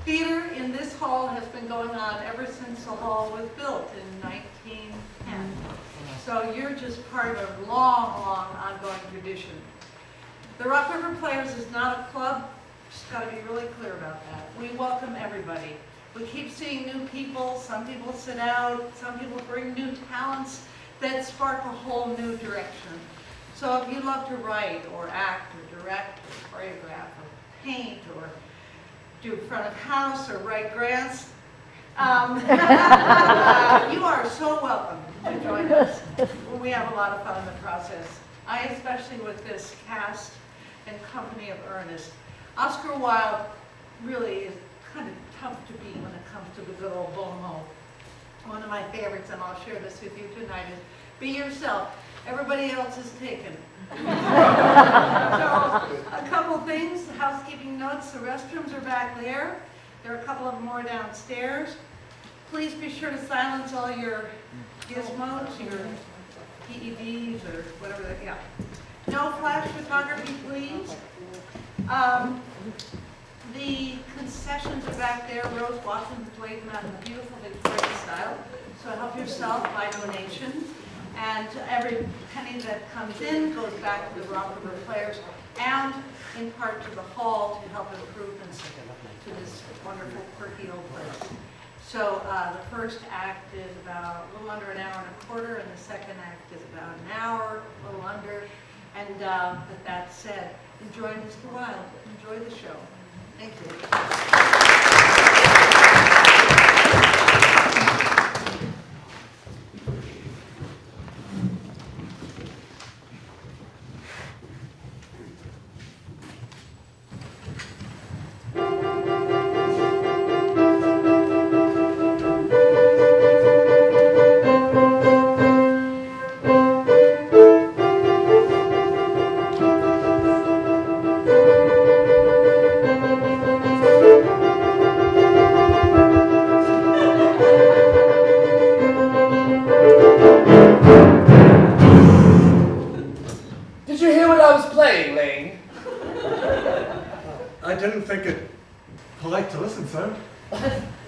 Theater in this hall has been going on ever since the hall was built in 1910. So you're just part of a long, long ongoing tradition. The Rock River Players is not a club. Just got to be really clear about that. We welcome everybody. We keep seeing new people. Some people sit out. Some people bring new talents that spark a whole new direction. So if you love to write or act or direct or choreograph or paint or do front of house or write grants, you are so welcome to join us. We have a lot of fun in the process. I especially with this cast and company of Earnest. Oscar Wilde really is kind of tough to beat when it comes to the good old bon mot. One of my favorites, and I'll share this with you tonight, is be yourself. Everybody else is taken. So, a couple things, housekeeping notes. The restrooms are back there. There are a couple of them more downstairs. Please be sure to silence all your gizmos, your PEDs, or whatever they, yeah. No flash photography, please. The concessions are back there. Rose Watson's laid them out in a beautiful Victorian style. So help yourself by donation. And every penny that comes in goes back to the Rock River Players and in part to the hall to help improvements to this wonderful, quirky old place. So the first act is about a little under an hour and a quarter, and the second act is about an hour, a little under. And with that said, enjoy Mr. Wilde. Enjoy the show. Thank you.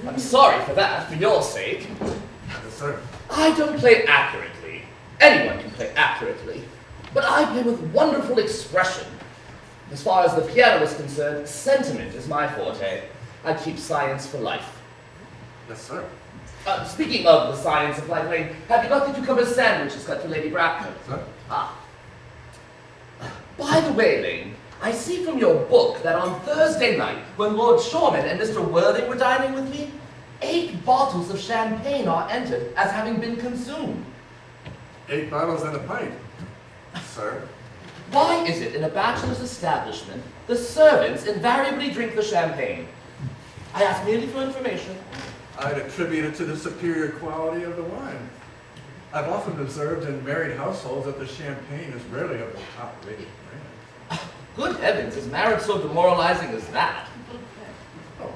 I'm sorry for that, for your sake. Yes, sir. I don't play accurately. Anyone can play accurately. But I play with wonderful expression. As far as the piano is concerned, sentiment is my forte. I keep science for life. Yes, sir. Speaking of the science of life, Lane, have you got the cucumber sandwiches cut for Lady Bracknell? Sir? Ah. By the way, Lane, I see from your book that on Thursday night, when Lord Shorman and Mr. Worthing were dining with me, 8 bottles of champagne are entered as having been consumed. 8 bottles and a pint, sir. Why is it in a bachelor's establishment the servants invariably drink the champagne? I ask merely for information. I'd attribute it to the superior quality of the wine. I've often observed in married households that the champagne is rarely of the top-rated brand. Good heavens, is marriage so demoralizing as that? Oh,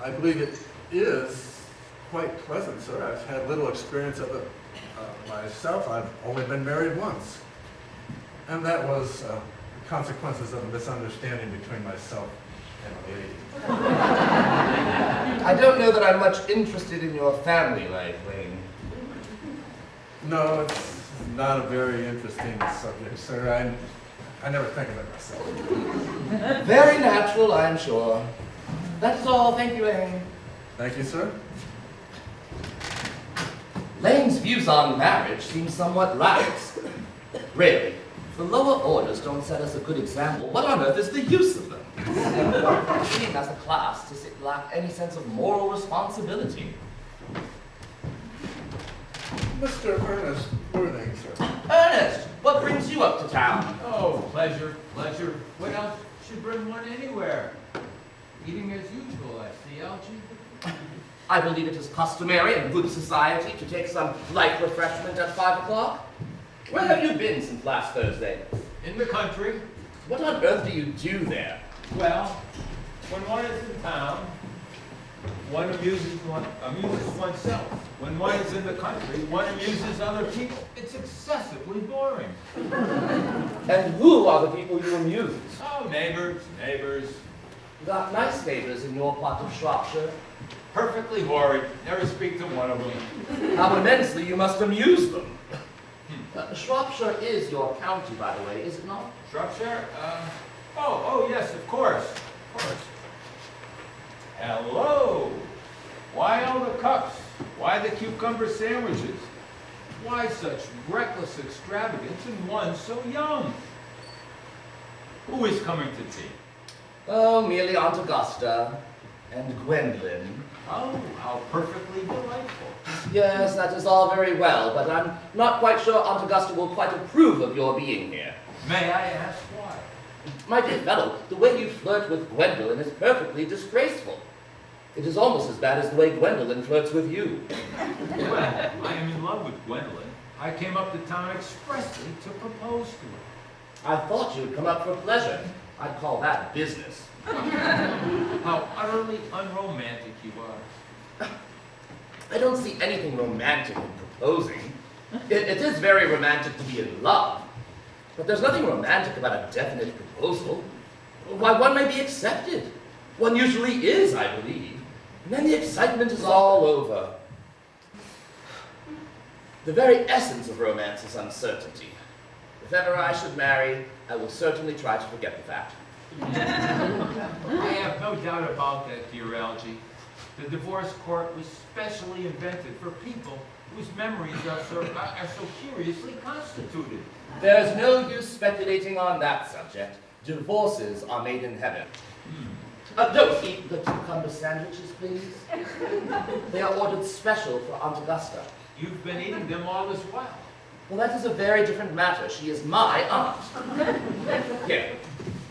I believe it is quite pleasant, sir. I've had little experience of it myself. I've only been married once. And that was the consequences of a misunderstanding between myself and a lady. I don't know that I'm much interested in your family life, Lane. No, it's not a very interesting subject, sir. I never think of it myself. Very natural, I am sure. That's all. Thank you, Lane. Thank you, sir. Lane's views on marriage seem somewhat lax. Really, if the lower orders don't set us a good example, what on earth is the use of them? We seem as a class to lack any sense of moral responsibility. Mr. Earnest Worthing, sir. Ernest, what brings you up to town? Oh, pleasure, pleasure. What else should bring one anywhere? Eating as usual, I see, Algie. I believe it is customary in good society to take some light refreshment at 5 o'clock. Where have you been since last Thursday? In the country. What on earth do you do there? Well, when one is in town, one amuses oneself. When one is in the country, one amuses other people. It's excessively boring. And who are the people you amuse? Oh, neighbors. Got nice neighbors in your part of Shropshire. Perfectly horrid. Never speak to one of them. How immensely you must amuse them. Shropshire is your county, by the way, is it not? Shropshire? Oh, yes, of course. Of course. Hello. Why all the cups? Why the cucumber sandwiches? Why such reckless extravagance in one so young? Who is coming to tea? Oh, merely Aunt Augusta and Gwendolyn. Oh, how perfectly delightful. Yes, that is all very well, but I'm not quite sure Aunt Augusta will quite approve of your being here. May I ask why? My dear fellow, the way you flirt with Gwendolyn is perfectly disgraceful. It is almost as bad as the way Gwendolyn flirts with you. Well, I am in love with Gwendolyn. I came up to town expressly to propose to her. I thought you'd come up for pleasure. I'd call that business. How utterly unromantic you are. I don't see anything romantic in proposing. It is very romantic to be in love, but there's nothing romantic about a definite proposal. Why, one may be accepted. One usually is, I believe. And then the excitement is all over. The very essence of romance is uncertainty. If ever I should marry, I will certainly try to forget the fact. I have no doubt about that, dear Algie. The divorce court was specially invented for people whose memories are so curiously constituted. There's no use speculating on that subject. Divorces are made in heaven. Don't eat the cucumber sandwiches, please. They are ordered special for Aunt Augusta. You've been eating them all this while. Well, that is a very different matter. She is my aunt. Here,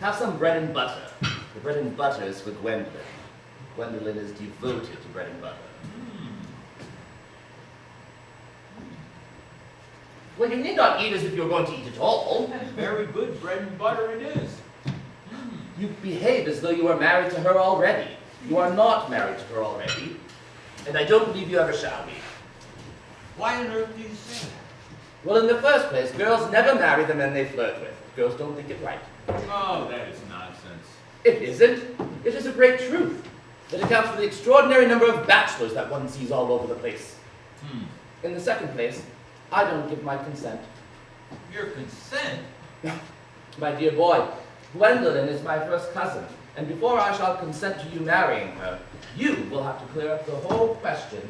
have some bread and butter. The bread and butter is for Gwendolyn. Gwendolyn is devoted to bread and butter. Well, you need not eat as if you're going to eat it all. Very good bread and butter it is. You behave as though you are married to her already. You are not married to her already, and I don't believe you ever shall be. Why on earth do you say that? Well, in the first place, girls never marry the men they flirt with. Girls don't think it right. Oh, that is nonsense. It isn't. It is a great truth. It accounts for the extraordinary number of bachelors that one sees all over the place. In the second place, I don't give my consent. Your consent? My dear boy, Gwendolyn is my first cousin, and before I shall consent to you marrying her, you will have to clear up the whole question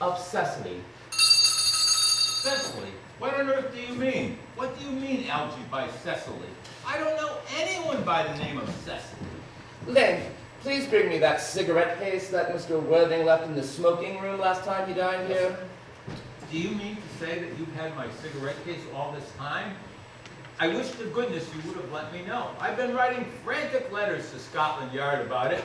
of Cecily. Cecily? What on earth do you mean? What do you mean, Algie, by Cecily? I don't know anyone by the name of Cecily. Lane, please bring me that cigarette case that Mr. Worthing left in the smoking room last time he dined here. Do you mean to say that you've had my cigarette case all this time? I wish to goodness you would have let me know. I've been writing frantic letters to Scotland Yard about it.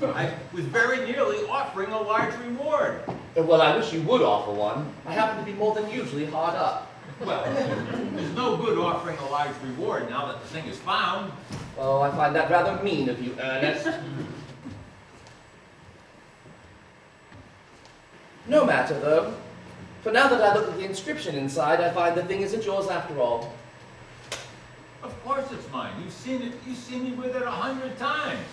I was very nearly offering a large reward. Well, I wish you would offer one. I happen to be more than usually hard up. Well, there's no good offering a large reward now that the thing is found. Oh, I find that rather mean of you, Ernest. No matter, though. For now that I look at the inscription inside, I find the thing isn't yours after all. Of course it's mine. You've seen it. You've seen me with it 100 times.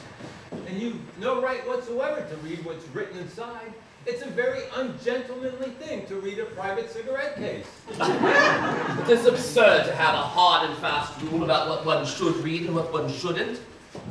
And you've no right whatsoever to read what's written inside. It's a very ungentlemanly thing to read a private cigarette case. It is absurd to have a hard and fast rule about what one should read and what one shouldn't.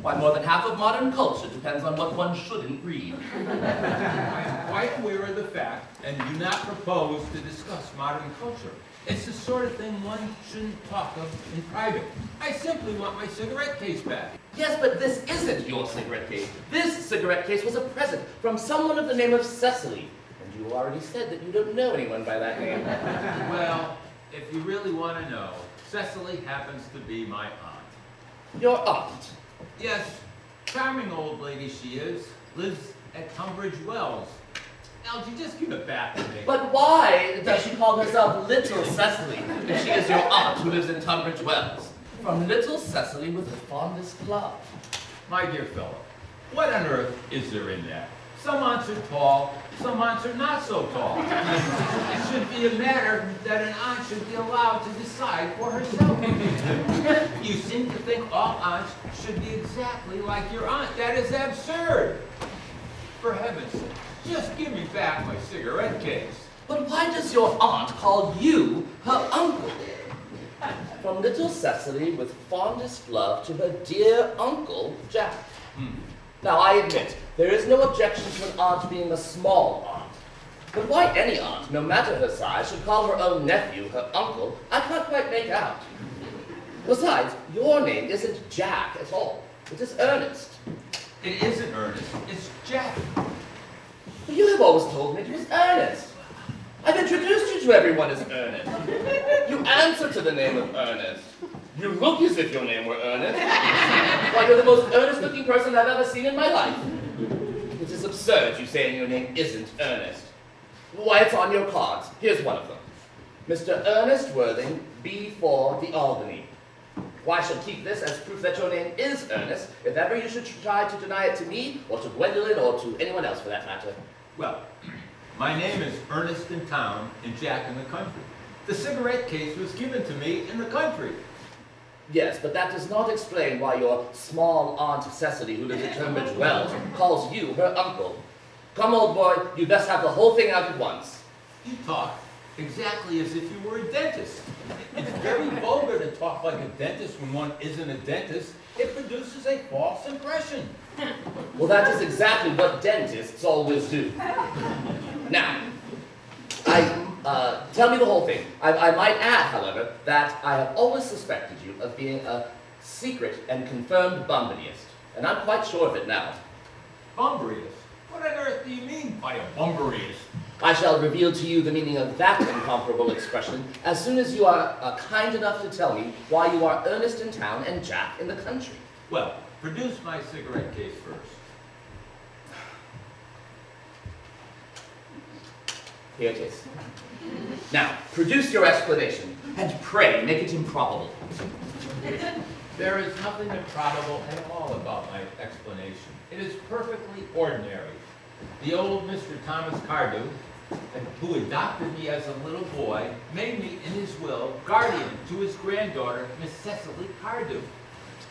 Why, more than half of modern culture depends on what one shouldn't read. I am quite aware of the fact, and do not propose to discuss modern culture. It's the sort of thing one shouldn't talk of in private. I simply want my cigarette case back. Yes, but this isn't your cigarette case. This cigarette case was a present from someone of the name of Cecily. And you already said that you don't know anyone by that name. Well, if you really want to know, Cecily happens to be my aunt. Your aunt? Yes, charming old lady she is. Lives at Tunbridge Wells. Algie, just give it back to me. But why does she call herself Little Cecily if she is your aunt who lives in Tunbridge Wells? From Little Cecily with the fondest love. My dear fellow, what on earth is there in that? Some aunts are tall, some aunts are not so tall. It should be a matter that an aunt should be allowed to decide for herself. You seem to think all aunts should be exactly like your aunt. That is absurd. For heaven's sake, just give me back my cigarette case. But why does your aunt call you her uncle? From little Cecily with fondest love to her dear uncle, Jack. Now, I admit, there is no objection to an aunt being a small aunt. But why any aunt, no matter her size, should call her own nephew her uncle, I can't quite make out. Besides, your name isn't Jack at all. It is Ernest. It isn't Ernest, it's Jack. But you have always told me it was Ernest. I've introduced you to everyone as Ernest. You answer to the name of Ernest. You look as if your name were Ernest. Why, you're the most earnest-looking person I've ever seen in my life. It is absurd you saying your name isn't Ernest. Why, it's on your cards. Here's one of them. Mr. Ernest Worthing, B4, the Albany. Why, I shall keep this as proof that your name is Ernest, if ever you should try to deny it to me, or to Gwendolyn, or to anyone else for that matter. Well, my name is Ernest in town and Jack in the country. The cigarette case was given to me in the country. Yes, but that does not explain why your small Aunt Cecily, who lives at Tunbridge Wells, calls you her uncle. Come, old boy, you best have the whole thing out at once. You talk exactly as if you were a dentist. It's very vulgar to talk like a dentist when one isn't a dentist. It produces a false impression. Well, that is exactly what dentists always do. Now, tell me the whole thing. I might add, however, that I have always suspected you of being a secret and confirmed Bumburiist, and I'm quite sure of it now. Bumburiist? What on earth do you mean by a Bumburiist? I shall reveal to you the meaning of that incomparable expression as soon as you are kind enough to tell me why you are Ernest in town and Jack in the country. Well, produce my cigarette case first. Here it is. Now, produce your explanation, and pray make it improbable. There is nothing improbable at all about my explanation. It is perfectly ordinary. The old Mr. Thomas Cardew, who adopted me as a little boy, made me, in his will, guardian to his granddaughter, Miss Cecily Cardew.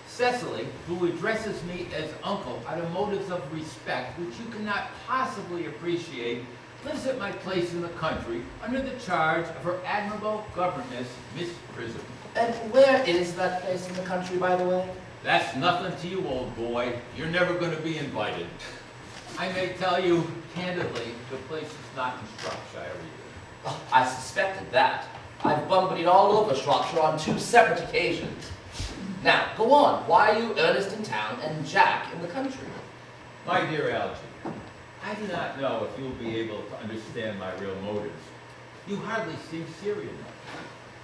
Cecily, who addresses me as uncle out of motives of respect, which you cannot possibly appreciate, lives at my place in the country under the charge of her admirable governess, Miss Prism. And where is that place in the country, by the way? That's nothing to you, old boy. You're never going to be invited. I may tell you candidly, the place is not in Shropshire either. Oh, I suspected that. I've bumburied all over Shropshire on 2 separate occasions. Now, go on. Why are you Ernest in town and Jack in the country? My dear Algy, I do not know if you'll be able to understand my real motives. You hardly seem serious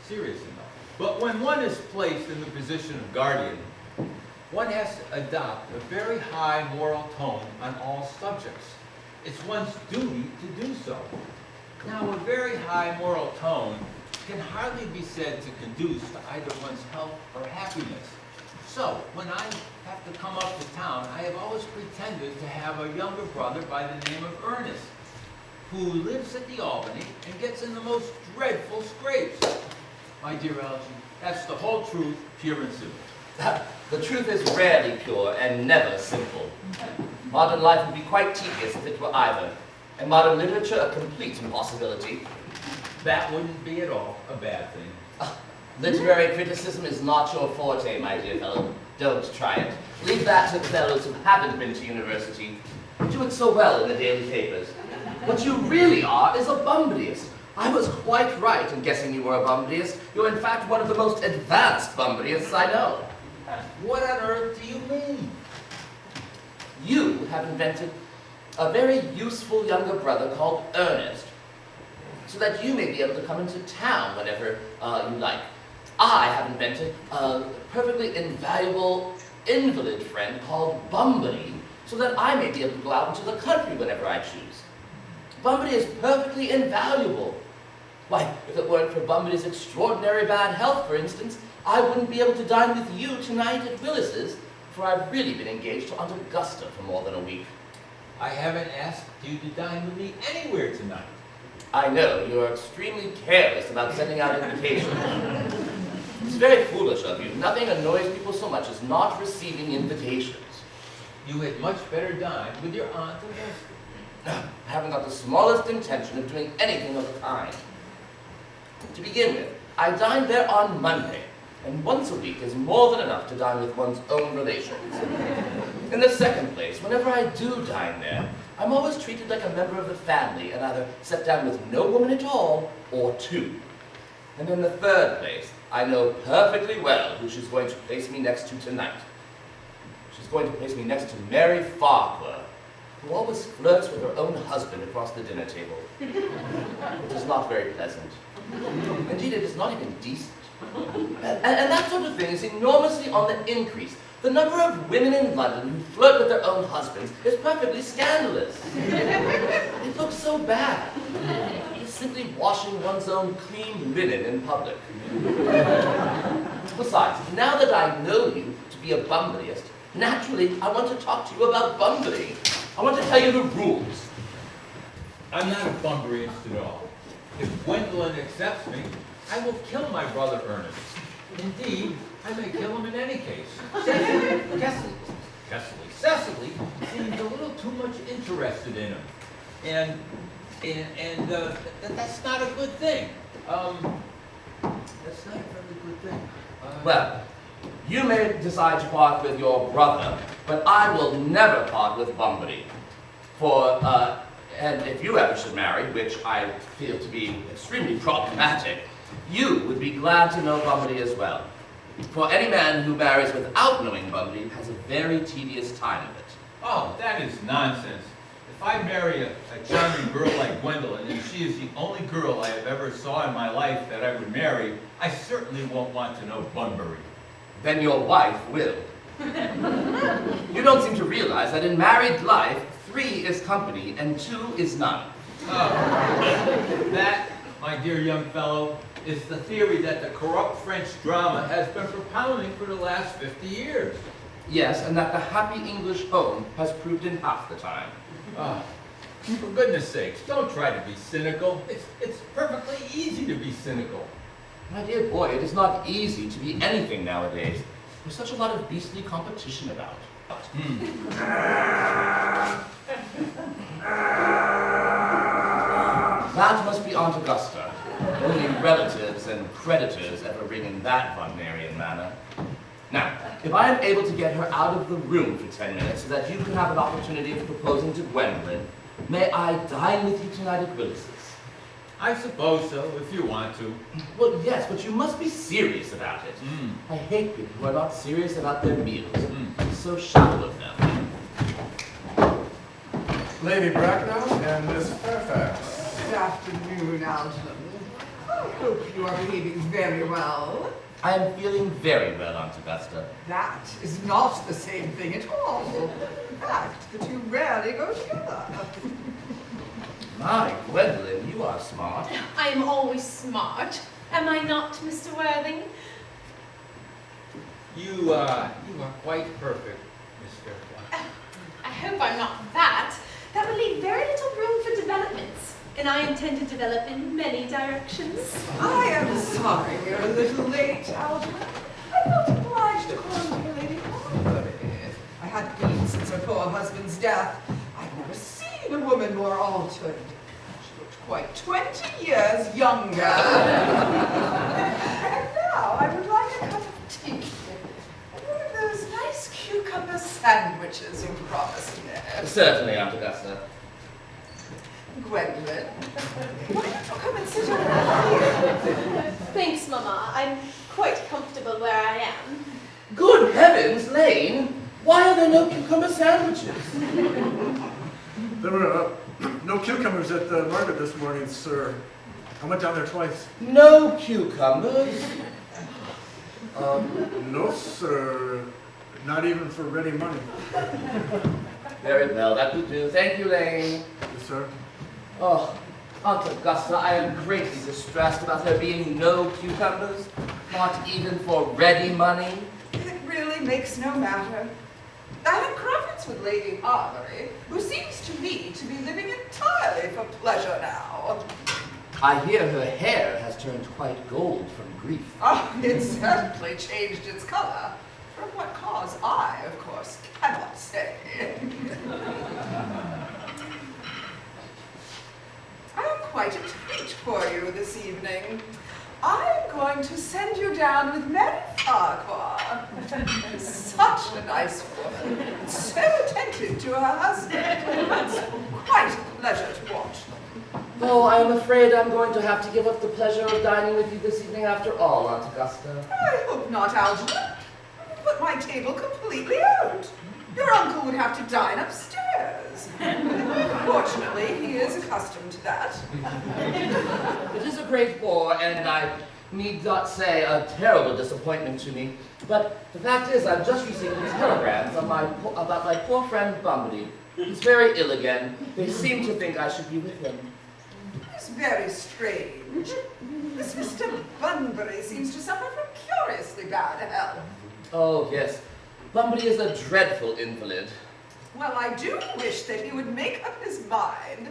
enough. But when one is placed in the position of guardian, one has to adopt a very high moral tone on all subjects. It's one's duty to do so. Now, a very high moral tone can hardly be said to conduce to either one's health or happiness. So, when I have to come up to town, I have always pretended to have a younger brother by the name of Earnest, who lives at the Albany and gets in the most dreadful scrapes. My dear Algy, that's the whole truth, pure and simple. The truth is rarely pure and never simple. Modern life would be quite tedious if it were either, and modern literature a complete impossibility. That wouldn't be at all a bad thing. Literary criticism is not your forte, my dear fellow. Don't try it. Leave that to fellows who haven't been to university. You do it so well in the daily papers. What you really are is a Bumburiist. I was quite right in guessing you were a Bumburiist. You're in fact one of the most advanced Bumburiists I know. What on earth do you mean? You have invented a very useful younger brother called Ernest, so that you may be able to come into town whenever you like. I have invented a perfectly invaluable invalid friend called Bumbody, so that I may be able to go out into the country whenever I choose. Bumbody is perfectly invaluable. Why, if it weren't for Bumbody's extraordinary bad health, for instance, I wouldn't be able to dine with you tonight at Willis's, for I've really been engaged to Aunt Augusta for more than a week. I haven't asked you to dine with me anywhere tonight. I know you are extremely careless about sending out invitations. It's very foolish of you. Nothing annoys people so much as not receiving invitations. You had much better dine with your aunt and Esther. I haven't got the smallest intention of doing anything of the kind. To begin with, I dine there on Monday, and once a week is more than enough to dine with one's own relations. In the second place, whenever I do dine there, I'm always treated like a member of the family and either set down with no woman at all or two. And in the third place, I know perfectly well who she's going to place me next to tonight. She's going to place me next to Mary Farquhar, who always flirts with her own husband across the dinner table. It is not very pleasant. Indeed, it is not even decent. And that sort of thing is enormously on the increase. The number of women in London who flirt with their own husbands is perfectly scandalous. It looks so bad. It's simply washing one's own clean linen in public. Besides, now that I know you to be a bumbleist, naturally I want to talk to you about bumbling. I want to tell you the rules. I'm not a bumberyist at all. If Gwendolyn accepts me, I will kill my brother Ernest. Indeed, I may kill him in any case. Cecily seems a little too much interested in him. And that's not a good thing. That's not a very good thing. Well, you may decide to part with your brother, but I will never part with Bumbly. And if you ever should marry, which I feel to be extremely problematic, you would be glad to know Bumbly as well. For any man who marries without knowing Bumbly has a very tedious time of it. Oh, that is nonsense. If I marry a charming girl like Gwendolyn, and she is the only girl I have ever saw in my life that I would marry, I certainly won't want to know Bunbury. Then your wife will. You don't seem to realize that in married life, 3 is company and 2 is none. Oh, that, my dear young fellow, is the theory that the corrupt French drama has been propounding for the last 50 years. Yes, and that the happy English home has proved in half the time. Oh, for goodness sakes, don't try to be cynical. It's perfectly easy to be cynical. My dear boy, it is not easy to be anything nowadays. There's such a lot of beastly competition about. That must be Aunt Augusta. Only relatives and creditors ever ring in that Wagnerian manner. Now, if I am able to get her out of the room for 10 minutes so that you can have an opportunity of proposing to Gwendolyn, may I dine with you tonight at Willis's? I suppose so, if you want to. Well, yes, but you must be serious about it. I hate people who are not serious about their meals. It's so shallow of them. Lady Bracknell and Miss Fairfax. Good afternoon, Alton. I hope you are behaving very well. I am feeling very well, Aunt Augusta. That is not the same thing at all. In fact, the two rarely go together. My, Gwendolyn, you are smart. I am always smart. Am I not, Mr. Worthing? You are quite perfect, Miss Fairfax. I hope I'm not that. That would leave very little room for developments. And I intend to develop in many directions. I am sorry we're a little late, Alton. I felt obliged to call on dear Lady Conbury. I hadn't been since her poor husband's death. I've never seen a woman more altered. She looked quite 20 years younger. And now I would like a cup of tea. And one of those nice cucumber sandwiches you promised me. Certainly, Aunt Augusta. Gwendolyn, why don't you come and sit over here? Thanks, Mama. I'm quite comfortable where I am. Good heavens, Lane! Why are there no cucumber sandwiches? There were no cucumbers at the market this morning, sir. I went down there twice. No cucumbers? No, sir. Not even for ready money. Very well, that will do. Thank you, Lane. Yes, sir. Oh, Aunt Augusta, I am greatly distressed about there being no cucumbers, not even for ready money. It really makes no matter. That and crawfish What's with Lady Harbury, who seems to me to be living entirely for pleasure now? I hear her hair has turned quite gold from grief. Oh, it certainly changed its color. From what cause I, of course, cannot say. I have quite a treat for you this evening. I'm going to send you down with Mary Farquhar. Such a nice woman, so attentive to her husband. It's quite a pleasure to watch them. Oh, I'm afraid I'm going to have to give up the pleasure of dining with you this evening after all, Aunt Augusta. I hope not, Algernon. Put my table completely out. Your uncle would have to dine upstairs. Fortunately, he is accustomed to that. It is a great bore, and I need not say a terrible disappointment to me. But the fact is, I've just received these telegrams about my poor friend Bumblebee. He's very ill again. They seem to think I should be with him. It's very strange. This Mr. Bunbury seems to suffer from curiously bad health. Oh, yes. Bumblebee is a dreadful invalid. Well, I do wish that he would make up his mind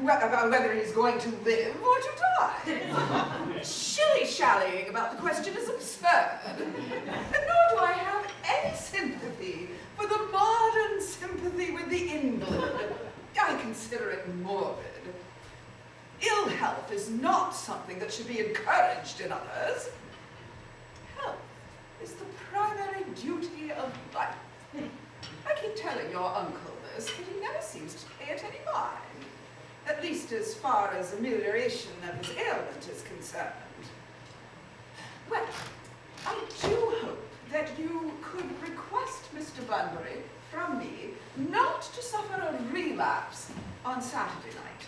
about whether he's going to live or to die. Shilly-shallying about the question is absurd. Nor do I have any sympathy for the modern sympathy with the invalid. I consider it morbid. Ill health is not something that should be encouraged in others. Health is the primary duty of life. I keep telling your uncle this, but he never seems to pay it any mind. At least as far as amelioration of his ailment is concerned. Well, I do hope that you could request Mr. Bunbury from me not to suffer a relapse on Saturday night.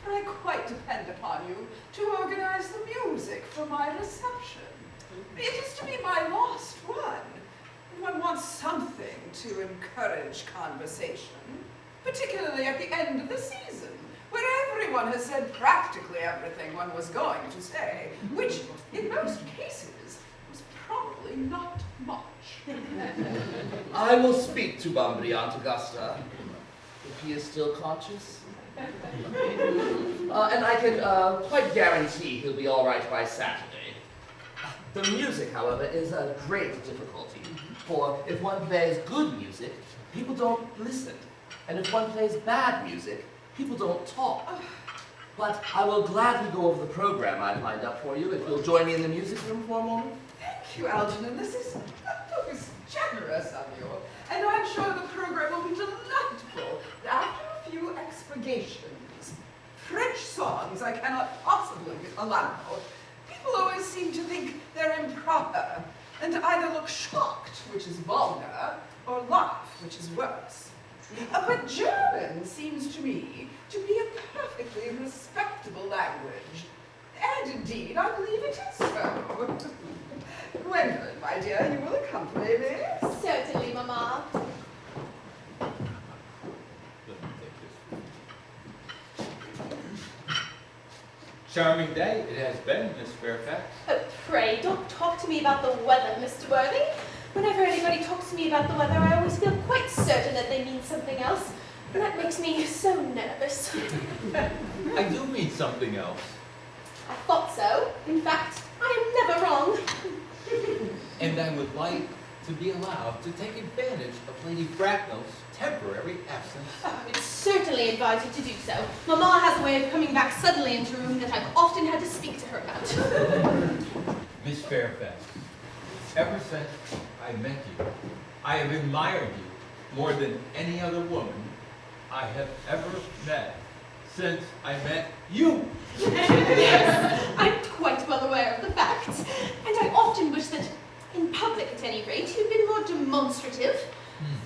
For I quite depend upon you to organize the music for my reception. It is to be my lost one. One wants something to encourage conversation, particularly at the end of the season, where everyone has said practically everything one was going to say, which, in most cases, was probably not much. I will speak to Bumblebee, Aunt Augusta, if he is still conscious. And I can quite guarantee he'll be all right by Saturday. The music, however, is a great difficulty. For if one plays good music, people don't listen. And if one plays bad music, people don't talk. But I will gladly go over the program I've lined up for you if you'll join me in the music room for a moment. Thank you, Algernon. This is generous of you. And I'm sure the program will be delightful after a few expurgations. French songs I cannot possibly allow. People always seem to think they're improper, and either look shocked, which is vulgar, or laugh, which is worse. But German seems to me to be a perfectly respectable language. And indeed, I believe it is so. Gwendolyn, my dear, you will accompany me? Certainly, Mamma. Charming day it has been, Miss Fairfax. Oh, pray, don't talk to me about the weather, Mr. Worthing. Whenever anybody talks to me about the weather, I always feel quite certain that they mean something else. And that makes me so nervous. I do mean something else. I thought so. In fact, I am never wrong. And I would like to be allowed to take advantage of Lady Bracknell's temporary absence. Oh, it's certainly invited to do so. Mamma has a way of coming back suddenly into a room that I've often had to speak to her about. Miss Fairfax, ever since I met you, I have admired you more than any other woman I have ever met since I met you. Yes, I'm quite well aware of the facts, and I often wish that, in public at any rate, you'd been more demonstrative.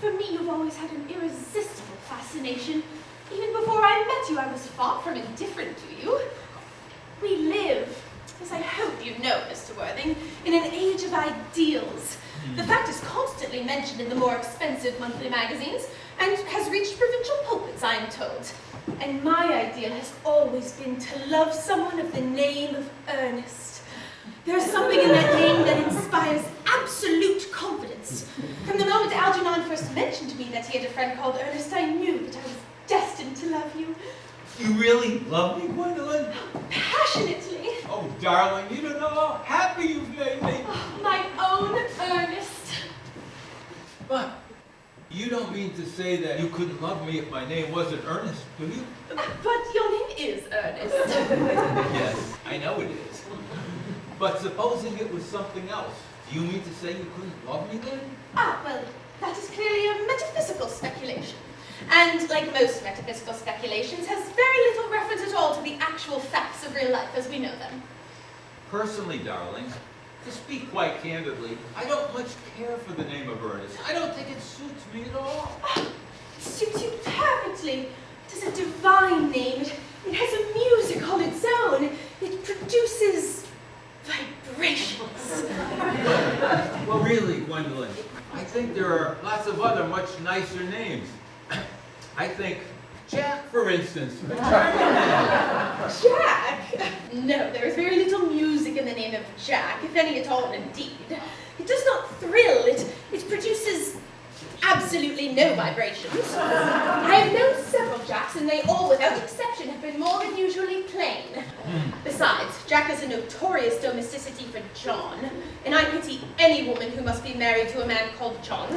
For me, you've always had an irresistible fascination. Even before I met you, I was far from indifferent to you. We live, as I hope you know, Mr. Worthing, in an age of ideals. The fact is constantly mentioned in the more expensive monthly magazines, and has reached provincial pulpits, I am told. And my ideal has always been to love someone of the name of Earnest. There's something in that name that inspires absolute confidence. From the moment Algernon first mentioned to me that he had a friend called Earnest, I knew that I was destined to love you. You really love me, Gwendolyn? Passionately. Oh, darling, you don't know how happy you've made me. Oh, my own Earnest. But you don't mean to say that you couldn't love me if my name wasn't Ernest, do you? But your name is Earnest. Yes, I know it is. But supposing it was something else, do you mean to say you couldn't love me then? Ah, well, that is clearly a metaphysical speculation. And like most metaphysical speculations, has very little reference at all to the actual facts of real life as we know them. Personally, darling, to speak quite candidly, I don't much care for the name of Ernest. I don't think it suits me at all. It suits you perfectly. It is a divine name. It has a music all its own. It produces vibrations. Well, really, Gwendolyn, I think there are lots of other much nicer names. I think Jack, for instance. Jack? No, there is very little music in the name of Jack, if any at all, indeed. It does not thrill. It produces absolutely no vibrations. I have known several Jacks, and they all, without exception, have been more than usually plain. Besides, Jack has a notorious domesticity for John, and I pity any woman who must be married to a man called John.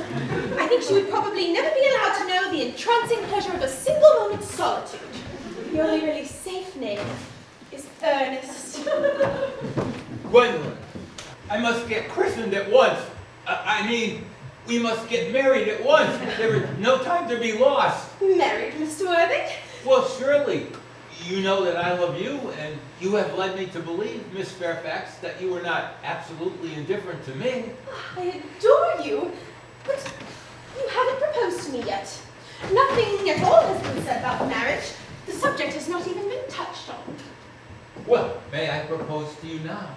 I think she would probably never be allowed to know the entrancing pleasure of a single moment's solitude. The only really safe name is Earnest. Gwendolyn, I must get christened at once. We must get married at once. There is no time to be lost. Married, Mr. Worthing? Well, surely, you know that I love you, and you have led me to believe, Miss Fairfax, that you are not absolutely indifferent to me. I adore you, but you haven't proposed to me yet. Nothing at all has been said about marriage. The subject has not even been touched on. Well, may I propose to you now?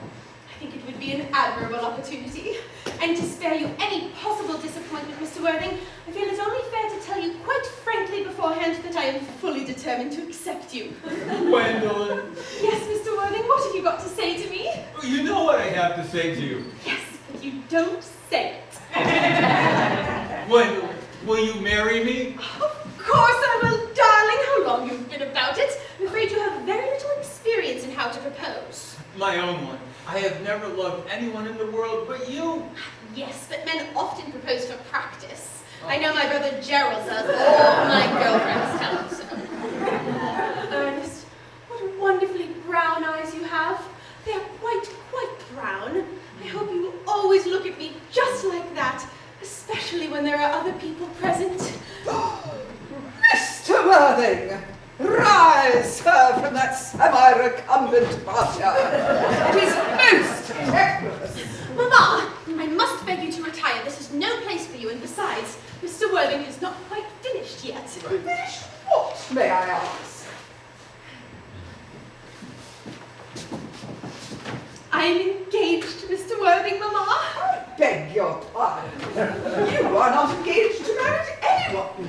I think it would be an admirable opportunity. And to spare you any possible disappointment, Mr. Worthing, I feel it only fair to tell you quite frankly beforehand that I am fully determined to accept you. Gwendolyn. Yes, Mr. Worthing, what have you got to say to me? You know what I have to say to you. Yes, but you don't say it. Gwendolyn, will you marry me? Of course I will, darling. How long you've been about it. I'm afraid you have very little experience in how to propose. My own one. I have never loved anyone in the world but you. Yes, but men often propose for practice. I know my brother Gerald does. All my girlfriends tell him so. Ernest, what wonderfully brown eyes you have. They are quite brown. I hope you will always look at me just like that, especially when there are other people present. Mr. Worthing! Rise, sir, from that semi-recumbent posture. It is most decorous. Mamma, I must beg you to retire. This is no place for you, and besides, Mr. Worthing is not quite finished yet. Finished what, may I ask? I am engaged to Mr. Worthing, Mamma. I beg your pardon. You are not engaged to marry anyone.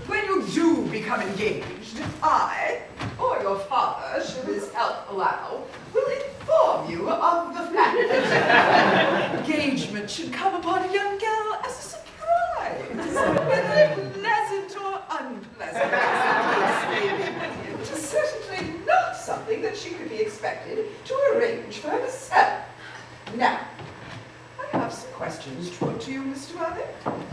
When you do become engaged, I, or your father, should his health allow, will inform you of the fact that engagement should come upon a young girl as a surprise, whether pleasant or unpleasant as the case may be. It is certainly not something that she could be expected to arrange for herself. Now, I have some questions to put to you, Mr. Worthing.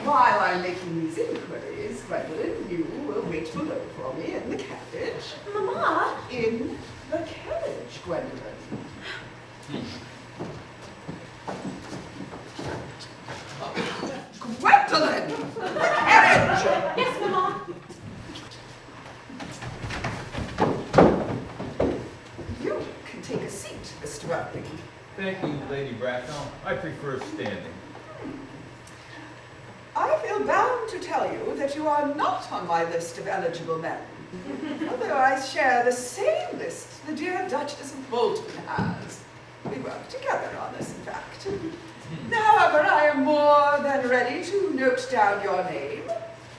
While I'm making these inquiries, Gwendolyn, you will wait below for me in the carriage. Mamma? In the carriage, Gwendolyn. Gwendolyn! The carriage! Yes, Mamma. You can take a seat, Mr. Worthing. Thank you, Lady Bracknell. I prefer standing. I feel bound to tell you that you are not on my list of eligible men. Although I share the same list the dear Duchess of Bolton has. We work together on this, in fact. However, I am more than ready to note down your name,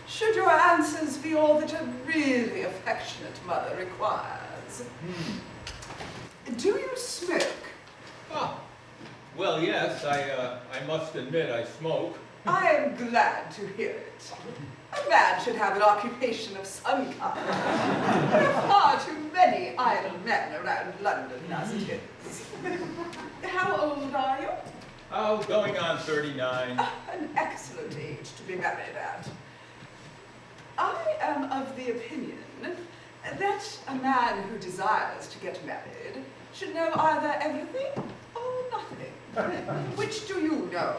should your answers be all that a really affectionate mother requires. Do you smoke? Ah, well, yes, I must admit I smoke. I am glad to hear it. A man should have an occupation of some kind. There are far too many idle men around London as it is. How old are you? Oh, going on 39. An excellent age to be married at. I am of the opinion that a man who desires to get married should know either everything or nothing. Which do you know?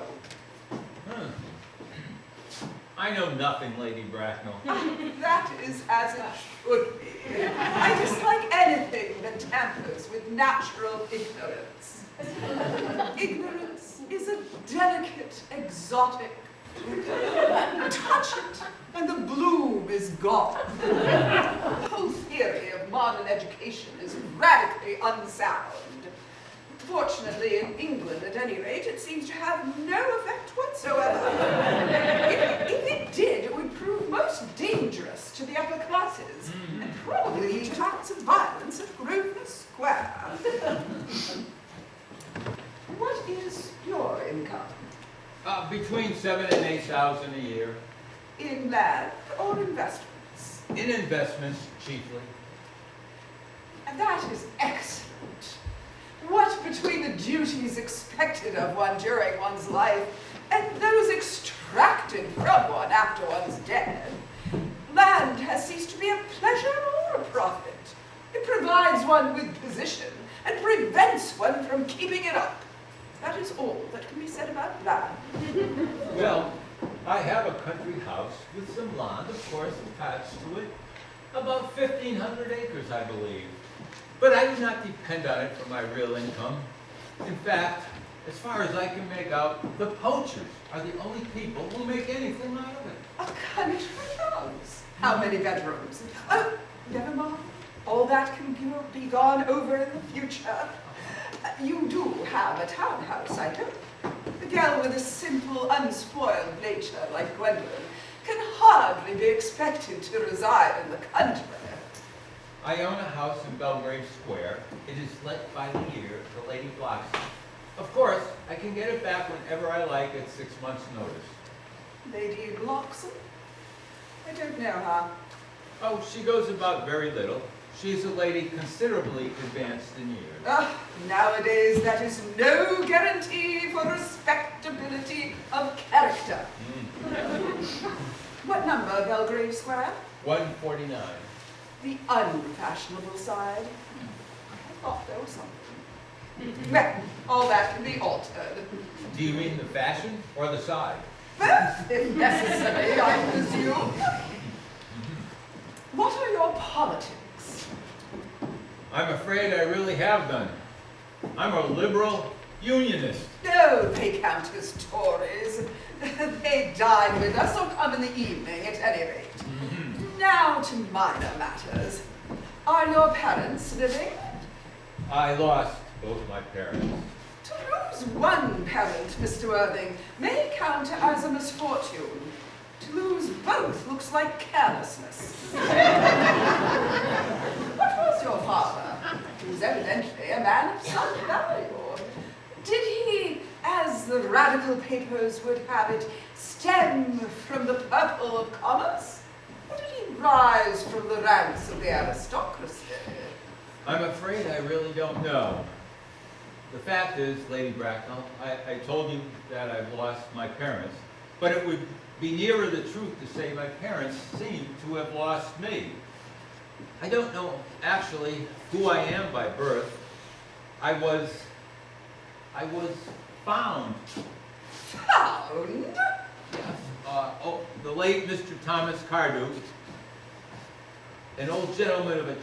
I know nothing, Lady Bracknell. That is as it should be. I dislike anything that tampers with natural ignorance. Ignorance is a delicate, exotic. Touch it, and the bloom is gone. The whole theory of modern education is radically unsound. Fortunately, in England, at any rate, it seems to have no effect whatsoever. If it did, it would prove most dangerous to the upper classes, and probably lead to acts of violence at Grosvenor Square. What is your income? Between 7,000 and 8,000 a year. In land or investments? In investments, chiefly. And that is excellent. What between the duties expected of one during one's life and those extracted from one after one's dead, land has ceased to be a pleasure or a profit. It provides one with position and prevents one from keeping it up. That is all that can be said about land. Well, I have a country house with some land, of course, attached to it. About 1,500 acres, I believe. But I do not depend on it for my real income. In fact, as far as I can make out, the poachers are the only people who make anything out of it. A country house? How many bedrooms? Oh, never mind. All that can be gone over in the future. You do have a townhouse, I hope. A girl with a simple, unspoiled nature like Gwendolyn can hardly be expected to reside in the country. I own a house in Belgrave Square. It is let by the year to Lady Bloxham. Of course, I can get it back whenever I like at 6 months' notice. Lady Bloxham? I don't know her. Oh, she goes about very little. She's a lady considerably advanced in years. Nowadays that is no guarantee for respectability of character. What number, Belgrave Square? 149. The unfashionable side. I thought there was something. Well, all that can be altered. Do you mean the fashion or the side? Both, if necessary, I presume. What are your politics? I'm afraid I really have done. I'm a liberal unionist. No, they count as Tories. They dine with us or come in the evening, at any rate. Now to minor matters. Are your parents living? I lost both my parents. To lose one parent, Mr. Worthing, may count as a misfortune. To lose both looks like carelessness. What was your father? He was evidently a man of some value. Did he, as the radical papers would have it, stem from the purple of commerce? Or did he rise from the ranks of the aristocracy? I'm afraid I really don't know. The fact is, Lady Bracknell, I told you that I've lost my parents, but it would be nearer the truth to say my parents seem to have lost me. I don't know actually who I am by birth. I was found. Found? Yes. The late Mr. Thomas Cardew, an old gentleman of a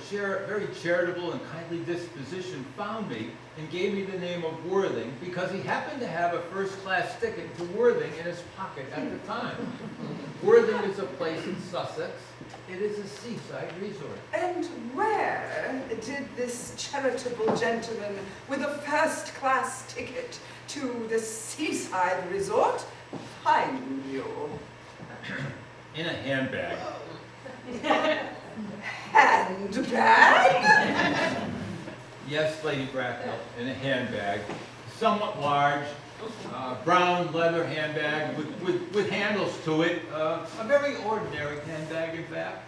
very charitable and kindly disposition, found me and gave me the name of Worthing because he happened to have a first-class ticket to Worthing in his pocket at the time. Worthing is a place in Sussex. It is a seaside resort. And where did this charitable gentleman with a first-class ticket to the seaside resort find you? In a handbag. Handbag? Yes, Lady Bracknell, in a handbag. Somewhat large, Brown leather handbag with handles to it. A very ordinary handbag, in fact.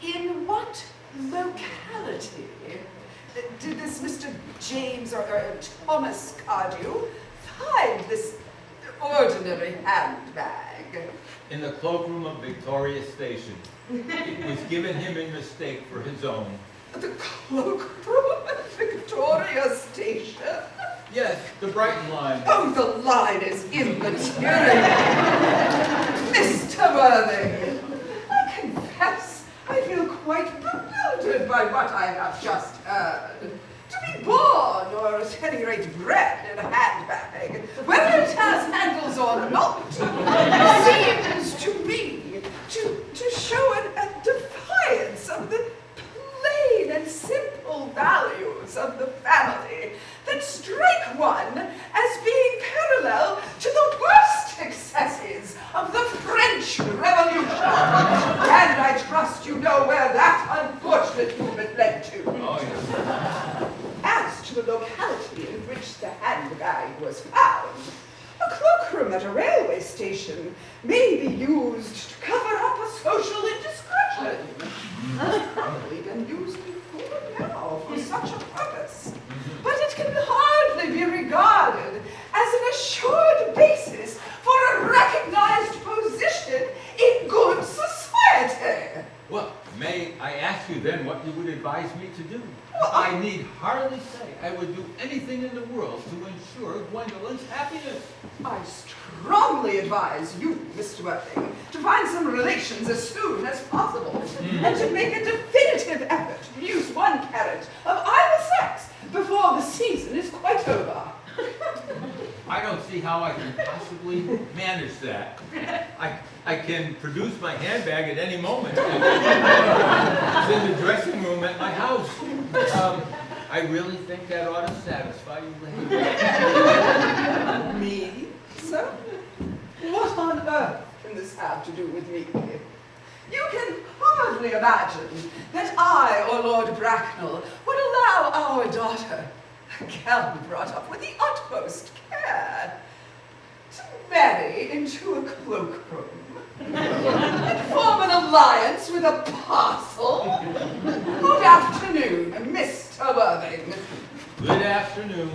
In what locality did this Mr. James or Thomas Cardew find this ordinary handbag? In the cloakroom of Victoria Station. It was given him in mistake for his own. The cloakroom at Victoria Station? Yes, the Brighton line. Oh, the line is immaterial. Mr. Worthing, I confess I feel quite bewildered by what I have just heard. To be born, or at any rate bred, in a handbag, whether it has handles or not, seems to me to show a defiance of the plain and simple values of the family that strike one as being parallel to the worst excesses of the French Revolution. And I trust you know where that unfortunate movement led to. Oh, yes. As to the locality in which the handbag was found, a cloakroom at a railway station may be used to cover up a social indiscretion. It's probably been used before now for such a purpose. But it can hardly be regarded as an assured basis for a recognized position in good society. Well, may I ask you then what you would advise me to do? Well, I need hardly say I would do anything in the world to ensure Gwendolyn's happiness. I strongly advise you, Mr. Worthing, to find some relations as soon as possible, and to make a definitive effort to use one carrot of either sex before the season is quite over. I don't see how I can possibly manage that. I can produce my handbag at any moment. It's in the dressing room at my house. I really think that ought to satisfy you, lady. Me, sir? What on earth can this have to do with me? You can hardly imagine that I or Lord Bracknell would allow our daughter, a girl brought up with the utmost care, to marry into a cloakroom and form an alliance with a parcel. Good afternoon, Mr. Worthing. Good afternoon.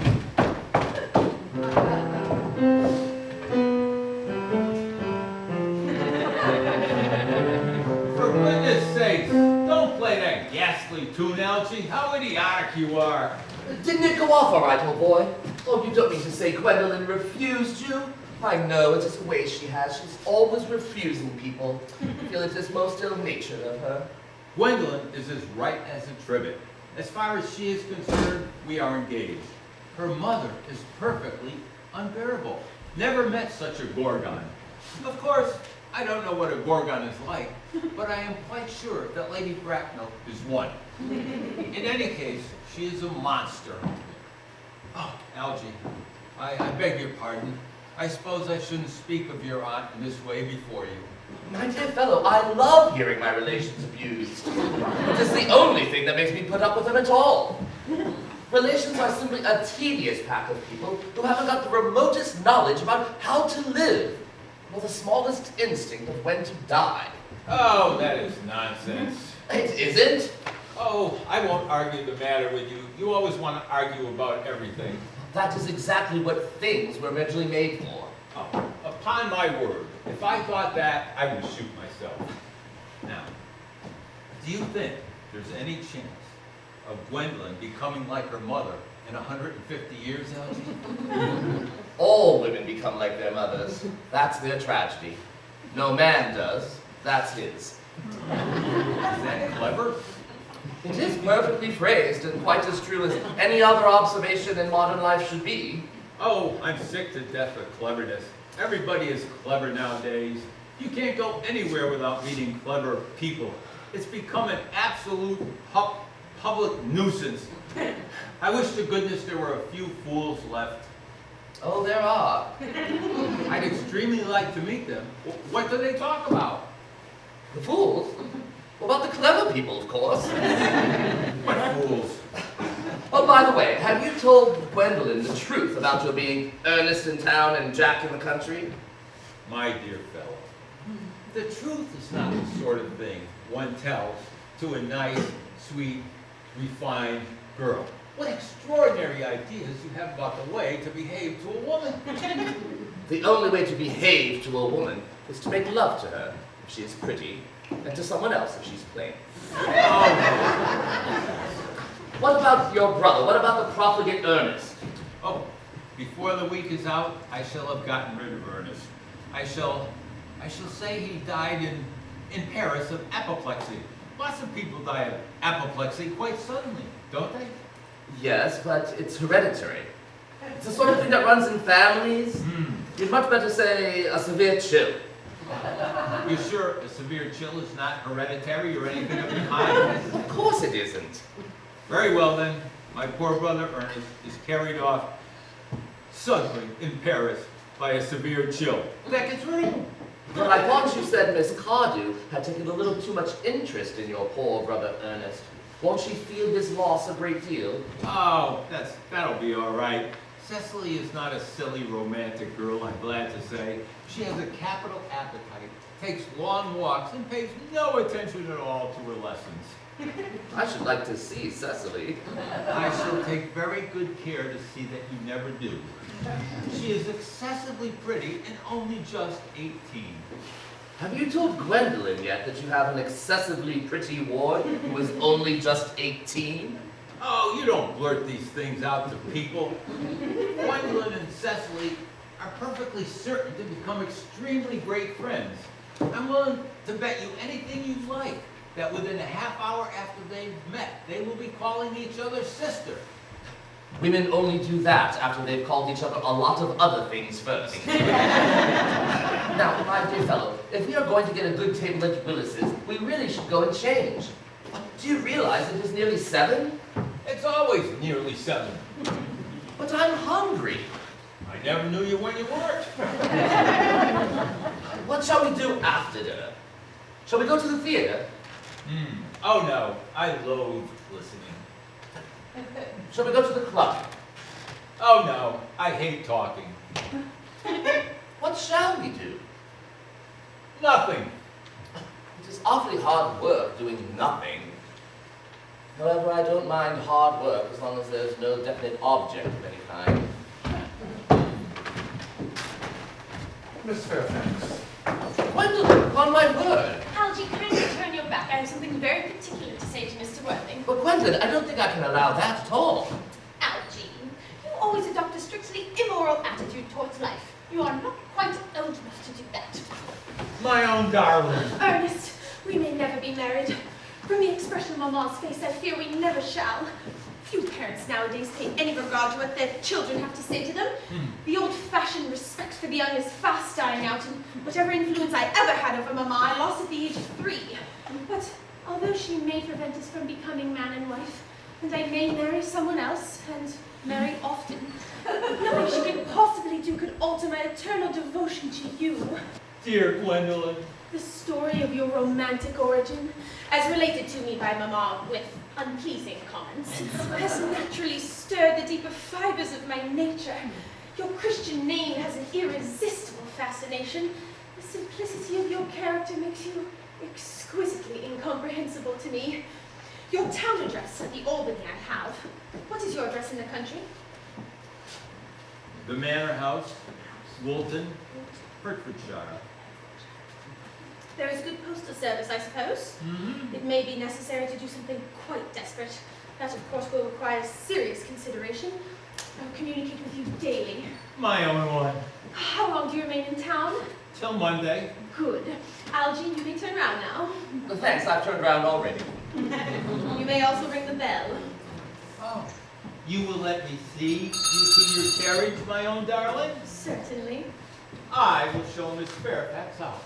For goodness sakes, don't play that ghastly tune, Algie. How idiotic you are. Didn't it go off all right, old boy? Oh, you don't mean to say Gwendolyn refused you? I know, it's just a way she has. She's always refusing people. I feel it is most ill-natured of her. Gwendolyn is as right as a trivet. As far as she is concerned, we are engaged. Her mother is perfectly unbearable. Never met such a gorgon. Of course, I don't know what a gorgon is like, but I am quite sure that Lady Bracknell is one. In any case, she is a monster. Oh, Algie, I beg your pardon. I suppose I shouldn't speak of your aunt in this way before you. My dear fellow, I love hearing my relations abused. It is the only thing that makes me put up with them at all. Relations are simply a tedious pack of people who haven't got the remotest knowledge about how to live, nor the smallest instinct of when to die. Oh, that is nonsense. It isn't. Oh, I won't argue the matter with you. You always want to argue about everything. That is exactly what things were originally made for. Oh, upon my word, if I thought that, I would shoot myself. Now, do you think there's any chance of Gwendolyn becoming like her mother in 150 years, Algie? All women become like their mothers. That's their tragedy. No man does. That's his. Is that clever? It is perfectly phrased and quite as true as any other observation in modern life should be. Oh, I'm sick to death of cleverness. Everybody is clever nowadays. You can't go anywhere without meeting clever people. It's become an absolute public nuisance. I wish to goodness there were a few fools left. Oh, there are. I'd extremely like to meet them. What do they talk about? The fools? What about the clever people, of course? What fools? Oh, by the way, have you told Gwendolyn the truth about your being Ernest in town and Jack in the country? My dear fellow, the truth is not the sort of thing one tells to a nice, sweet, refined girl. What extraordinary ideas you have about the way to behave to a woman. The only way to behave to a woman is to make love to her if she is pretty, and to someone else if she's plain. What about your brother? What about the profligate Earnest? Oh, before the week is out, I shall have gotten rid of Ernest. I shall say he died in Paris of apoplexy. Lots of people die of apoplexy quite suddenly, don't they? Yes, but it's hereditary. It's the sort of thing that runs in families. You'd much better say a severe chill. You sure a severe chill is not hereditary or anything of the kind? Of course it isn't. Very well then, my poor brother Ernest is carried off suddenly in Paris by a severe chill. That gets rid of him. But I thought you said Miss Cardew had taken a little too much interest in your poor brother Ernest. Won't she feel his loss a great deal? Oh, that'll be all right. Cecily is not a silly romantic girl, I'm glad to say. She has a capital appetite, takes long walks, and pays no attention at all to her lessons. I should like to see Cecily. I shall take very good care to see that you never do. She is excessively pretty and only just 18. Have you told Gwendolyn yet that you have an excessively pretty ward who is only just 18? Oh, you don't blurt these things out to people. Gwendolyn and Cecily are perfectly certain to become extremely great friends. I'm willing to bet you anything you like that within a half hour after they've met, they will be calling each other sister. Women only do that after they've called each other a lot of other things first. Now, my dear fellow, if we are going to get a good table at Willis's, we really should go and change. Do you realize it is nearly 7? It's always nearly 7. But I'm hungry. I never knew you when you weren't. What shall we do after dinner? Shall we go to the theater? Oh no, I loathe listening. Shall we go to the club? Oh no, I hate talking. What shall we do? Nothing. It is awfully hard work doing nothing. However, I don't mind hard work as long as there's no definite object of any kind. Miss Fairfax. Gwendolyn, upon my word. Algy, kindly turn your back. I have something very particular to say to Mr. Worthing. But Gwendolyn, I don't think I can allow that at all. Algy, you always adopt a strictly immoral attitude towards life. You are not quite old enough to do that. My own darling. Ernest, we may never be married. From the expression of Mamma's face, I fear we never shall. Few parents nowadays pay any regard to what their children have to say to them. The old-fashioned respect for the young is fast dying out, and whatever influence I ever had over Mamma, I lost at the age of 3. But although she may prevent us from becoming man and wife, and I may marry someone else, and marry often, nothing she could possibly do could alter my eternal devotion to you. Dear Gwendolyn. The story of your romantic origin, as related to me by Mamma with unpleasing comments, has naturally stirred the deeper fibers of my nature. Your Christian name has an irresistible fascination. The simplicity of your character makes you exquisitely incomprehensible to me. Your town address at the Albany I have. What is your address in the country? The Manor House, Woolton, Hertfordshire. There is good postal service, I suppose. It may be necessary to do something quite desperate. That, of course, will require serious consideration. I will communicate with you daily. My own one. How long do you remain in town? Till Monday. Good. Algy, you may turn round now. Well, thanks, I've turned around already. You may also ring the bell. Oh. You will let me see you to your carriage, my own darling? Certainly. I will show Miss Fairfax out.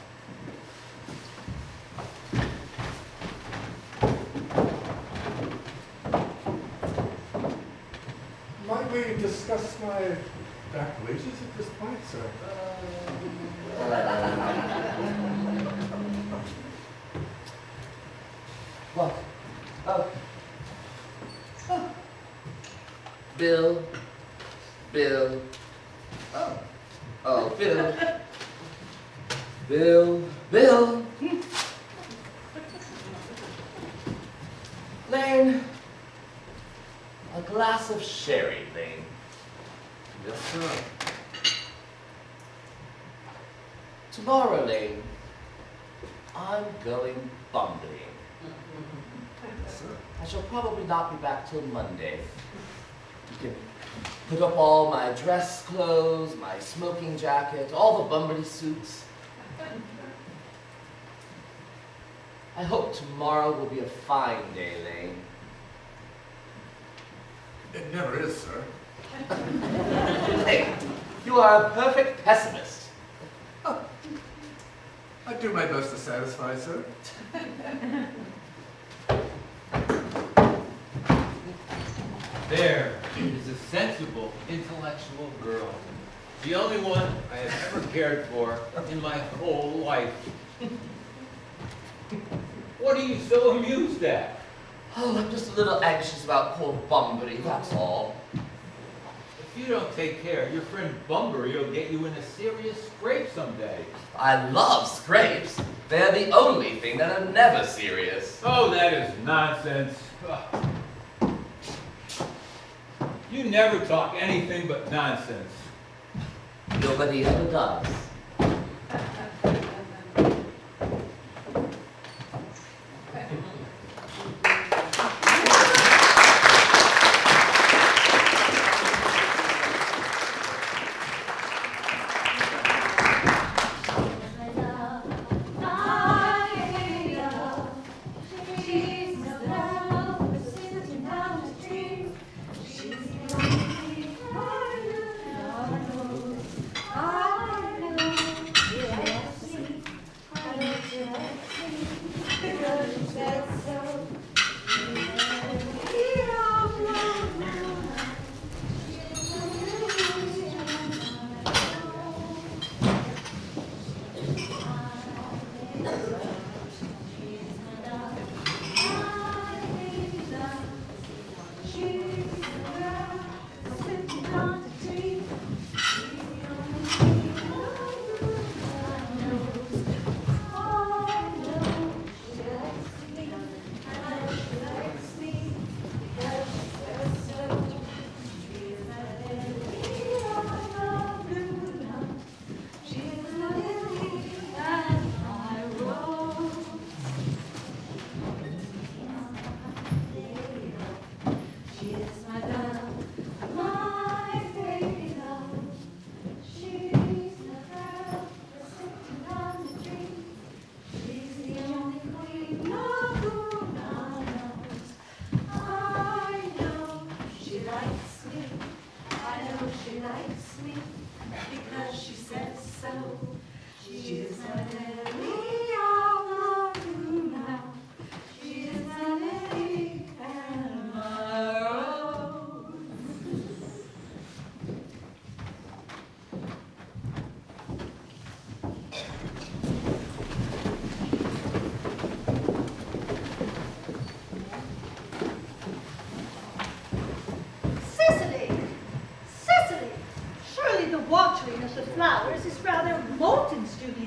Might we discuss my back wages at this point, sir? What? Oh. Bill. Bill. Oh. Oh, Bill. Bill. Lane. A glass of sherry, Lane. Yes, sir. Tomorrow, Lane, I'm going bumbling. Yes, sir. I shall probably not be back till Monday. You can put up all my dress clothes, my smoking jacket, all the Bumblebee suits. I hope tomorrow will be a fine day, Lane. It never is, sir. Lane, you are a perfect pessimist. I do my best to satisfy, sir. There is a sensible, intellectual girl. The only one I have ever cared for in my whole life. What are you so amused at? Oh, I'm just a little anxious about poor Bunbury, that's all. If you don't take care, your friend Bunbury will get you in a serious scrape someday. I love scrapes. They're the only thing that are never serious. Oh, that is nonsense. Ugh. You never talk anything but nonsense. Nobody ever does.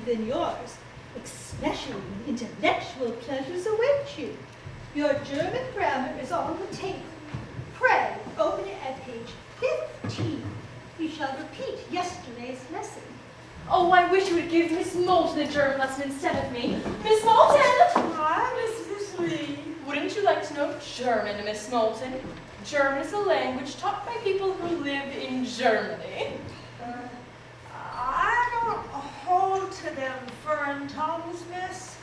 Than yours, especially when intellectual pleasures await you. Your German grammar is on the table. Pray, open it at page 15. We shall repeat yesterday's lesson. Oh, I wish you would give Miss Moulton a German lesson instead of me. Miss Moulton! Hi, Mrs. Lee. Wouldn't you like to know German, Miss Moulton? German is a language taught by people who live in Germany. I don't hold to them foreign tongues, miss.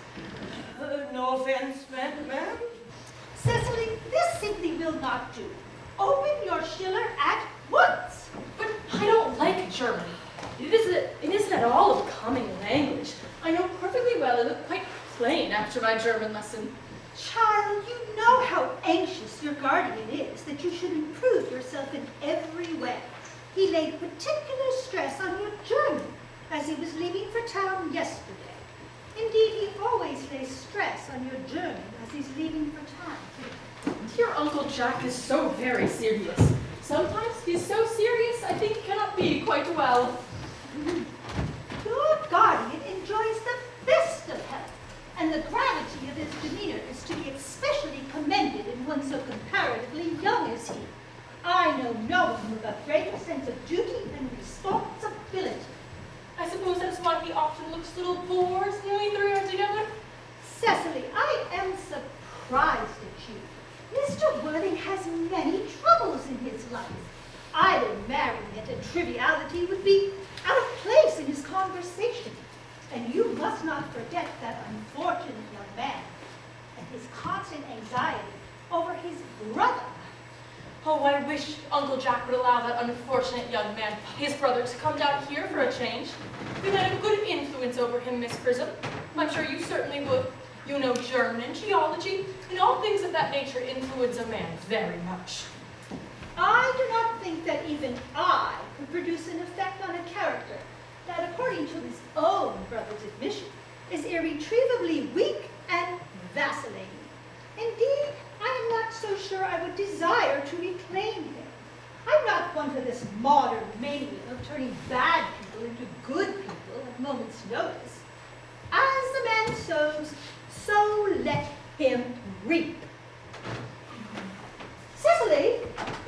No offense meant, ma'am. Cecily, this simply will not do. Open your Schiller at once. But I don't like German. It isn't at all a becoming language. I know perfectly well I look quite plain after my German lesson. Child, you know how anxious your guardian is that you should improve yourself in every way. He laid particular stress on your German as he was leaving for town yesterday. Indeed, he always lays stress on your German as he's leaving for town. Dear Uncle Jack is so very serious. Sometimes he is so serious, I think he cannot be quite well. Your guardian enjoys the best of health, and the gravity of his demeanor is to be especially commended in one so comparatively young as he. I know no one with a greater sense of duty and responsibility. I suppose that's why he often looks a little bored when we three are together. Cecily, I am surprised at you. Mr. Worthing has many troubles in his life. Either marrying at a triviality would be out of place in his conversation. And you must not forget that unfortunate young man and his constant anxiety over his brother. Oh, I wish Uncle Jack would allow that unfortunate young man, his brother, to come down here for a change. We might have a good influence over him, Miss Prism. I'm sure you certainly would. You know German and geology, and all things of that nature influence a man very much. I do not think that even I could produce an effect on a character that, according to his own brother's admission, is irretrievably weak and vacillating. Indeed, I am not so sure I would desire to reclaim him. I'm not one for this modern mania of turning bad people into good people at a moment's notice. As the man sows, so let him reap. Cecily,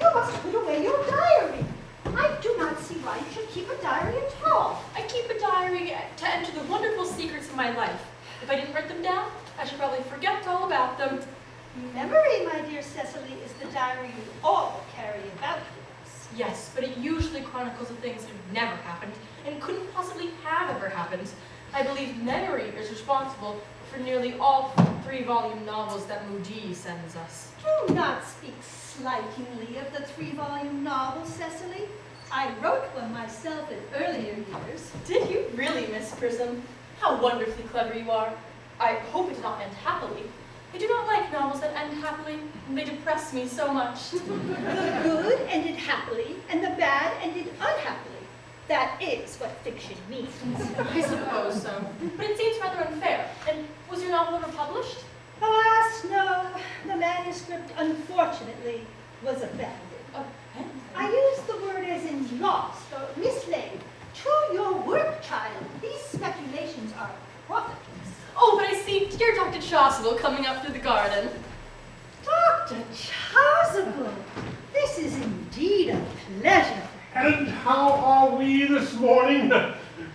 you must put away your diary. I do not see why you should keep a diary at all. I keep a diary to enter the wonderful secrets of my life. If I didn't write them down, I should probably forget all about them. Memory, my dear Cecily, is the diary you all carry about with us. Yes, but it usually chronicles the things that have never happened and couldn't possibly have ever happened. I believe memory is responsible for nearly all 3-volume novels that Moody sends us. Do not speak slightingly of the 3-volume novel, Cecily. I wrote one myself in earlier years. Did you really, Miss Prism? How wonderfully clever you are. I hope it did not end happily. I do not like novels that end happily. They depress me so much. The good ended happily, and the bad ended unhappily. That is what fiction means. I suppose so. But it seems rather unfair. And was your novel ever published? Alas, no. The manuscript, unfortunately, was abandoned. Abandoned? I use the word as in lost or mislaid. To your work, child. These speculations are profitless. Oh, but I see dear Dr. Chasuble coming up through the garden. Dr. Chasuble, this is indeed a pleasure. And how are we this morning?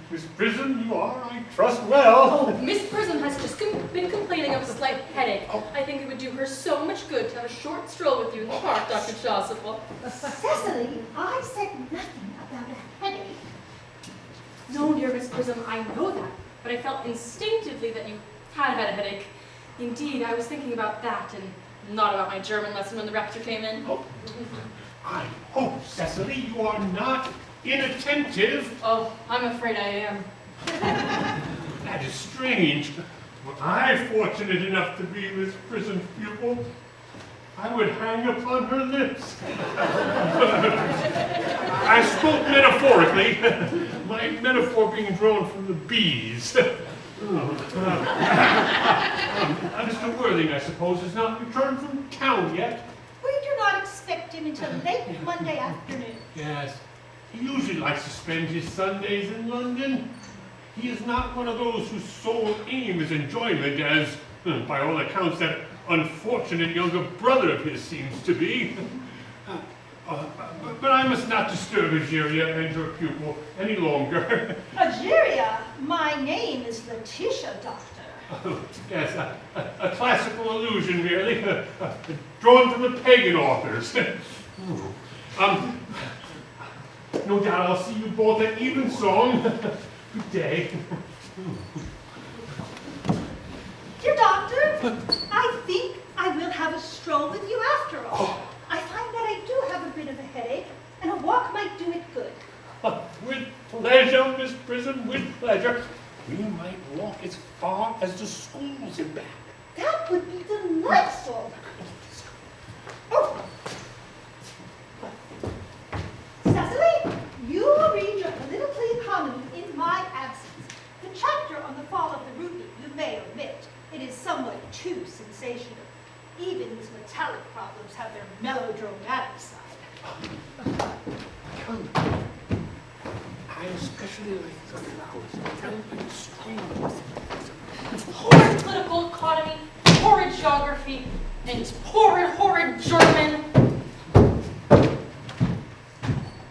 Miss Prism, you are, I trust, well. Oh, Miss Prism has just been complaining of a slight headache. I think it would do her so much good to have a short stroll with you in the park, Dr. Chasuble. Cecily, I said nothing about a headache. No, dear Miss Prism, I know that. But I felt instinctively that you had a headache. Indeed, I was thinking about that and not about my German lesson when the rector came in. Oh, I hope, Cecily, you are not inattentive. Oh, I'm afraid I am. That is strange. Were I fortunate enough to be Miss Prism's pupil, I would hang upon her lips. I spoke metaphorically, my metaphor being drawn from the bees. Mr. Worthing, I suppose, has not returned from town yet. We do not expect him until late Monday afternoon. Yes, he usually likes to spend his Sundays in London. He is not one of those whose sole aim is enjoyment, as, by all accounts, that unfortunate younger brother of his seems to be. But I must not disturb Egeria and her pupil any longer. Egeria, my name is Letitia, Doctor. Yes, a classical allusion merely, drawn from the pagan authors. No doubt I'll see you both at evensong. Good day. Dear Doctor, I think I will have a stroll with you after all. I find that I do have a bit of a headache, and a walk might do it good. With pleasure, Miss Prism, with pleasure. We might walk as far as the schools and back. That would be delightful. Oh. Cecily, you will read your political economy in my absence. The chapter on the fall of the rupee you may omit. It is somewhat too sensational. Even these metallic problems have their melodramatic side. Come. I especially like the flowers. Developing streams. Horrid political economy, horrid geography, and horrid German.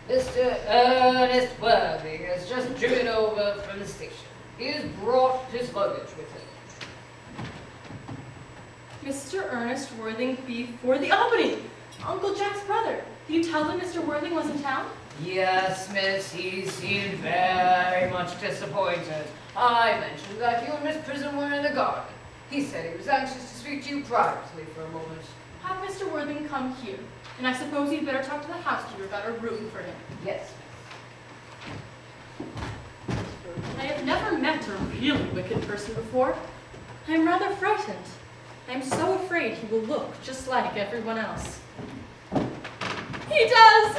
Mr. Ernest Worthing has just driven over from the station. He has brought his luggage with him. Mr. Ernest Worthing before the Albany, Uncle Jack's brother. Did you tell him Mr. Worthing was in town? Yes, miss, he seemed very much disappointed. I mentioned that you and Miss Prism were in the garden. He said he was anxious to speak to you privately for a moment. Have Mr. Worthing come here, and I suppose you'd better talk to the housekeeper about a room for him. Yes. I have never met a really wicked person before. I am rather frightened. I am so afraid he will look just like everyone else. He does!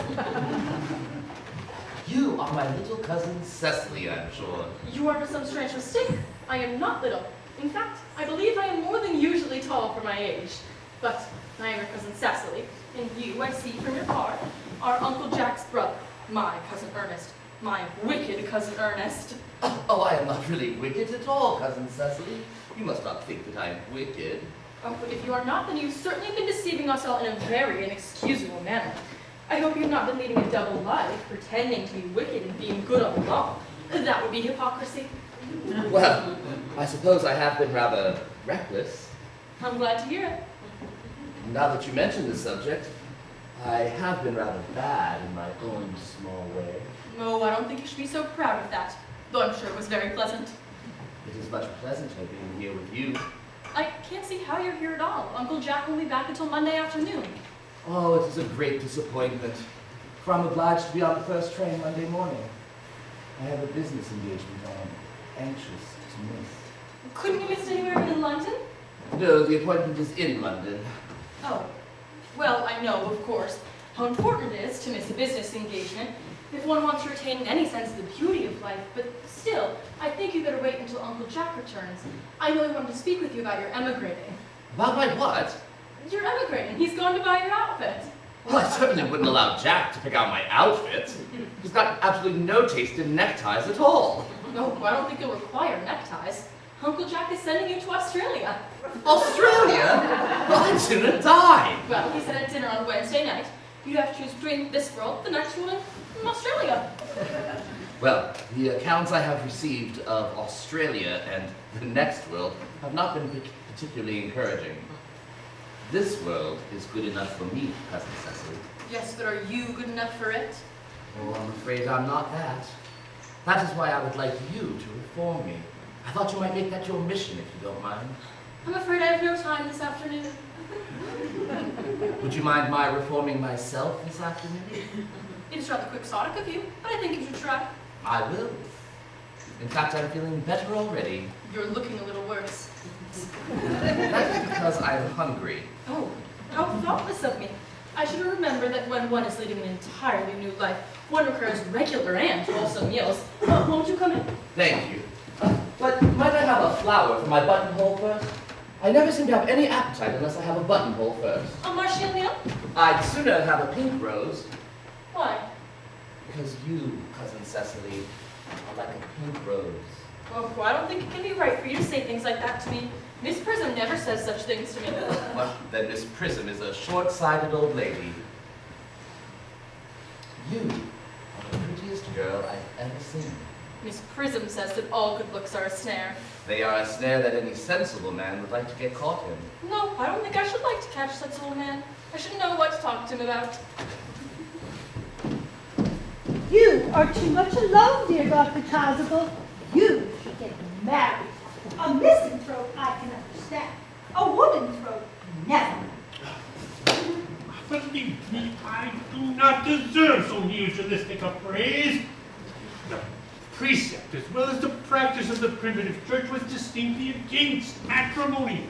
You are my little cousin Cecily, I'm sure. You are for some strange mistake. I am not little. In fact, I believe I am more than usually tall for my age. But I am your cousin Cecily, and you, I see from your car, are Uncle Jack's brother, my cousin Ernest, my wicked cousin Ernest. Oh, I am not really wicked at all, cousin Cecily. You must not think that I am wicked. Oh, but if you are not, then you've certainly been deceiving us all in a very inexcusable manner. I hope you have not been leading a double life, pretending to be wicked and being good all along. That would be hypocrisy. Well, I suppose I have been rather reckless. I'm glad to hear it. Now that you mention the subject, I have been rather bad in my own small way. No, I don't think you should be so proud of that, though I'm sure it was very pleasant. It is much pleasanter being here with you. I can't see how you're here at all. Uncle Jack will be back until Monday afternoon. Oh, it is a great disappointment, for I'm obliged to be on the first train Monday morning. I have a business engagement I am anxious to miss. Couldn't you miss it anywhere in London? No, the appointment is in London. Oh, well, I know, of course, how important it is to miss a business engagement if one wants to retain any sense of the beauty of life, but still, I think you better wait until Uncle Jack returns. I know he wanted to speak with you about your emigrating. About my what? You're emigrating. He's going to buy your outfit. Well, I certainly wouldn't allow Jack to pick out my outfit. He's got absolutely no taste in neckties at all. No, I don't think you'll require neckties. Uncle Jack is sending you to Australia. Australia? Well, I'd sooner die. Well, he said at dinner on Wednesday night, you'd have to choose between this world, the next one, and Australia. Well, the accounts I have received of Australia and the next world have not been particularly encouraging. This world is good enough for me, Cousin Cecily. Yes, but are you good enough for it? Oh, I'm afraid I'm not that. That is why I would like you to reform me. I thought you might make that your mission, if you don't mind. I'm afraid I have no time this afternoon. Would you mind my reforming myself this afternoon? It is rather quixotic of you, but I think you should try. I will. In fact, I'm feeling better already. You're looking a little worse. That's because I'm hungry. Oh, how thoughtless of me. I should remember that when one is leading an entirely new life, one requires regular and wholesome meals. Oh, won't you come in? Thank you. But might I have a flower for my buttonhole first? I never seem to have any appetite unless I have a buttonhole first. A Martial meal? I'd sooner have a pink rose. Why? Because you, Cousin Cecily, are like a pink rose. Oh, I don't think it can be right for you to say things like that to me. Miss Prism never says such things to me. Well, then Miss Prism is a short-sighted old lady. You are the prettiest girl I've ever seen. Miss Prism says that all good looks are a snare. They are a snare that any sensible man would like to get caught in. No, I don't think I should like to catch such a little man. I should know what to talk to him about. You are too much alone, dear Dr. Chasuble. You should get married. A misanthrope I can understand. A womanthrope, never. Believe me, I do not deserve so mutualistic a praise. The precept, as well as the practice of the primitive church, was distinctly against matrimony.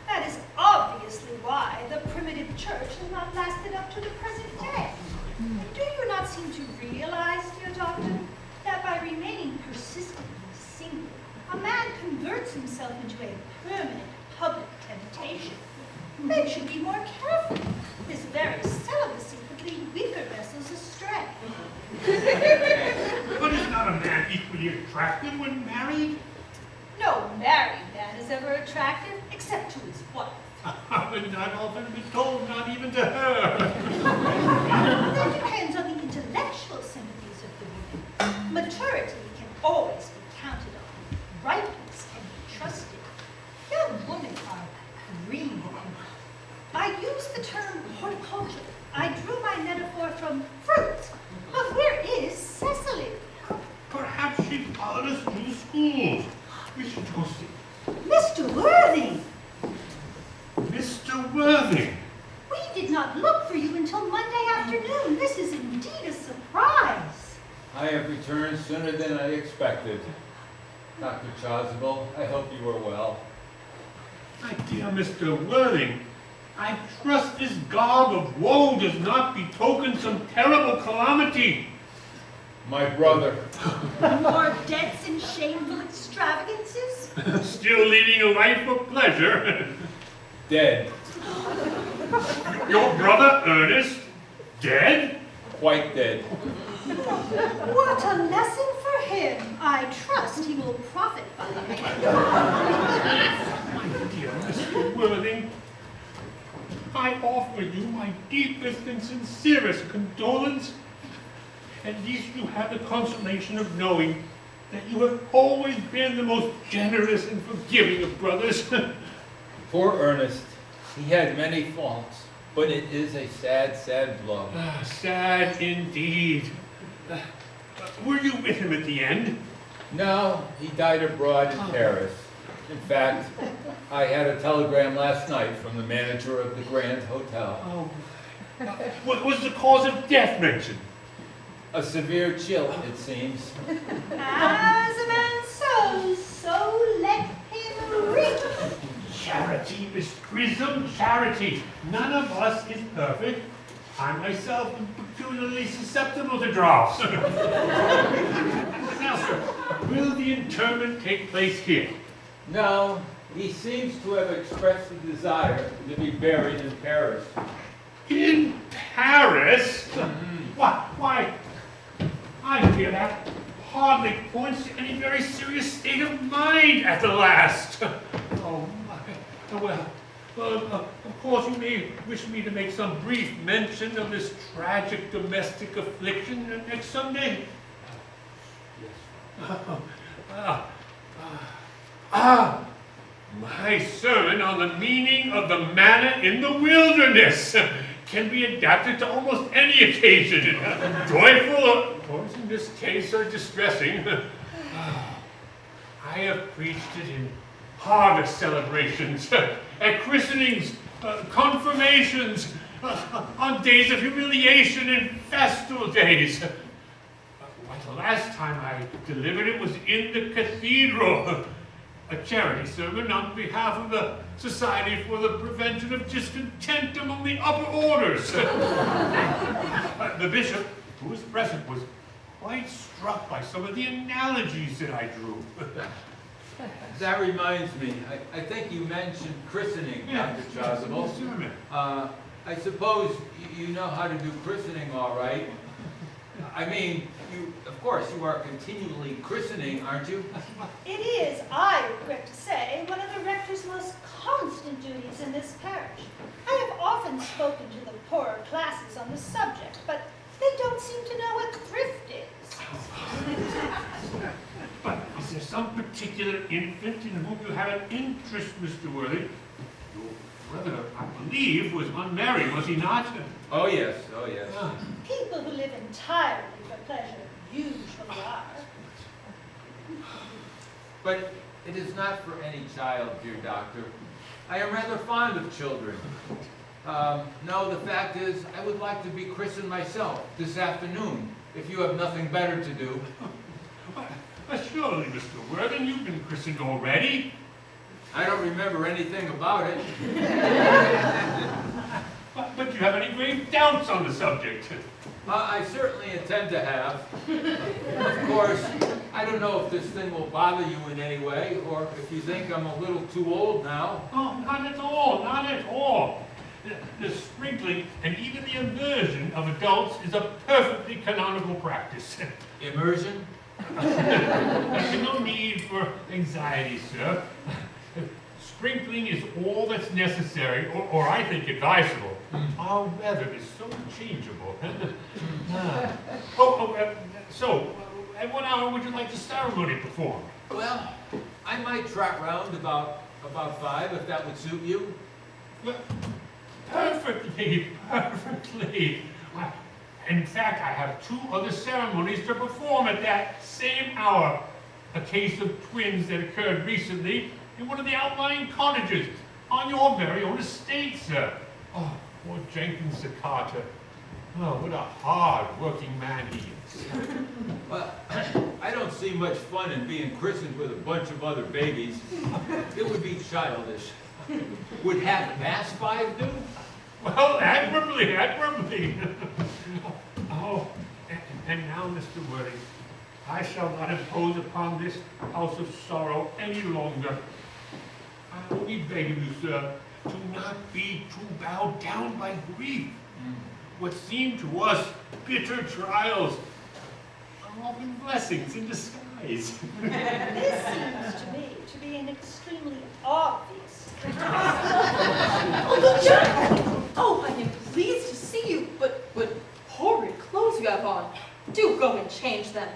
That is obviously why the primitive church has not lasted up to the present day. And do you not seem to realize, dear doctor, that by remaining persistently single, a man converts himself into a permanent public temptation? Men should be more careful. This very celibacy could lead attractive when married? No married man is ever attractive, except to his wife. Not often been told, not even to her. That depends on the intellectual sympathies of the woman. Maturity can always be counted on. Ripeness can be trusted. Young women are green. I use the term horticulture. I drew my metaphor from fruit. But where is Cecily? Perhaps she followed us through the schools. We should go see. Mr. Worthing! Mr. Worthing. We did not look for you until Monday afternoon. This is indeed a surprise. I have returned sooner than I expected. Dr. Chasuble, I hope you are well. My dear Mr. Worthing, I trust this garb of woe does not betoken some terrible calamity. My brother. More debts and shameful extravagances? Still leading a life of pleasure. Dead. Your brother Ernest, dead? Quite dead. What a lesson for him. I trust he will profit by it. My dear Mr. Worthing, I offer you my deepest and sincerest condolence. At least you have the consolation of knowing that you have always been the most generous and forgiving of brothers. Poor Ernest. He had many faults, but it is a sad, sad blow. Sad indeed. Were you with him at the end? No, he died abroad in Paris. In fact, I had a telegram last night from the manager of the Grand Hotel. Oh. What was the cause of death mentioned? A severe chill, it seems. As a man sows, so let him reap. Charity, Miss Prism, charity. None of us is perfect. I myself am peculiarly susceptible to drafts. Now, sir, will the interment take place here? No, he seems to have expressed a desire to be buried in Paris. In Paris? Why, I fear that hardly points to any very serious state of mind at the last. Oh, my. Well, of course you may wish me to make some brief mention of this tragic domestic affliction next Sunday. My sermon on the meaning of the manna in the wilderness can be adapted to almost any occasion, joyful or in this case, distressing. I have preached it in harvest celebrations, at christenings, confirmations, on days of humiliation and festal days. Why, the last time I delivered it was in the cathedral, a charity sermon on behalf of the Society for the Prevention of Discontent among the Upper Orders. The bishop, who was present, was quite struck by some of the analogies that I drew. That reminds me, I think you mentioned christening, Dr. Chasuble. I suppose you know how to do christening all right. I mean, of course, you are continually christening, aren't you? It is, I regret to say, one of the rector's most constant duties in this parish. I have often spoken to the poorer classes on the subject, but they don't seem to know what thrift is. But is there some particular infant in whom you have an interest, Mr. Worthing? Your brother, I believe, was unmarried, was he not? Oh, yes, oh, yes. People who live entirely for pleasure usually are. But it is not for any child, dear doctor. I am rather fond of children. No, the fact is, I would like to be christened myself this afternoon, if you have nothing better to do. Surely, Mr. Worthing, you've been christened already. I don't remember anything about it. But do you have any grave doubts on the subject? I certainly intend to have. Of course, I don't know if this thing will bother you in any way, or if you think I'm a little too old now. Oh, not at all, not at all. The sprinkling and even the immersion of adults is a perfectly canonical practice. Immersion? No need for anxiety, sir. Sprinkling is all that's necessary, or I think advisable. Our weather is so changeable. So, at what hour would you like the ceremony performed? Well, I might trot round about 5 if that would suit you. Well, perfectly. In fact, I have 2 other ceremonies to perform at that same hour. A case of twins that occurred recently in one of the outlying cottages on your very own estate, sir. Oh, poor Jenkins the carter. Oh, what a hard-working man he is. Well, I don't see much fun in being christened with a bunch of other babies. It would be childish. Would half past 5 do? Well, admirably. Oh, and now, Mr. Worthing, I shall not impose upon this house of sorrow any longer. I only beg of you, sir, to not be too bowed down by grief. What seem to us bitter trials are often blessings in disguise. This seems to me to be an extremely obvious. Uncle Jack! Oh, I am pleased to see you, but horrid clothes you have on. Do go and change them.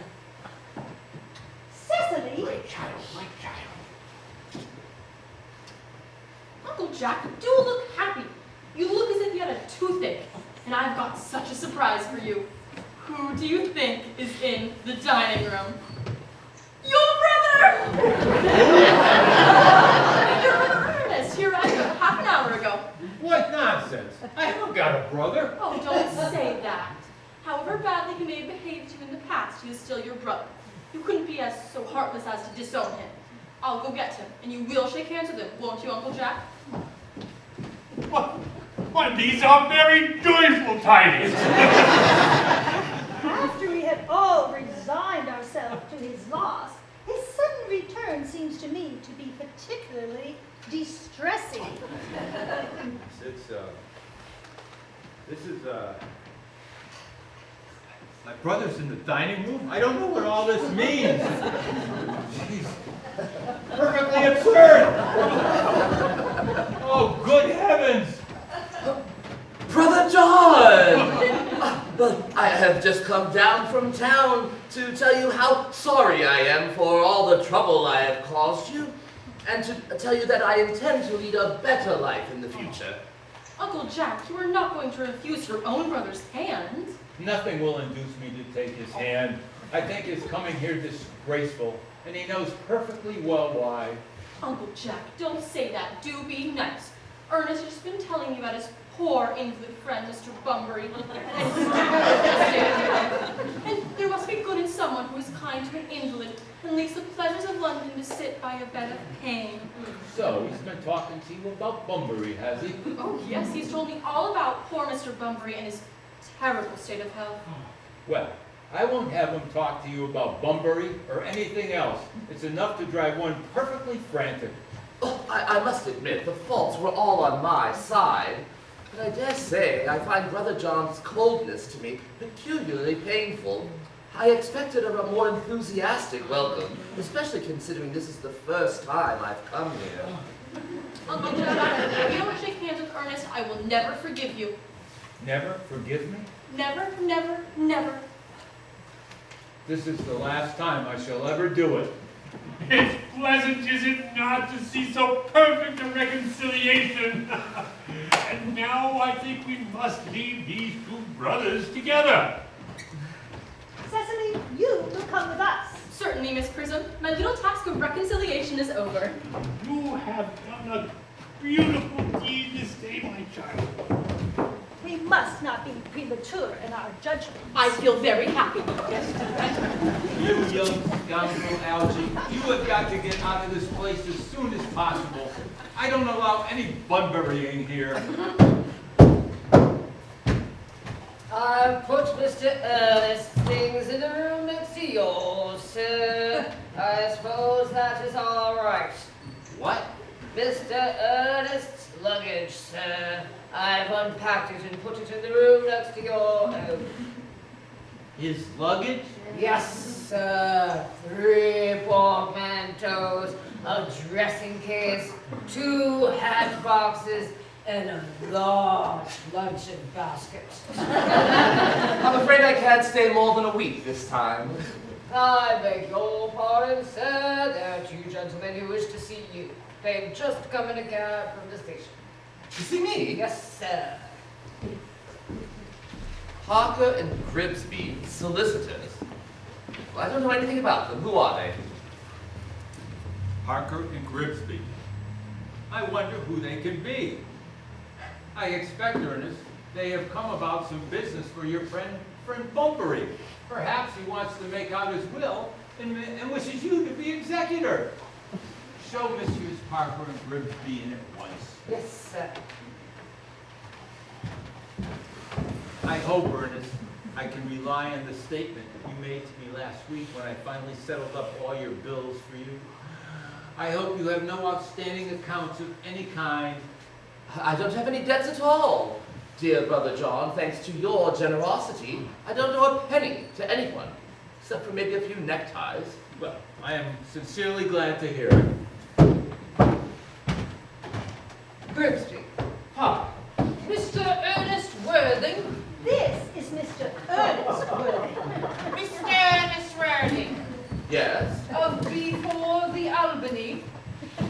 Cecily! My child. Uncle Jack, do look happy. You look as if you had a toothache, and I've got such a surprise for you. Who do you think is in the dining room? Your brother! Your brother Ernest, here I am half an hour ago. What nonsense! I haven't got a brother. Oh, don't say that. However badly he may have behaved to you in the past, he is still your brother. You couldn't be so heartless as to disown him. I'll go get him, and you will shake hands with him, won't you, Uncle Jack? Why, these are very joyful tidings. After we had all resigned ourselves to his loss, his sudden return seems to me to be particularly distressing. My brother's in the dining room? I don't know what all this means. Jeez. Perfectly absurd! Oh, good heavens! Brother John! Well, I have just come down from town to tell you how sorry I am for all the trouble I have caused you, and to tell you that I intend to lead a better life in the future. Uncle Jack, you are not going to refuse your own brother's hand. Nothing will induce me to take his hand. I think his coming here disgraceful, and he knows perfectly well why. Uncle Jack, don't say that. Do be nice. Ernest has just been telling me about his poor invalid friend, Mr. Bunbury. And there must be good in someone who is kind to an invalid and leaves the pleasures of London to sit by a bed of pain. So, he's been talking to you about Bunbury, has he? Oh, yes, he's told me all about poor Mr. Bunbury and his terrible state of health. Well, I won't have him talk to you about Bunbury or anything else. It's enough to drive one perfectly frantic. Oh, I must admit, the faults were all on my side. But I dare say I find Brother John's coldness to me peculiarly painful. I expected a more enthusiastic welcome, especially considering this is the first time I've come here. Uncle Jack, if you don't shake hands with Ernest, I will never forgive you. Never forgive me? Never, never, never. This is the last time I shall ever do it. It's pleasant, is it not, to see so perfect a reconciliation? And now I think we must leave these two brothers together. Cecily, you will come with us. Certainly, Miss Prism. My little task of reconciliation is over. You have done a beautiful deed this day, my child. We must not be premature in our judgment. I feel very happy. You young scoundrel, Algy, you have got to get out of this place as soon as possible. I don't allow any Bunburying here. I've put Mr. Ernest's things in the room next to yours, sir. I suppose that is all right. What? Mr. Ernest's luggage, sir. I've unpacked it and put it in the room next to your own. His luggage? Yes, sir. 3 portmanteaus, a dressing case, 2 hat boxes, and a large luncheon basket. I'm afraid I can't stay more than a week this time. I beg your pardon, sir. There are 2 gentlemen who wish to see you. They've just come in a cab from the station. You see me? Yes, sir. Parker and Grimsby, solicitors. Well, I don't know anything about them. Who are they? Parker and Grimsby. I wonder who they can be. I expect, Ernest, they have come about some business for your friend Bumpery. Perhaps he wants to make out his will and wishes you to be executor. Show Messrs. Parker and Grimsby in at once. Yes, sir. I hope, Ernest, I can rely on the statement you made to me last week when I finally settled up all your bills for you. I hope you have no outstanding accounts of any kind. I don't have any debts at all. Dear Brother John, thanks to your generosity, I don't owe a penny to anyone, except for maybe a few neckties. Well, I am sincerely glad to hear it. Grimsby. Hi. Mr. Ernest Worthing. This is Mr. Earnest Wilde. Mr. Ernest Worthing. Yes? Of before the Albany.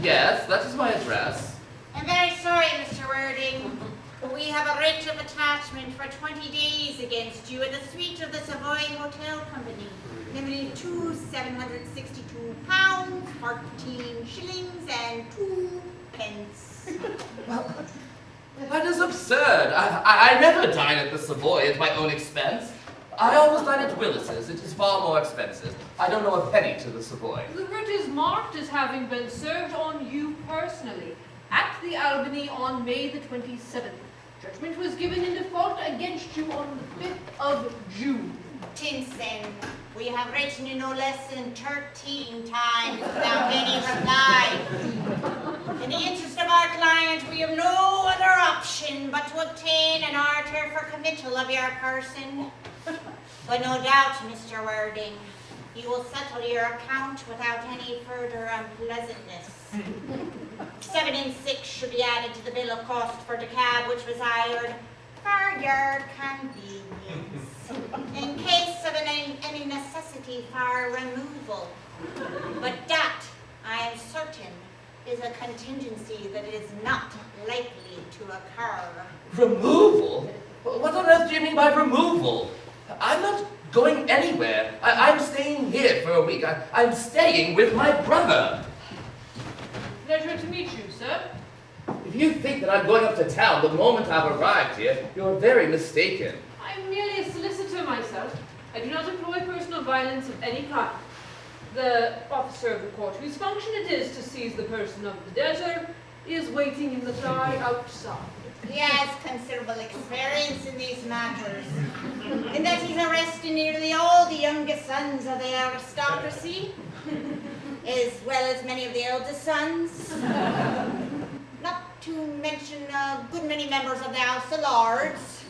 Yes, that is my address. I'm very sorry, Mr. Wording. We have a writ of attachment for 20 days against you at the suite of the Savoy Hotel Company. Limited to £762, 14 shillings and 2 pence. That is absurd. I never dine at the Savoy at my own expense. I always dine at Willis's. It is far more expensive. I don't owe a penny to the Savoy. The writ is marked as having been served on you personally at the Albany on May the 27th. Judgment was given in default against you on the 5th of June. Since then, we have written you no less than 13 times without any reply. In the interest of our client, we have no other option but to obtain an order for committal of your person. But no doubt, Mr. Wording, you will settle your account without any further unpleasantness. 7 and 6 should be added to the bill of cost for the cab which was hired for your convenience, in case of any necessity for removal. But that, I am certain, is a contingency that is not likely to occur. Removal? What on earth do you mean by removal? I'm not going anywhere. I'm staying here for a week. I'm staying with my brother. Pleasure to meet you, sir. If you think that I'm going up to town the moment I've arrived here, you're very mistaken. I'm merely a solicitor myself. I do not employ personal violence of any kind. The officer of the court, whose function it is to seize the person of the debtor, is waiting in the fly outside. He has considerable experience in these matters, in that he's arrested nearly all the youngest sons of the aristocracy, as well as many of the eldest sons, not to mention a good many members of the House of Lords.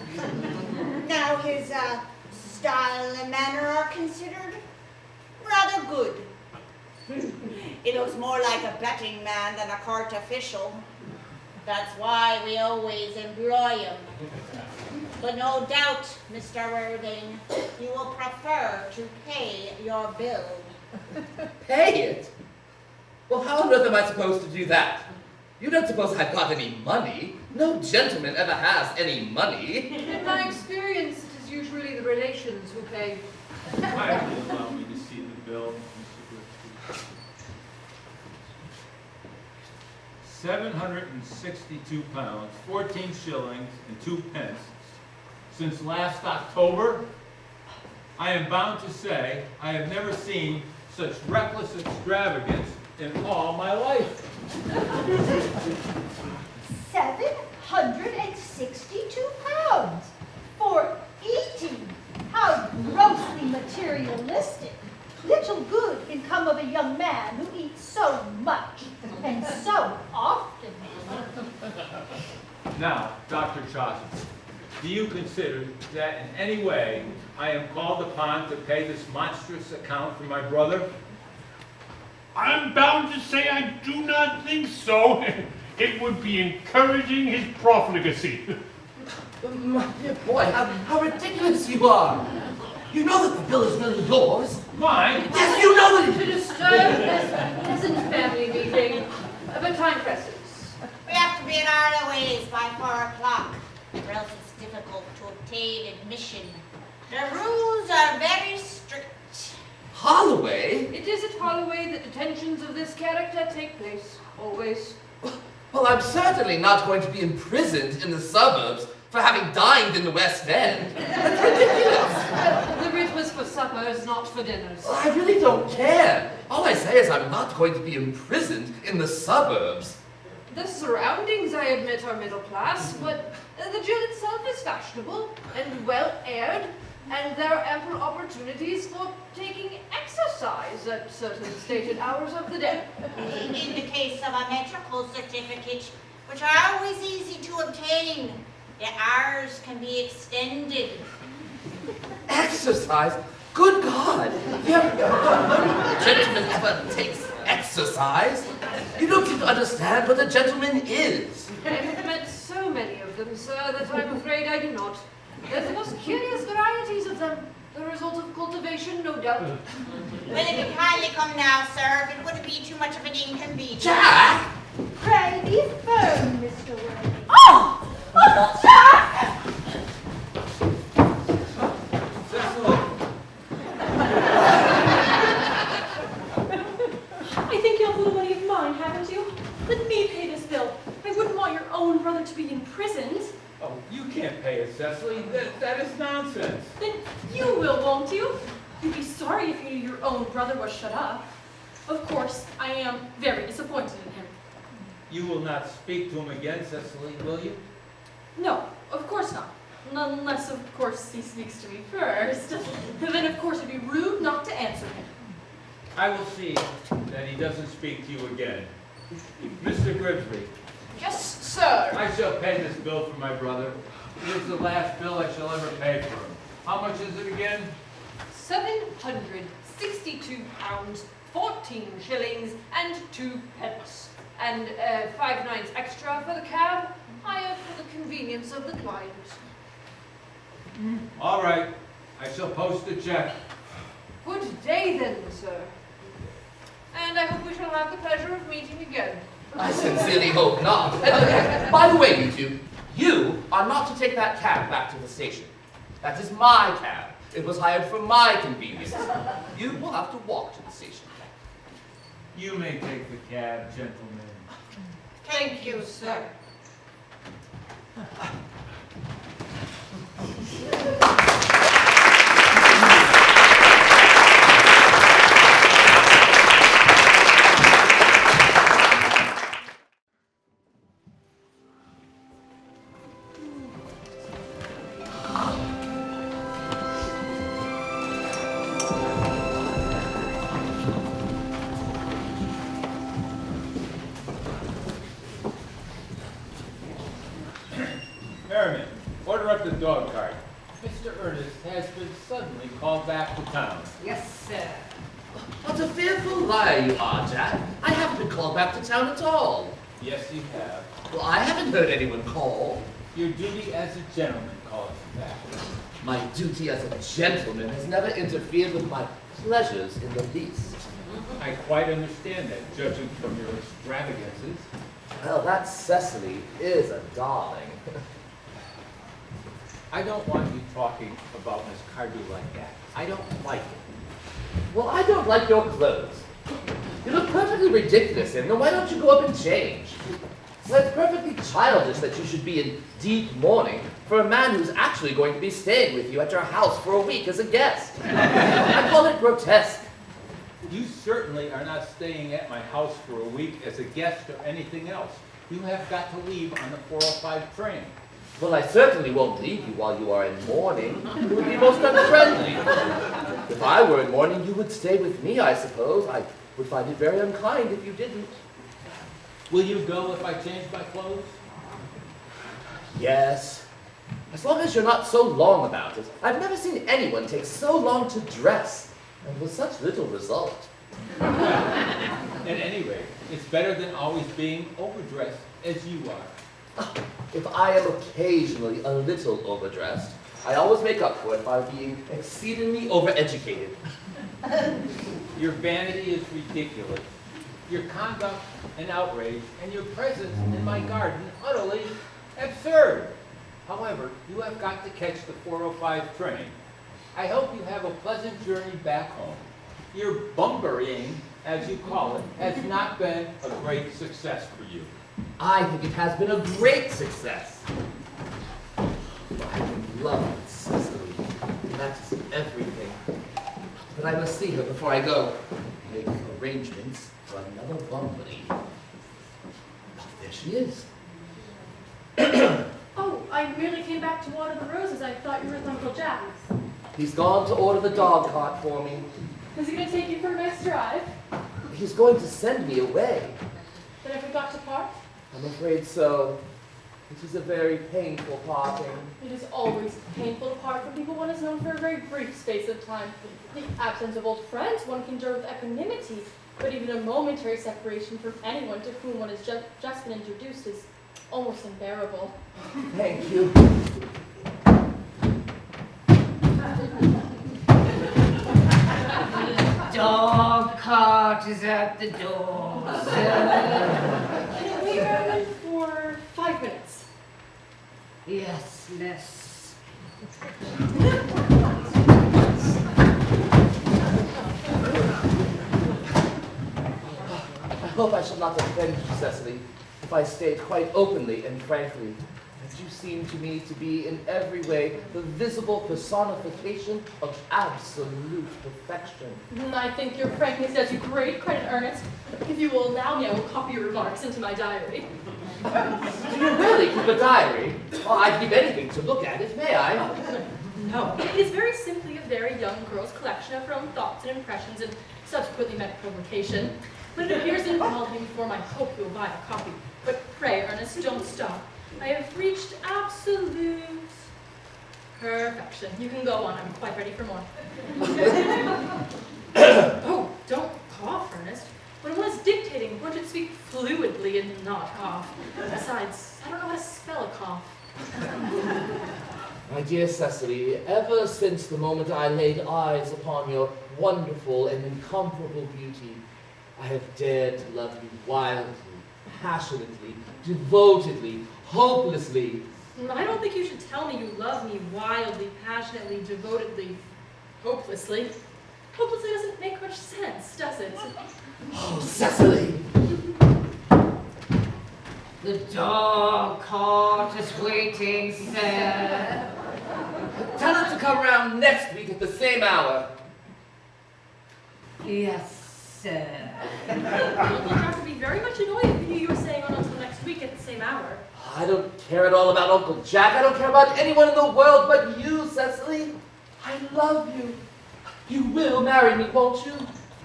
Now his style and manner are considered rather good. He looks more like a betting man than a court official. That's why we always employ him. But no doubt, Mr. Worthing, you will prefer to pay your bill. Pay it? Well, how on earth am I supposed to do that? You don't suppose I've got any money? No gentleman ever has any money. In my experience, it is usually the relations who pay. Why do you allow me to see the bill, Mr. Grimsby? £762, 14 shillings and 2 pence. Since last October, I am bound to say I have never seen such reckless extravagance in all my life. 762 pounds for eating. How grossly materialistic. Little good can come of a young man who eats so much and so often. Now, Dr. Chaucer, Do you consider that in any way I am called upon to pay this monstrous account for my brother? I'm bound to say I do not think so. It would be encouraging his profligacy. My dear boy, how ridiculous you are! You know that the bill is really yours. Mine? Yes, you know that To disturb this pleasant family meeting, but time presses. We have to be at Arloways by 4 o'clock, or else it's difficult to obtain admission. The rules are very strict. Holloway? It is at Holloway that detentions of this character take place, always. Well, I'm certainly not going to be imprisoned in the suburbs for having dined in the West End. That's ridiculous. The writ was for suppers, not for dinners. Well, I really don't care. All I say is I'm not going to be imprisoned in the suburbs. The surroundings, I admit, are middle class, but the jail itself is fashionable and well aired, and there are ample opportunities for taking exercise at certain stated hours of the day. In the case of a medical certificate, which are always easy to obtain, the hours can be extended. Exercise? Good God! No gentleman ever takes exercise. You don't seem to understand what a gentleman is. I have met so many of them, sir, that I'm afraid I do not. There's the most curious varieties of them. The result of cultivation, no doubt. Well, if you kindly come now, sir, if it wouldn't be too much of an inconvenience. Jack! Pray be firm, Mr. Worthing. Oh! Uncle Jack! Cecily, I think you'll put money of mine, haven't you? Let me pay this bill. I wouldn't want your own brother to be imprisoned. oh, you can't pay it, Cecily. That is nonsense. Then you will, won't you? You'd be sorry if you knew your own brother was shut up. Of course, I am very disappointed in him. You will not speak to him again, Cecily, will you? No, of course not. Unless, of course, he speaks to me first. Then, of course, it'd be rude not to answer him. I will see that he doesn't speak to you again. Mr. Grimsby, Yes, sir. I shall pay this bill for my brother. It is the last bill I shall ever pay for him. How much is it again? £762, 14 shillings and 2 pence. And 5 nines extra for the cab, higher for the convenience of the client. All right. I shall post a check. Good day then, sir. And I hope we shall have the pleasure of meeting again. I sincerely hope not. And, by the way, you two, you are not to take that cab back to the station. That is my cab. It was hired for my convenience. You will have to walk to the station. You may take the cab, gentlemen. Thank you, sir. Merriman, order up the dog cart. Mr. Earnest has been suddenly called back to town. Yes, sir. What a fearful liar you are, Jack. I haven't been called back to town at all. Yes, you have. Well, I haven't heard anyone call. Your duty as a gentleman calls you back. My duty as a gentleman has never interfered with my pleasures in the least. I quite understand that, judging from your extravagances. Well, that Cecily is a darling. I don't want you talking about Miss Cardew like that. I don't like it. Well, I don't like your clothes. You look perfectly ridiculous in them. Why don't you go up and change? Well, it's perfectly childish that you should be in deep mourning for a man who's actually going to be staying with you at your house for a week as a guest. I call it grotesque. You certainly are not staying at my house for a week as a guest or anything else. You have got to leave on the 4:05 train. Well, I certainly won't leave you while you are in mourning. It would be most unfriendly. If I were in mourning, you would stay with me, I suppose. I would find it very unkind if you didn't. Will you go if I change my clothes? Yes. As long as you're not so long about it. I've never seen anyone take so long to dress, and with such little result. At any rate, it's better than always being overdressed as you are. If I am occasionally a little overdressed, I always make up for it by being exceedingly overeducated. Your vanity is ridiculous. Your conduct an outrage, and your presence in my garden utterly absurd. However, you have got to catch the 4:05 train. I hope you have a pleasant journey back home. Your bumbering, as you call it, has not been a great success for you. I think it has been a great success. I'm in love with Cecily. That's everything. But I must see her before I go. Make arrangements for another bumbling. Oh, there she is. Oh, I merely came back to water the roses. I thought you were with Uncle Jack's. He's gone to order the dog cart for me. Is he going to take you for a nice drive? He's going to send me away. Then have we got to part? I'm afraid so. It is a very painful parting. It is always painful to part from people one has known for a very brief space of time. The absence of old friends one can endure with equanimity, but even a momentary separation from anyone to whom one has just been introduced is almost unbearable. Thank you. Dog cart is at the door, sir. Can we wait for 5 minutes? Yes, miss. I hope I shall not offend you, Cecily, if I state quite openly and frankly that you seem to me to be in every way the visible personification of absolute perfection. I think your frankness does you great credit, Ernest. If you will allow me, I will copy your remarks into my diary. Do you really keep a diary? Well, I'd give anything to look at it, may I? No, it is very simply a very young girl's collection of her own thoughts and impressions and subsequently met publication. But it appears in volume form. I hope you'll buy a copy. But pray, Ernest, don't stop. I have reached absolute perfection. You can go on. I'm quite ready for more. Oh, don't cough, Ernest. When one is dictating, one should speak fluidly and not cough. Besides, I don't know how to spell a cough. My dear Cecily, ever since the moment I laid eyes upon your wonderful and incomparable beauty, I have dared to love you wildly, passionately, devotedly, hopelessly. I don't think you should tell me you love me wildly, passionately, devotedly, hopelessly. Hopelessly doesn't make much sense, does it? Oh, Cecily! The dog cart is waiting, sir. Tell her to come round next week at the same hour. Yes, sir. Uncle Jack would be very much annoyed if you were saying on until next week at the same hour. I don't care at all about Uncle Jack. I don't care about anyone in the world but you, Cecily. I love you. You will marry me, won't you?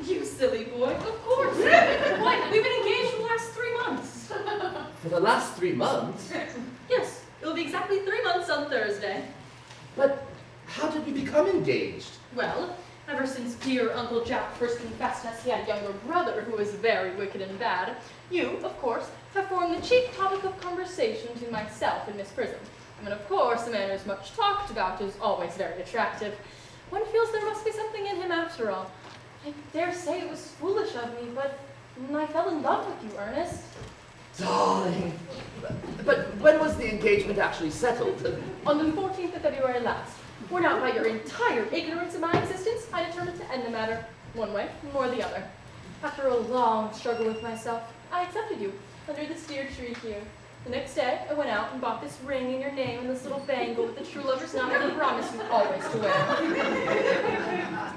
You silly boy, of course. Why, we've been engaged for the last 3 months. For the last 3 months? Yes, it'll be exactly 3 months on Thursday. But how did we become engaged? Well, ever since dear Uncle Jack first confessed us he had a younger brother who was very wicked and bad, you, of course, have formed the chief topic of conversation to myself and Miss Prism. I mean, of course, a man who's much talked about is always very attractive. One feels there must be something in him after all. I dare say it was foolish of me, but I fell in love with you, Ernest. Darling. But when was the engagement actually settled? On the 14th of February last. Worn out by your entire ignorance of my existence, I determined to end the matter one way or the other. After a long struggle with myself, I accepted you under this dear tree here. The next day, I went out and bought this ring in your name and this little bangle with the true lover's knot I promised you always to wear.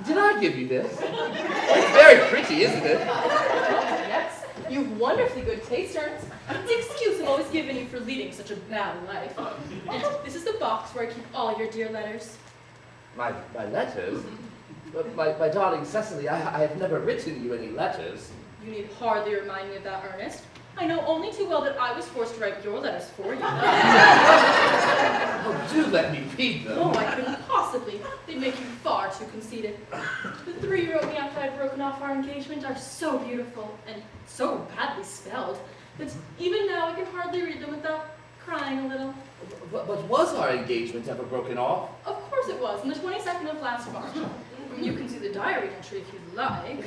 Did I give you this? It's very pretty, isn't it? Yes, you've wonderfully good taste, Ernest. It's the excuse I've always given you for leading such a bad life. And this is the box where I keep all your dear letters. My letters? But my darling Cecily, I have never written you any letters. You need hardly remind me of that, Ernest. I know only too well that I was forced to write your letters for you. Oh, Do let me read them. Oh, I couldn't possibly. They'd make you far too conceited. The three you wrote me after I'd broken off our engagement are so beautiful and so badly spelled that even now I can hardly read them without crying a little. But was our engagement ever broken off? Of course it was, on the 22nd of last March. You can see the diary entry if you'd like.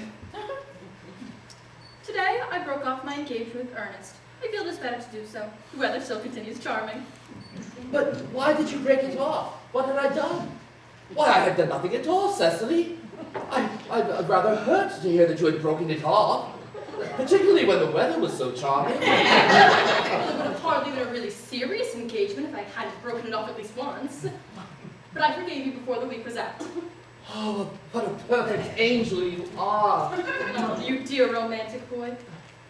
Today, I broke off my engagement with Ernest. I feel it is better to do so. The weather still continues charming. But why did you break it off? What had I done? Why, I had done nothing at all, Cecily. I'd rather hurt to hear that you had broken it off, particularly when the weather was so charming. Well, it would have hardly been a really serious engagement if I hadn't broken it off at least once. But I forgave you before the week was out. Oh, what a perfect angel you are. Oh, you dear romantic boy.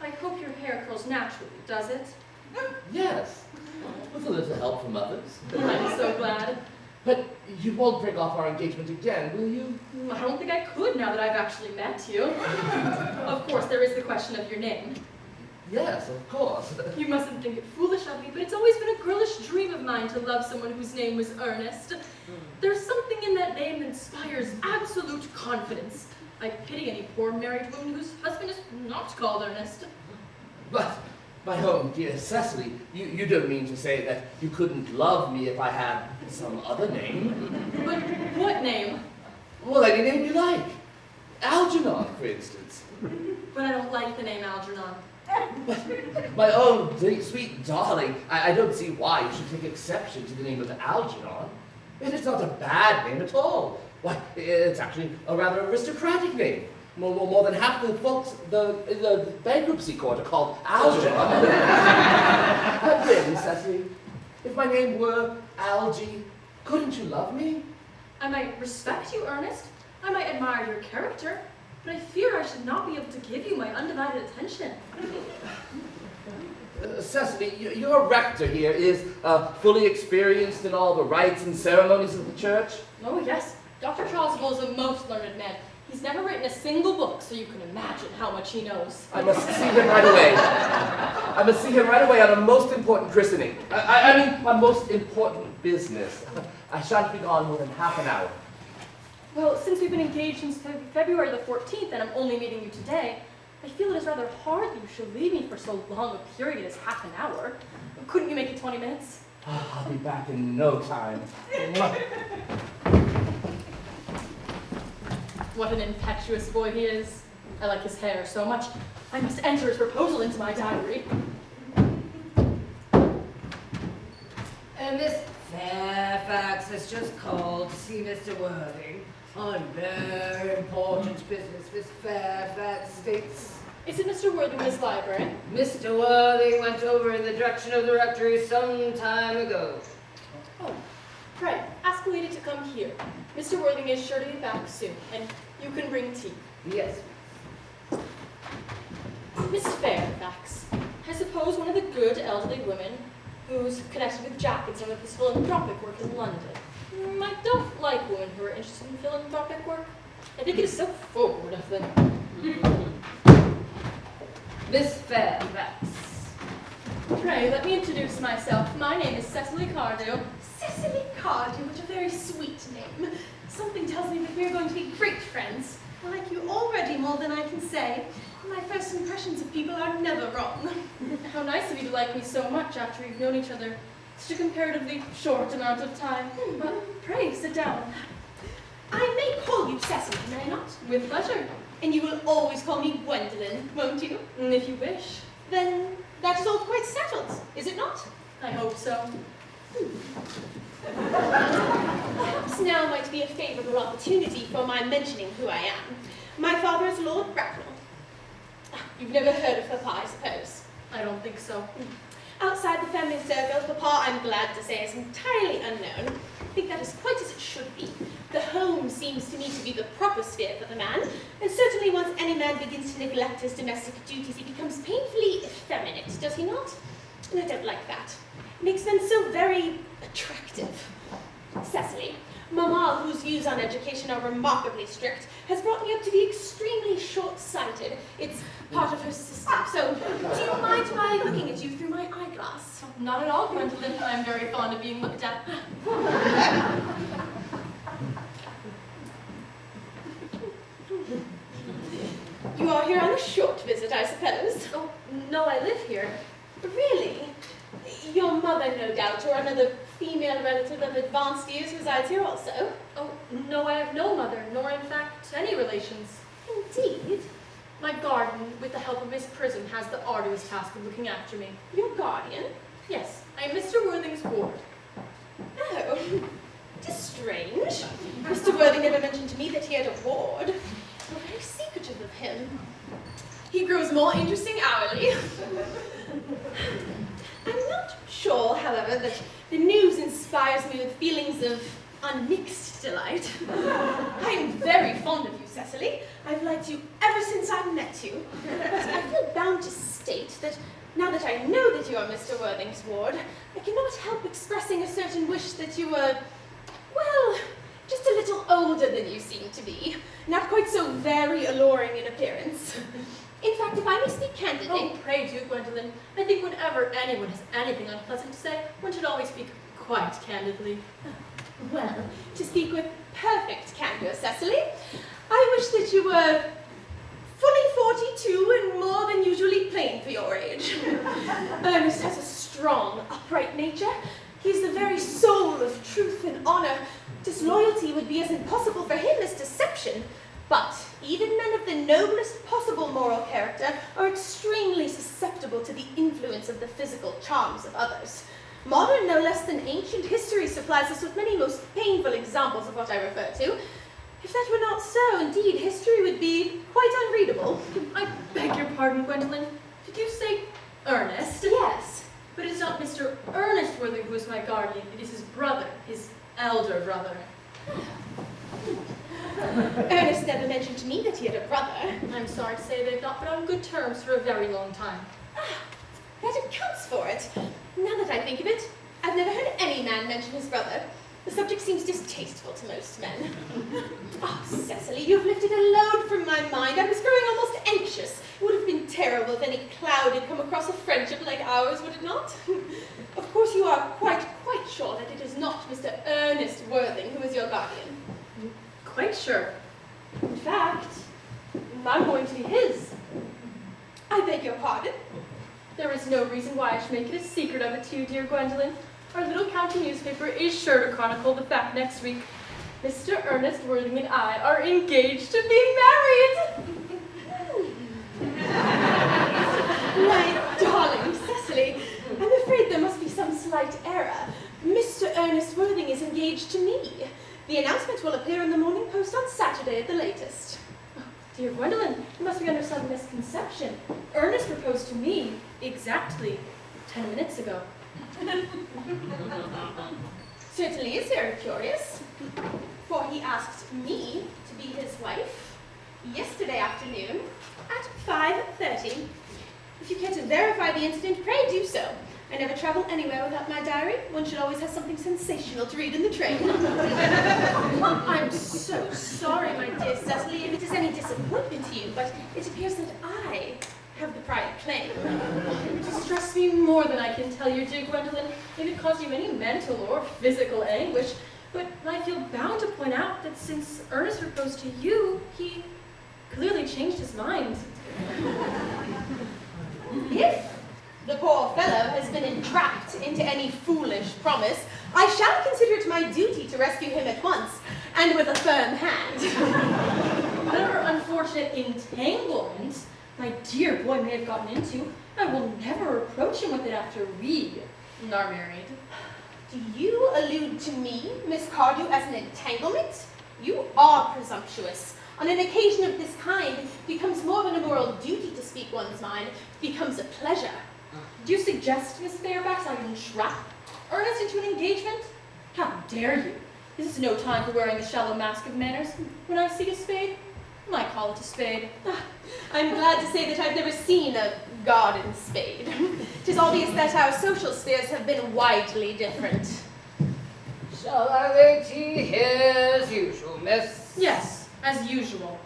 I hope your hair curls naturally, does it? Yes, with a little help from others. I'm so glad. But you won't break off our engagement again, will you? I don't think I could now that I've actually met you. Of course, there is the question of your name. Yes, of course. You mustn't think it foolish of me, but it's always been a girlish dream of mine to love someone whose name was Earnest. There's something in that name that inspires absolute confidence. I pity any poor married woman whose husband is not called Earnest. But, my own dear Cecily, you don't mean to say that you couldn't love me if I had some other name? But what name? Well, any name you like. Algernon, for instance. But I don't like the name Algernon. My own sweet darling, I don't see why you should take exception to the name of Algernon. It is not a bad name at all. Why, it's actually a rather aristocratic name. More than half the folks in the bankruptcy court are called Algernon. But really, Cecily, if my name were Algie, couldn't you love me? I might respect you, Ernest. I might admire your character. But I fear I should not be able to give you my undivided attention. Cecily, your rector here is fully experienced in all the rites and ceremonies of the church? Oh, yes. Dr. Chasuble is a most learned man. He's never written a single book, so you can imagine how much he knows. I must see him right away. I must see him right away on a most important christening. I mean, my most important business. I shan't be gone more than half an hour. Well, since we've been engaged since February the 14th, and I'm only meeting you today, I feel it is rather hard that you should leave me for so long a period as half an hour. Couldn't you make it 20 minutes? I'll be back in no time. What an impetuous boy he is. I like his hair so much. I must enter his proposal into my diary. Miss Fairfax has just called to see Mr. Worthing on very important business, Miss Fairfax states. Is it Mr. Worthing in his library? Mr. Worthing went over in the direction of the rectory some time ago. Oh, pray, ask the lady to come here. Mr. Worthing is sure to be back soon, and you can bring tea. Yes. Miss Fairfax, I suppose one of the good elderly women who's connected with Jack in some of his philanthropic work in London. I don't like women who are interested in philanthropic work. I think it is so forward of them. Miss Fairfax. Pray, let me introduce myself. My name is Cecily Cardew. Cecily Cardew, what a very sweet name. Something tells me that we're going to be great friends. I like you already more than I can say. My first impressions of people are never wrong. How nice of you to like me so much after you've known each other such a comparatively short amount of time. But pray, sit down. I may call you Cecily, may I not? With pleasure. And you will always call me Gwendolyn, won't you? If you wish. Then that is all quite settled, is it not? I hope so. Perhaps now might be a favourable opportunity for my mentioning who I am. My father is Lord Bracknell. You've never heard of Papa, I suppose? I don't think so. Outside the family circle, Papa, I'm glad to say, is entirely unknown. I think that is quite as it should be. The home seems to me to be the proper sphere for the man, and certainly once any man begins to neglect his domestic duties, he becomes painfully effeminate, does he not? And I don't like that. It makes men so very attractive. Cecily, Mamma, whose views on education are remarkably strict, has brought me up to be extremely short-sighted. It's part of her system. So, do you mind my looking at you through my eyeglass? Not at all, Gwendolyn. I'm very fond of being looked at. You are here on a short visit, I suppose? Oh, no, I live here. Really? Your mother, no doubt, or another female relative of advanced years resides here also? Oh, no, I have no mother, nor in fact any relations. Indeed. My guardian, with the help of Miss Prism, has the arduous task of looking after me. Your guardian? Yes, I am Mr. Worthing's ward. Oh, 'tis strange. Mr. Worthing never mentioned to me that he had a ward. How very secretive of him. He grows more interesting hourly. I'm not sure, however, that the news inspires me with feelings of unmixed delight. I am very fond of you, Cecily. I've liked you ever since I met you. But I feel bound to state that now that I know that you are Mr. Worthing's ward, I cannot help expressing a certain wish that you were, well, just a little older than you seem to be. Not quite so very alluring in appearance. In fact, if I may speak candidly... Oh, pray do, Gwendolyn. I think whenever anyone has anything unpleasant to say, one should always speak quite candidly. Well, to speak with perfect candor, Cecily, I wish that you were fully 42 and more than usually plain for your age. Ernest has a strong, upright nature. He's the very soul of truth and honor. Disloyalty would be as impossible for him as deception. But even men of the noblest possible moral character are extremely susceptible to the influence of the physical charms of others. Modern, no less than ancient history supplies us with many most painful examples of what I refer to. If that were not so, indeed, history would be quite unreadable. I beg your pardon, Gwendolyn. Did you say Ernest? Yes. But it is not Mr. Ernest Worthing who is my guardian. It is his brother, his elder brother. Ernest never mentioned to me that he had a brother. I'm sorry to say they've not been on good terms for a very long time. That accounts for it. Now that I think of it, I've never heard any man mention his brother. The subject seems distasteful to most men. Oh, Cecily, you've lifted a load from my mind. I was growing almost anxious. It would have been terrible if any cloud had come across a friendship like ours, would it not? Of course, you are quite sure that it is not Mr. Ernest Worthing who is your guardian. Quite sure. In fact, I'm going to be his. I beg your pardon? There is no reason why I should make it a secret of it to you, dear Gwendolyn. Our little county newspaper is sure to chronicle the fact next week. Mr. Ernest Worthing and I are engaged to be married. My darling Cecily, I'm afraid there must be some slight error. Mr. Ernest Worthing is engaged to me. The announcement will appear in the Morning Post on Saturday at the latest. Oh, dear Gwendolyn, you must be under some misconception. Ernest proposed to me exactly 10 minutes ago. Certainly is very curious, for he asked me to be his wife yesterday afternoon at 5:30. If you care to verify the incident, pray do so. I never travel anywhere without my diary. One should always have something sensational to read in the train. I'm so sorry, my dear Cecily, if it is any disappointment to you, but it appears that I have the prior claim. It would distress me more than I can tell you, dear Gwendolyn, if it caused you any mental or physical anguish. But I feel bound to point out that since Ernest proposed to you, he clearly changed his mind. If the poor fellow has been entrapped into any foolish promise, I shall consider it my duty to rescue him at once, and with a firm hand. Whatever unfortunate entanglement my dear boy may have gotten into, I will never reproach him with it after we are married. Do you allude to me, Miss Cardew, as an entanglement? You are presumptuous. On an occasion of this kind, it becomes more than a moral duty to speak one's mind. It becomes a pleasure. Do you suggest, Miss Fairfax, I entrap Ernest into an engagement? How dare you? This is no time for wearing the shallow mask of manners. When I see a spade, I call it a spade. I'm glad to say that I've never seen a garden spade. 'Tis obvious that our social spheres have been widely different. Shall I lay tea here as usual, miss? Yes, as usual.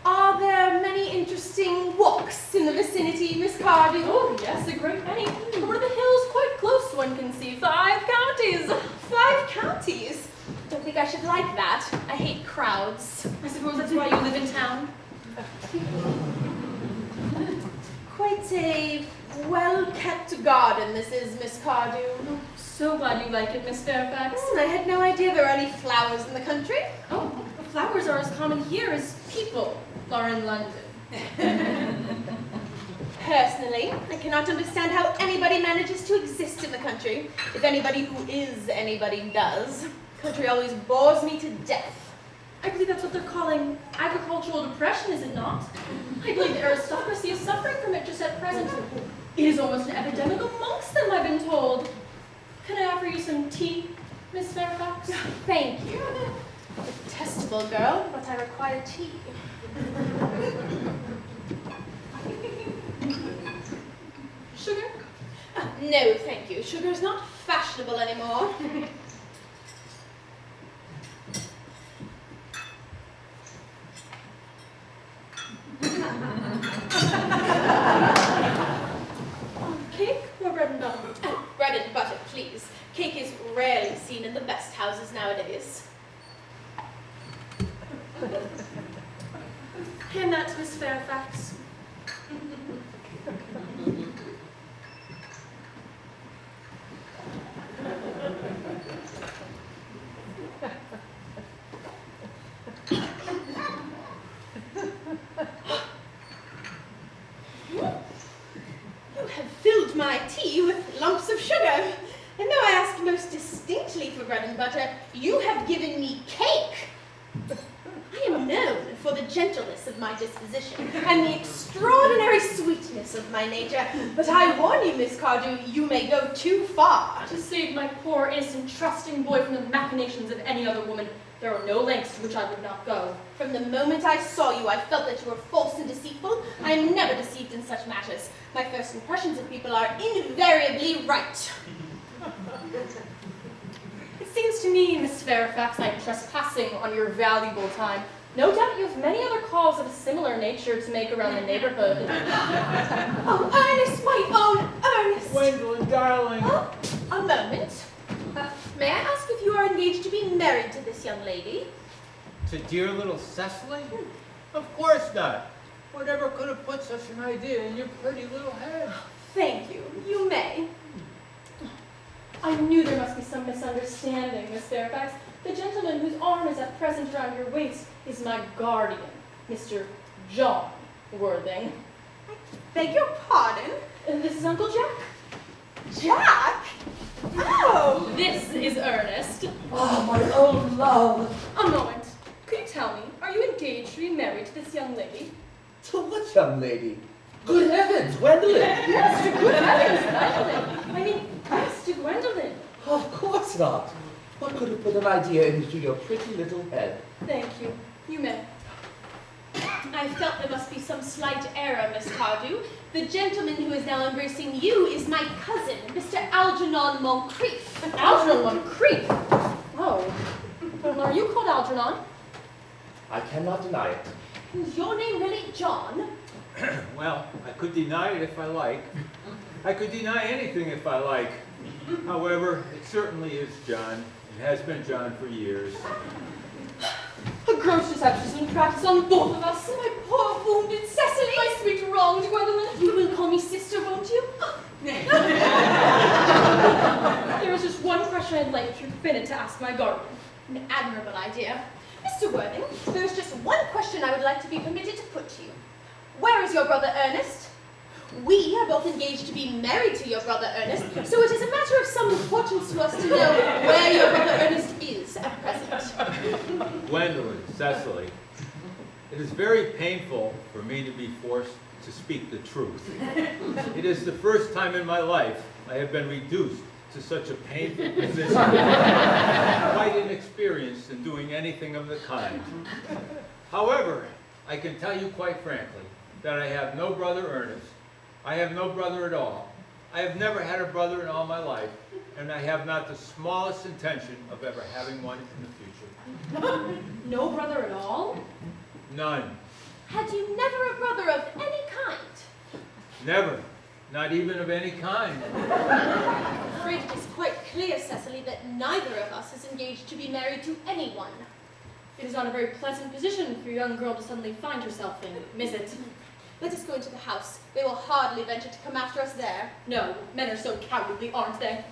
Are there many interesting walks in the vicinity, Miss Cardew? Oh, yes, a great many. Over the hills, quite close, one can see 5 counties. 5 counties? Don't think I should like that. I hate crowds. I suppose that's why you live in town. Quite a well-kept garden, this is, Miss Cardew. Oh, so glad you like it, Miss Fairfax. I had no idea there were any flowers in the country. Oh, the flowers are as common here as people are in London. Personally, I cannot understand how anybody manages to exist in the country, if anybody who is anybody does. Country always bores me to death. I believe that's what they're calling agricultural depression, is it not? I believe the aristocracy is suffering from it just at present. It is almost an epidemic amongst them, I've been told. Can I offer you some tea, Miss Fairfax? Thank you. Detestable girl, but I require tea. Sugar? No, thank you. Sugar is not fashionable anymore. Cake or bread and butter? Bread and butter, please. Cake is rarely seen in the best houses nowadays. Hand that to Miss Fairfax. You have filled my tea with lumps of sugar. And though I asked most distinctly for bread and butter, you have given me cake. I am known for the gentleness of my disposition and the extraordinary sweetness of my nature, but I warn you, Miss Cardew, you may go too far. To save my poor, innocent, trusting boy from the machinations of any other woman, there are no lengths to which I would not go. From the moment I saw you, I felt that you were false and deceitful. I am never deceived in such matters. My first impressions of people are invariably right. It seems to me, Miss Fairfax, I am trespassing on your valuable time. No doubt you have many other calls of a similar nature to make around the neighborhood. Oh, Ernest, my own Ernest! Gwendolyn, darling. Oh, a moment. May I ask if you are engaged to be married to this young lady? To dear little Cecily? Of course not. Whatever could have put such an idea in your pretty little head? Thank you. You may. I knew there must be some misunderstanding, Miss Fairfax. The gentleman whose arm is at present around your waist is my guardian, Mr. John Worthing. I beg your pardon? This is Uncle Jack. Jack? Oh! This is Ernest. Oh, my old love. A moment. Could you tell me, are you engaged to be married to this young lady? To what young lady? Good heavens, Gwendolyn! Yes, to good heavens, Gwendolyn. I mean, yes, to Gwendolyn. Of course not. What could have put an idea into your pretty little head? Thank you. You may. I felt there must be some slight error, Miss Cardew. The gentleman who is now embracing you is my cousin, Mr. Algernon Moncrief. Algernon Moncrief? Oh. Well, are you called Algernon? I cannot deny it. Is your name really John? Well, I could deny it if I like. I could deny anything if I like. However, it certainly is John. It has been John for years. A gross deception has been practiced on both of us. My poor wounded Cecily. My sweet wronged Gwendolyn. You will call me sister, won't you? There is just one question I'd like you permitted to ask my guardian. An admirable idea. Mr. Worthing, there is just one question I would like to be permitted to put to you. Where is your brother Ernest? We are both engaged to be married to your brother Ernest, so it is a matter of some importance to us to know where your brother Ernest is at present. Gwendolyn, Cecily, it is very painful for me to be forced to speak the truth. It is the first time in my life I have been reduced to such a painful position. I'm quite inexperienced in doing anything of the kind. However, I can tell you quite frankly that I have no brother Ernest. I have no brother at all. I have never had a brother in all my life, and I have not the smallest intention of ever having one in the future. No brother at all? None. Had you never a brother of any kind? Never. Not even of any kind. I'm afraid it is quite clear, Cecily, that neither of us is engaged to be married to anyone. It is not a very pleasant position for a young girl to suddenly find herself in, is it? Let us go into the house. They will hardly venture to come after us there. No, men are so cowardly, aren't they?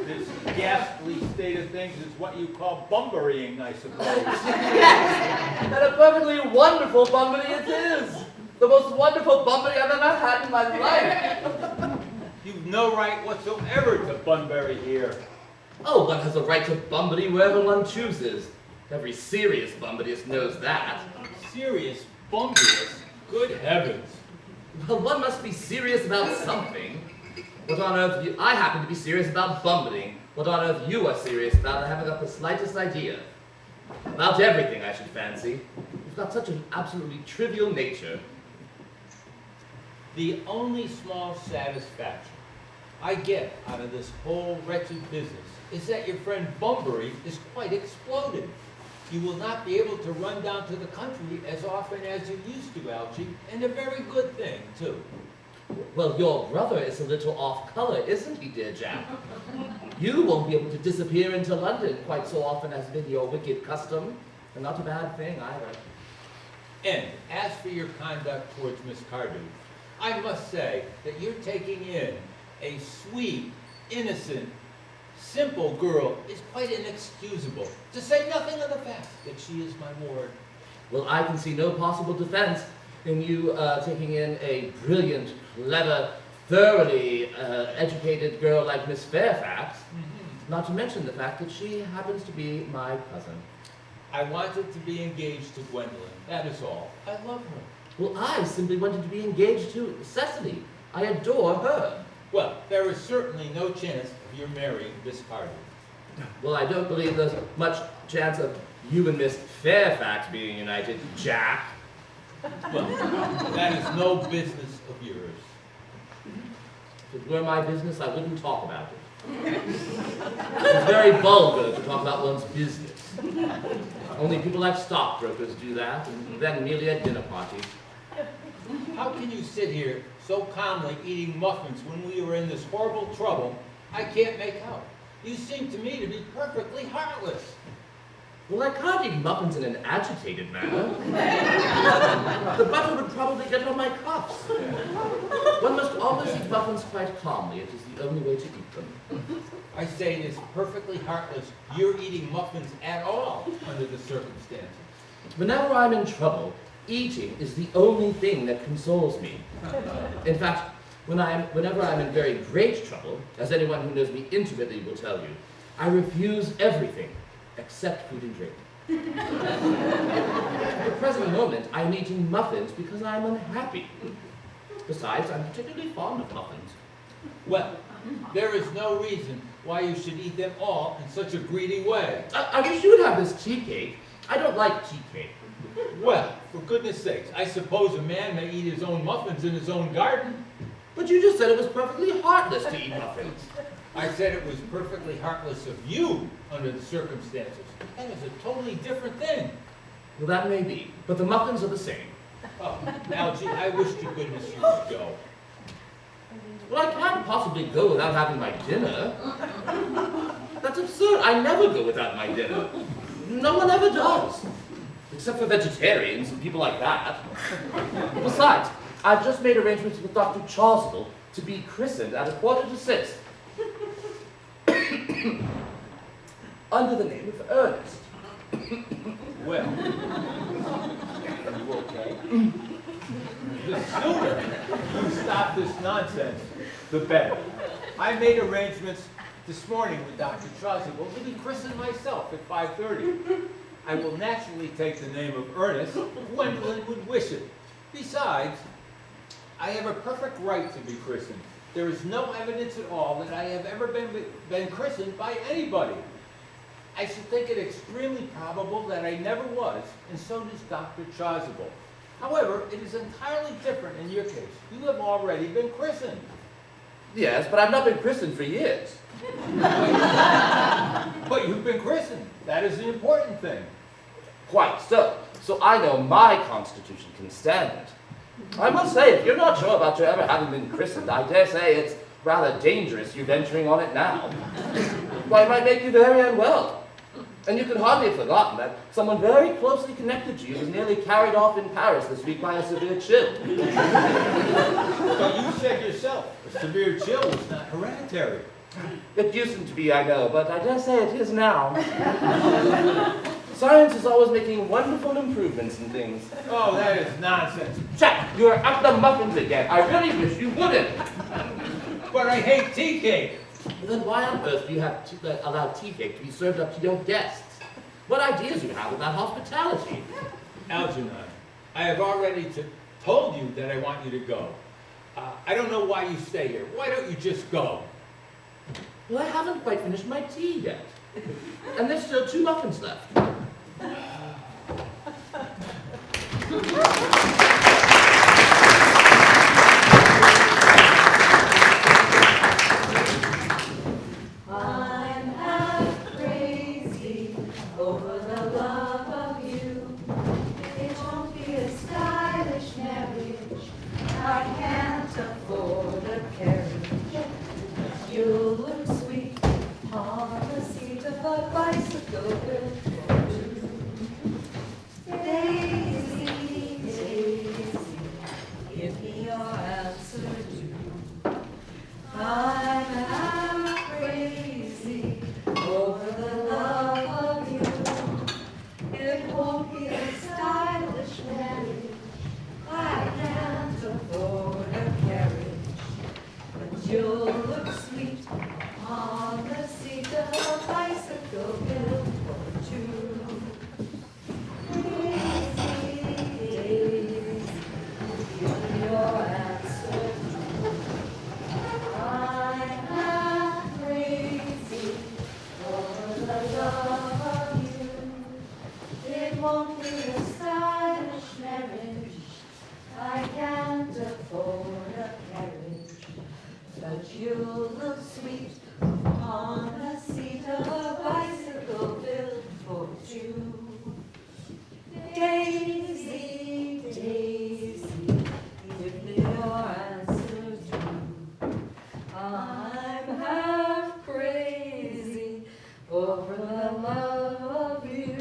This ghastly state of things is what you call bumburying, I suppose. Yes! And a perfectly wonderful bumpity it is! The most wonderful bumpity I've ever had in my life! You've no right whatsoever to bunbury here. Oh, one has a right to bumpity wherever one chooses. Every serious bumpityist knows that. Serious bumpiest? Good heavens. Well, one must be serious about something. What on earth I happen to be serious about bumpitying. What on earth you are serious about, I haven't got the slightest idea. About everything, I should fancy. You've got such an absolutely trivial nature. The only small satisfaction I get out of this whole wretched business is that your friend Bunbury is quite exploded. You will not be able to run down to the country as often as you used to, Algy, and a very good thing, too. Well, your brother is a little off color, isn't he, dear Jack? You won't be able to disappear into London quite so often as has been your wicked custom, and not a bad thing either. And as for your conduct towards Miss Cardew, I must say that you're taking in a sweet, innocent, simple girl is quite inexcusable, to say nothing of the fact that she is my ward. Well, I can see no possible defense in you taking in a brilliant, clever, thoroughly educated girl like Miss Fairfax, not to mention the fact that she happens to be my cousin. I wanted to be engaged to Gwendolyn, that is all. I love her. Well, I simply wanted to be engaged to Cecily. I adore her. Well, there is certainly no chance of your marrying Miss Cardew. Well, I don't believe there's much chance of you and Miss Fairfax being united, Jack. Well, that is no business of yours. If it were my business, I wouldn't talk about it. It's very vulgar to talk about one's business. Only people like stockbrokers do that, and then merely at dinner parties. How can you sit here so calmly eating muffins when we were in this horrible trouble? I can't make out. You seem to me to be perfectly heartless. Well, I can't eat muffins in an agitated manner. The butter would probably get on my cuffs. One must always eat muffins quite calmly. It is the only way to eat them. I say it is perfectly heartless you're eating muffins at all under the circumstances. Whenever I'm in trouble, eating is the only thing that consoles me. In fact, whenever I'm in very great trouble, as anyone who knows me intimately will tell you, I refuse everything except food and drink. At the present moment, I'm eating muffins because I'm unhappy. Besides, I'm particularly fond of muffins. Well, there is no reason why you should eat them all in such a greedy way. I wish you would have this tea cake. I don't like tea cake. Well, for goodness sakes, I suppose a man may eat his own muffins in his own garden. But you just said it was perfectly heartless to eat muffins. I said it was perfectly heartless of you under the circumstances. That is a totally different thing. Well, that may be, but the muffins are the same. Oh, Algy, I wish to goodness you would go. Well, I can't possibly go without having my dinner. That's absurd. I never go without my dinner. No one ever does. Except for vegetarians and people like that. Besides, I've just made arrangements with Dr. Chasuble to be christened at 5:45. Under the name of Earnest. Well, are you okay? The sooner you stop this nonsense, the better. I made arrangements this morning with Dr. Chasuble to be christened myself at 5:30. I will naturally take the name of Ernest if Gwendolyn would wish it. Besides, I have a perfect right to be christened. There is no evidence at all that I have ever been christened by anybody. I should think it extremely probable that I never was, and so does Dr. Chasuble. However, it is entirely different in your case. You have already been christened. Yes, but I've not been christened for years. But you've been christened. That is the important thing. Quite so. So I know my constitution can stand it. I must say, if you're not sure about your ever having been christened, I dare say it's rather dangerous you venturing on it now. Why, it might make you very unwell. And you could hardly have forgotten that someone very closely connected to you was nearly carried off in Paris this week by a severe chill. But you said yourself, a severe chill is not hereditary. It used to be, I know, but I dare say it is now. Science is always making wonderful improvements in things. Oh, that is nonsense. Jack, you're up the muffins again. I really wish you wouldn't. But I hate tea cake. Then why on earth do you have allow tea cake to be served up to your guests? What ideas do you have about hospitality? Algernon, I have already told you that I want you to go. I don't know why you stay here. Why don't you just go? Well, I haven't quite finished my tea yet. And there's still 2 muffins left. I'm half crazy over the love of you. It won't be a stylish marriage. I can't afford a carriage. You'll look sweet on the seat of a bicycle. Daisy, Daisy, give me your answer too. I'm half crazy over the love of you. It won't be a stylish marriage. I can't afford a carriage, but you'll look sweet on the seat of a bicycle built for 2. Daisy, Daisy, give me your answer too. I'm half crazy for the love of you. It won't be a stylish marriage. I can't afford a carriage, but you'll look sweet on the seat of a bicycle built for 2. Daisy, Daisy, give me your answer too. I'm half crazy over the love of you.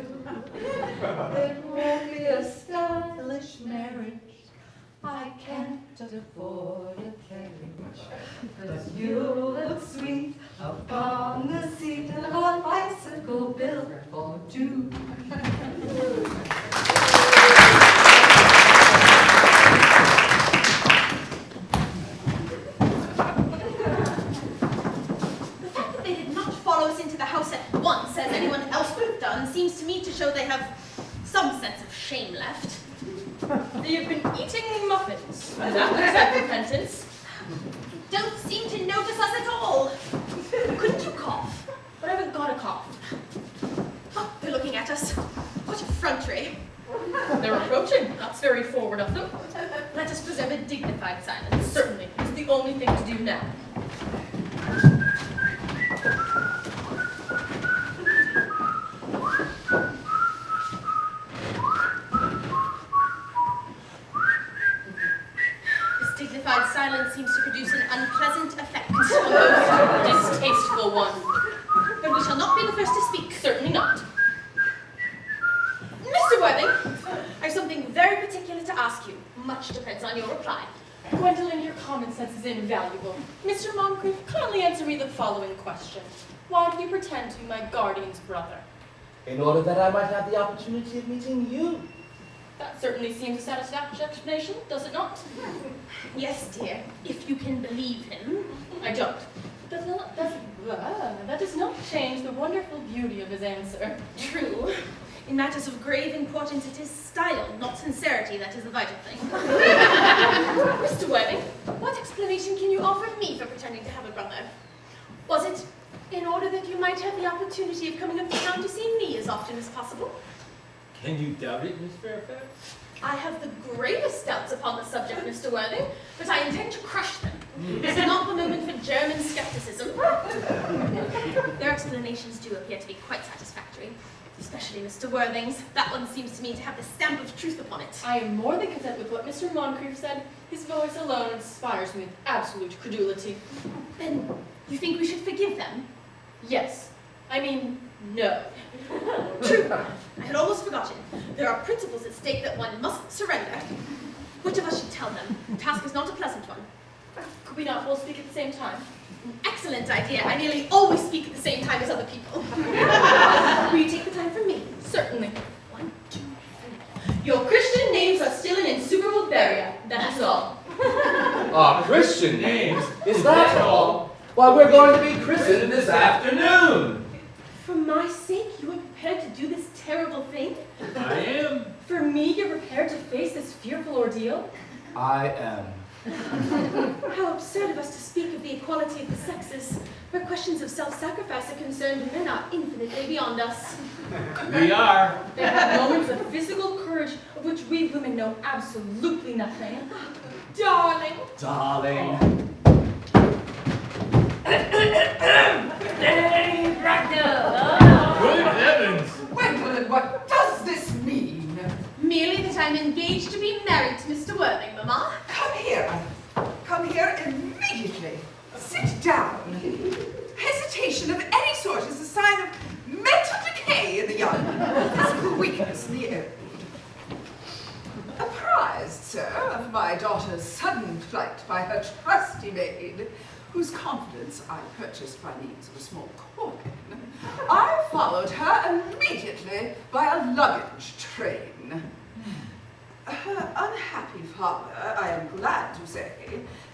It won't be a stylish marriage. I can't afford a carriage, but you'll look sweet upon the seat of a bicycle built for 2. The fact that they did not follow us into the house at once, as anyone else would have done, seems to me to show they have some sense of shame left. You've been eating muffins, and that looks like repentance. Don't seem to notice us at all. Couldn't you cough? But I haven't got a cough. Oh, they're looking at us. What effrontery. They're approaching. That's very forward of them. Let us preserve a dignified silence. Certainly, it's the only thing to do now. This dignified silence seems to produce an unpleasant effect, a most distasteful one. But we shall not be the first to speak. Certainly not. Mr. Worthing, I have something very particular to ask you. Much depends on your reply. Gwendolyn, your common sense is invaluable. Mr. Moncrief, kindly answer me the following question. Why do you pretend to be my guardian's brother? In order that I might have the opportunity of meeting you. That certainly seems a satisfactory explanation, does it not? Yes, dear, if you can believe him. I don't. That does not change the wonderful beauty of his answer. True. In matters of grave importance, it is style, not sincerity, that is the vital thing. Mr. Worthing, what explanation can you offer me for pretending to have a brother? Was it in order that you might have the opportunity of coming up to town to see me as often as possible? Can you doubt it, Miss Fairfax? I have the gravest doubts upon the subject, Mr. Worthing, but I intend to crush them. This is not the moment for German skepticism. Their explanations do appear to be quite satisfactory, especially Mr. Worthing's. That one seems to me to have the stamp of truth upon it. I am more than content with what Mr. Moncrief said. His voice alone inspires me with absolute credulity. Then you think we should forgive them? Yes. I mean, no. True. I had almost forgotten. There are principles at stake that one mustn't surrender. Which of us should tell them? The task is not a pleasant one. Could we not both speak at the same time? An excellent idea. I nearly always speak at the same time as other people. Will you take the time from me? Certainly. 1, 2, 3. Your Christian names are still an insuperable barrier. That is all. Our Christian names? Is that all? Why, we're going to be christened this afternoon. For my sake, you are prepared to do this terrible thing? I am. For me, you're prepared to face this fearful ordeal? I am. How absurd of us to speak of the equality of the sexes. Where questions of self-sacrifice are concerned, men are infinitely beyond us. We are. They have moments of physical courage of which we women know absolutely nothing. Darling. Darling. Hey, Ragnar! Good heavens! Gwendolyn, what does this mean? Merely that I'm engaged to be married to Mr. Worthing, Mamma. Come here. Come here immediately. Sit down. Hesitation of any sort is a sign of mental decay in the young, physical weakness in the old. Apprised, sir, of my daughter's sudden flight by her trusty maid, whose confidence I purchased by means of a small coin, I followed her immediately by a luggage train. Her unhappy father, I am glad to say,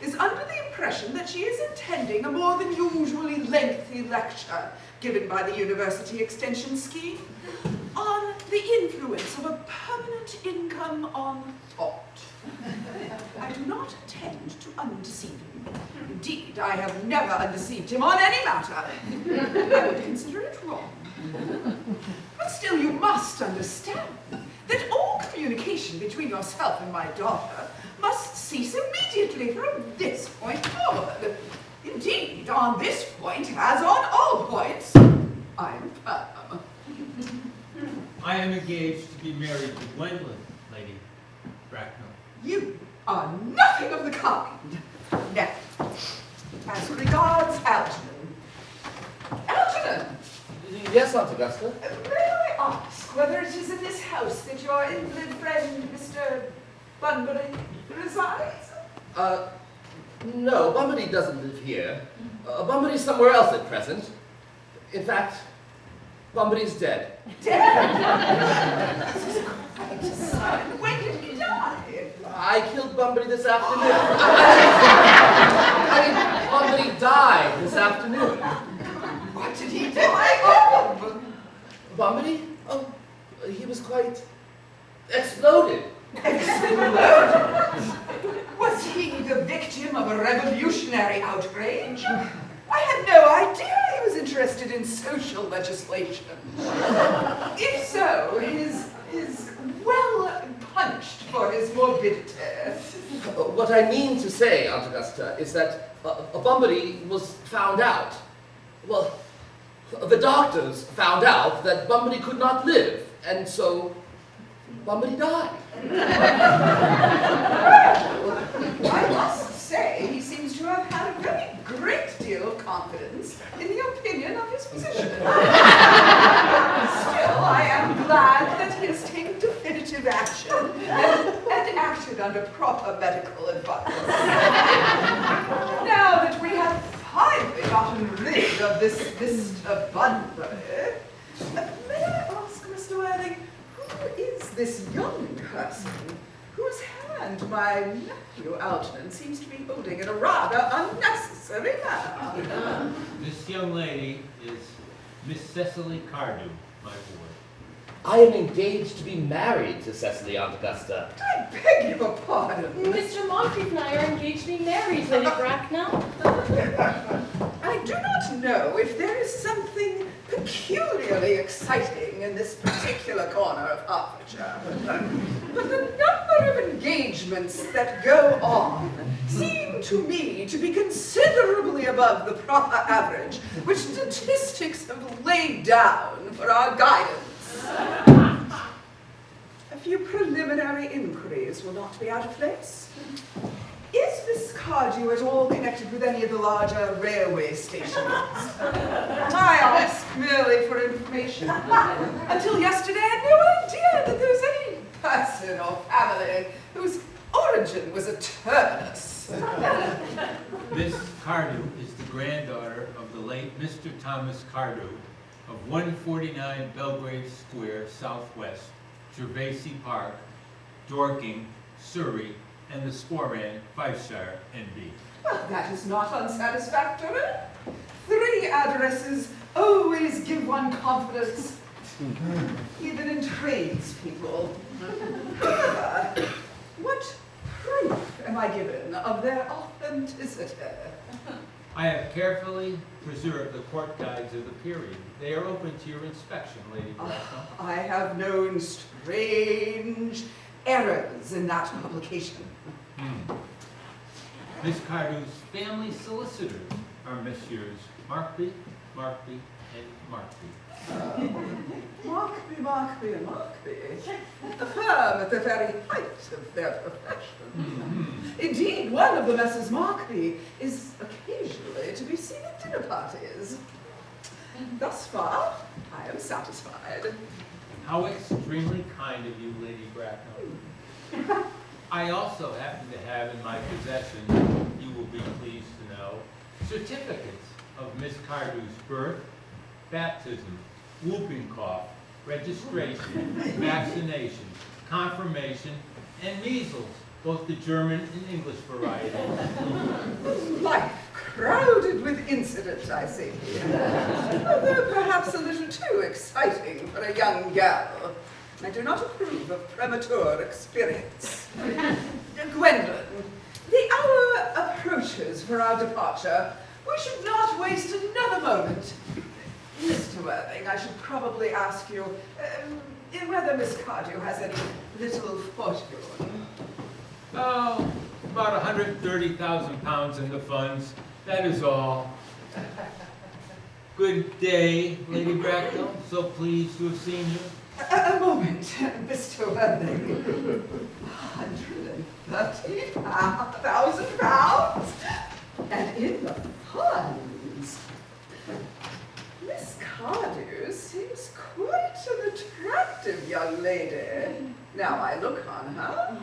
is under the impression that she is attending a more than usually lengthy lecture given by the University Extension Scheme on the influence of a permanent income on thought. I do not intend to undeceive him. Indeed, I have never undeceived him on any matter. I would consider it wrong. But still, you must understand that all communication between yourself and my daughter must cease immediately from this point forward. Indeed, on this point, as on all points, I am firm. I am engaged to be married to Gwendolyn, Lady Bracknell. You are nothing of the kind. Now, as regards Algernon. Algernon! Yes, Aunt Augusta? May I ask whether it is in this house that your invalid friend, Mr. Bunbury, resides? No, Bunbury doesn't live here. Bunbury's somewhere else at present. In fact, Bunbury's dead. Dead? This is quite a sign. When did he die? I killed Bunbury this afternoon. I mean, Bunbury died this afternoon. What did he die of? Bunbury? Oh, he was quite exploded. Exploded? Was he the victim of a revolutionary outrage? I had no idea he was interested in social legislation. If so, his well punished for his morbidity. What I mean to say, Aunt Augusta, is that Bunbury was found out. Well, the doctors found out that Bunbury could not live, and so Bunbury died. I must say, he seems to have had a very great deal of confidence in the opinion of his physician. Still, I am glad that he has taken definitive action and acted under proper medical advice. Now that we have finally gotten rid of this Mr. Bunbury, may I ask, Mr. Worthing, who is this young person whose hand my nephew Algernon seems to be holding in a rather unnecessary manner? This young lady is Miss Cecily Cardew, my ward. I am engaged to be married to Cecily Aunt Augusta. I beg your pardon. Mr. Moncrief and I are engaged to be married, Lady Bracknell. I do not know if there is something peculiarly exciting in this particular corner of Hertfordshire, but the number of engagements that go on seem to me to be considerably above the proper average, which statistics have laid down for our guidance. A few preliminary inquiries will not be out of place. Is Miss Cardew at all connected with any of the larger railway stations? I ask merely for information. Until yesterday, I had no idea that there was any person or family whose origin was a terminus. Miss Cardew is the granddaughter of the late Mr. Thomas Cardew of 149 Belgrave Square Southwest, Gervasey Park, Dorking, Surrey, and the Sporran, Fifeshire, NB. Well, that is not unsatisfactory. 3 addresses always give one confidence, even in tradespeople. However, what proof am I given of their authenticity? I have carefully preserved the court guides of the period. They are open to your inspection, Lady Bracknell. I have known strange errors in that publication. Miss Cardew's family solicitors are Messrs. Markby, Markby, and Markby. Markby, and Markby. A firm at the very height of their profession. Indeed, one of the Messrs. Markby is occasionally to be seen at dinner parties. Thus far, I am satisfied. How extremely kind of you, Lady Bracknell. I also happen to have in my possession, you will be pleased to know, certificates of Miss Cardew's birth, baptism, whooping cough, registration, vaccination, confirmation, and measles, both the German and English variety. Life crowded with incident, I see. Although perhaps a little too exciting for a young girl. I do not approve of premature experience. Gwendolyn, the hour approaches for our departure. We should not waste another moment. Mr. Worthing, I should probably ask you whether Miss Cardew has any little fortune. Oh, about 130,000 pounds in the funds. That is all. Good day, Lady Bracknell. So pleased to have seen you. A moment, Mr. Worthing. 130,000 pounds? And in the funds? Miss Cardew seems quite an attractive young lady. Now I look on her.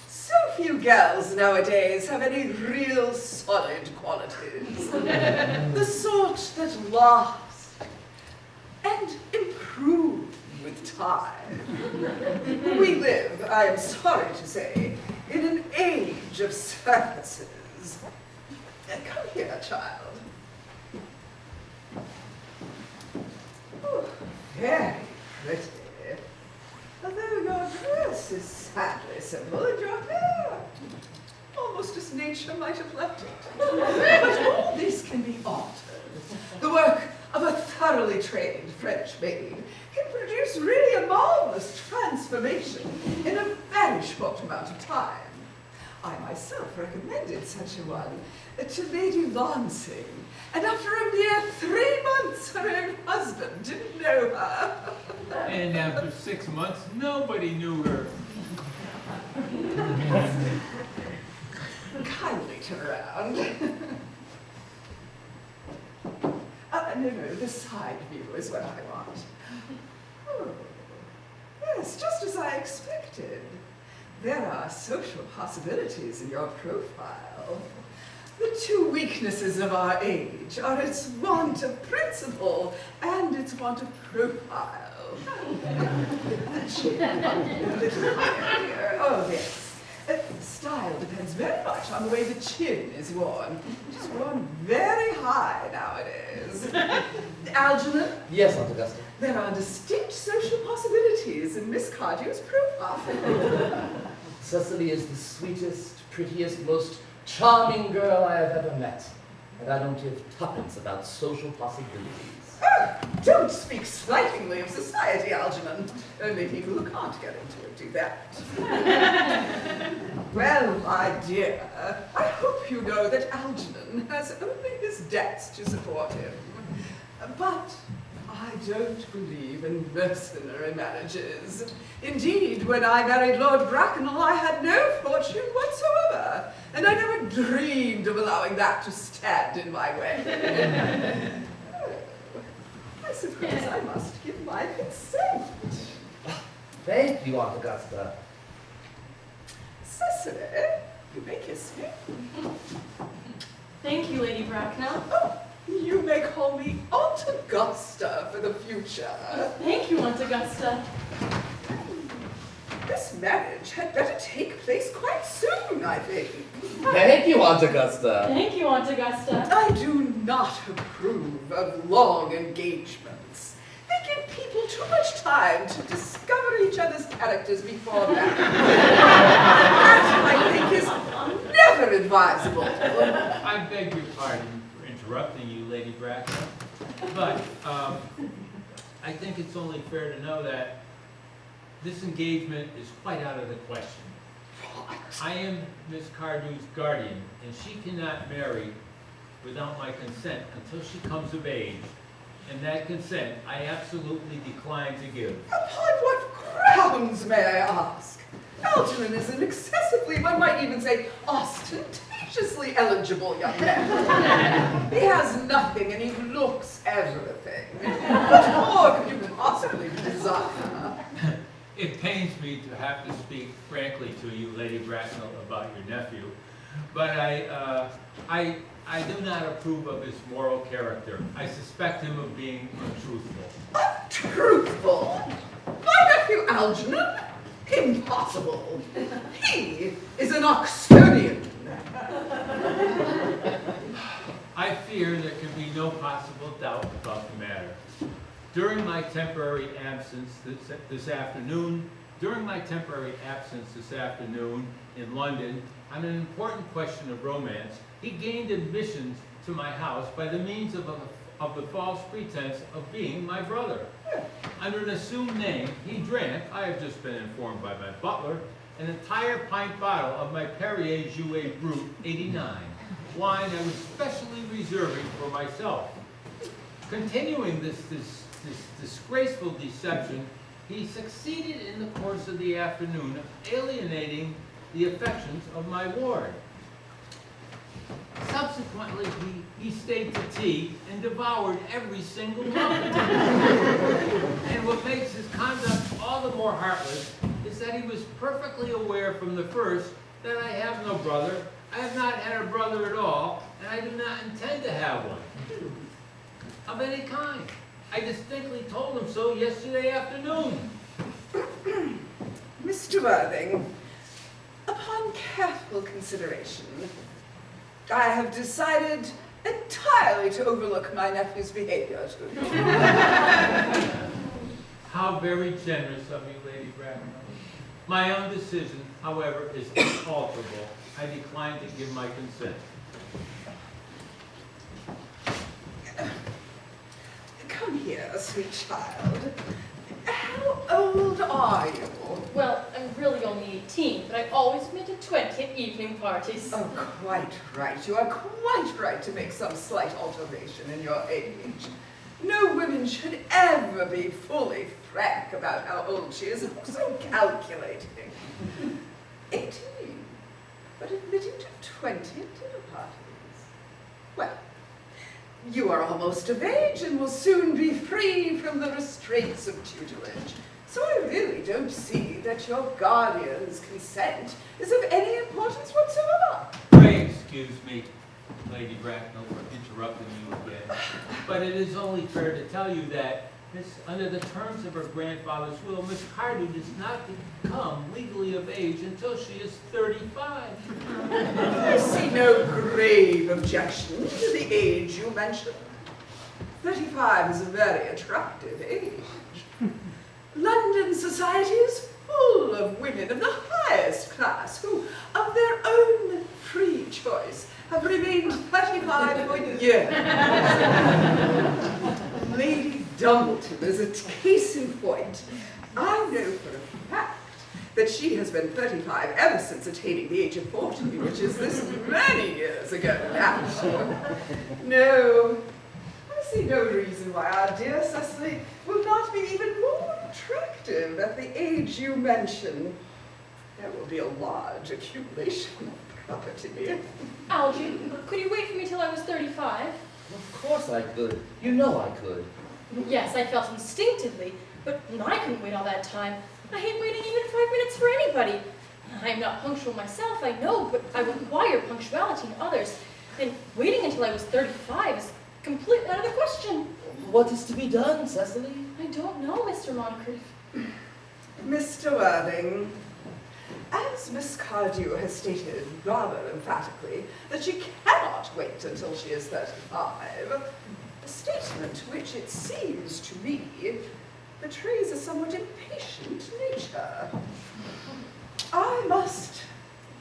So few girls nowadays have any real solid qualities. The sort that last and improve with time. We live, I am sorry to say, in an age of surfaces. Come here, child. Oh, very pretty. Although your dress is sadly simple, and your hair, almost as nature might have left it. But all this can be altered. The work of a thoroughly trained French maid can produce really a marvelous transformation in a very short amount of time. I myself recommended such a one to Lady Lansing, and after a mere 3 months, her own husband didn't know her. And after 6 months, nobody knew her. Kindly turn around. No, the side view is what I want. Oh, yes, just as I expected. There are social possibilities in your profile. The 2 weaknesses of our age are its want of principle and its want of profile. The chin, a little higher here. Oh, yes. style depends very much on the way the chin is worn. It is worn very high nowadays. Algernon, Yes, Aunt Augusta. there are distinct social possibilities in Miss Cardew's profile. Cecily is the sweetest, prettiest, most charming girl I have ever met. And I don't give tuppence about social possibilities. Don't speak slightingly of society, Algernon. Only people who can't get into it do that. Well, my dear, I hope you know that Algernon has only his debts to support him. But I don't believe in mercenary marriages. Indeed, when I married Lord Bracknell, I had no fortune whatsoever, and I never dreamed of allowing that to stand in my way. I suppose I must give my consent. Thank you, Aunt Augusta. Cecily, you may kiss me. Thank you, Lady Bracknell. Oh, you may call me Aunt Augusta for the future. Thank you, Aunt Augusta. This marriage had better take place quite soon, I think. Thank you, Aunt Augusta. Thank you, Aunt Augusta. I do not approve of long engagements. They give people too much time to discover each other's characters before marriage. That, I think, is never advisable. I beg your pardon for interrupting you, Lady Bracknell, but I think it's only fair to know that this engagement is quite out of the question. I am Miss Cardew's guardian, and she cannot marry without my consent until she comes of age. And that consent I absolutely decline to give. Upon what grounds, may I ask? Algernon is an excessively, one might even say, ostentatiously eligible young man. He has nothing and he looks everything. What more could you possibly desire? It pains me to have to speak frankly to you, Lady Bracknell, about your nephew, but I do not approve of his moral character. I suspect him of being untruthful. Untruthful? My nephew Algernon? Impossible. He is an Oxonian. I fear there can be no possible doubt about the matter. During my temporary absence this afternoon in London, on an important question of romance, he gained admissions to my house by the means of the false pretense of being my brother. Under an assumed name, he drank, I have just been informed by my butler, an entire pint bottle of my Perrier Jouet Brut 89, wine I was specially reserving for myself. Continuing this disgraceful deception, he succeeded in the course of the afternoon of alienating the affections of my ward. Subsequently, he stayed to tea and devoured every single muffin. And what makes his conduct all the more heartless is that he was perfectly aware from the first that I have no brother, I have not had a brother at all, and I do not intend to have one of any kind. I distinctly told him so yesterday afternoon. Mr. Worthing, upon careful consideration, I have decided entirely to overlook my nephew's behavior to you. How very generous of you, Lady Bracknell. My own decision, however, is unalterable. I decline to give my consent. Come here, sweet child. How old are you? Well, I'm really only 18, but I always been to 20 evening parties. Oh, quite right. You are quite right to make some slight alteration in your age. No woman should ever be fully frank about how old she is, so calculating. 18, but admitting to 20 at dinner parties. Well, you are almost of age and will soon be free from the restraints of tutelage. So I really don't see that your guardian's consent is of any importance whatsoever. Pray excuse me, Lady Bracknell, for interrupting you again. But it is only fair to tell you that Under the terms of her grandfather's will, Miss Cardew does not become legally of age until she is 35. I see no grave objection to the age you mentioned. 35 is a very attractive age. London society is full of women of the highest class who, of their own free choice, have remained 35 for years. Lady Dumbleton is a case in point. I know for a fact that she has been 35 ever since attaining the age of 40, which is this many years ago now. No, I see no reason why our dear Cecily will not be even more attractive at the age you mention. There will be a large accumulation of property. Algy, could you wait for me till I was 35? Of course I could. You know I could. Yes, I felt instinctively, but I couldn't wait all that time. I hate waiting even 5 minutes for anybody. I am not punctual myself, I know, but I require punctuality in others. And waiting until I was 35 is completely out of the question. What is to be done, Cecily? I don't know, Mr. Moncrief. Mr. Worthing, as Miss Cardew has stated rather emphatically that she cannot wait until she is 35, a statement which it seems to me betrays a somewhat impatient nature. I must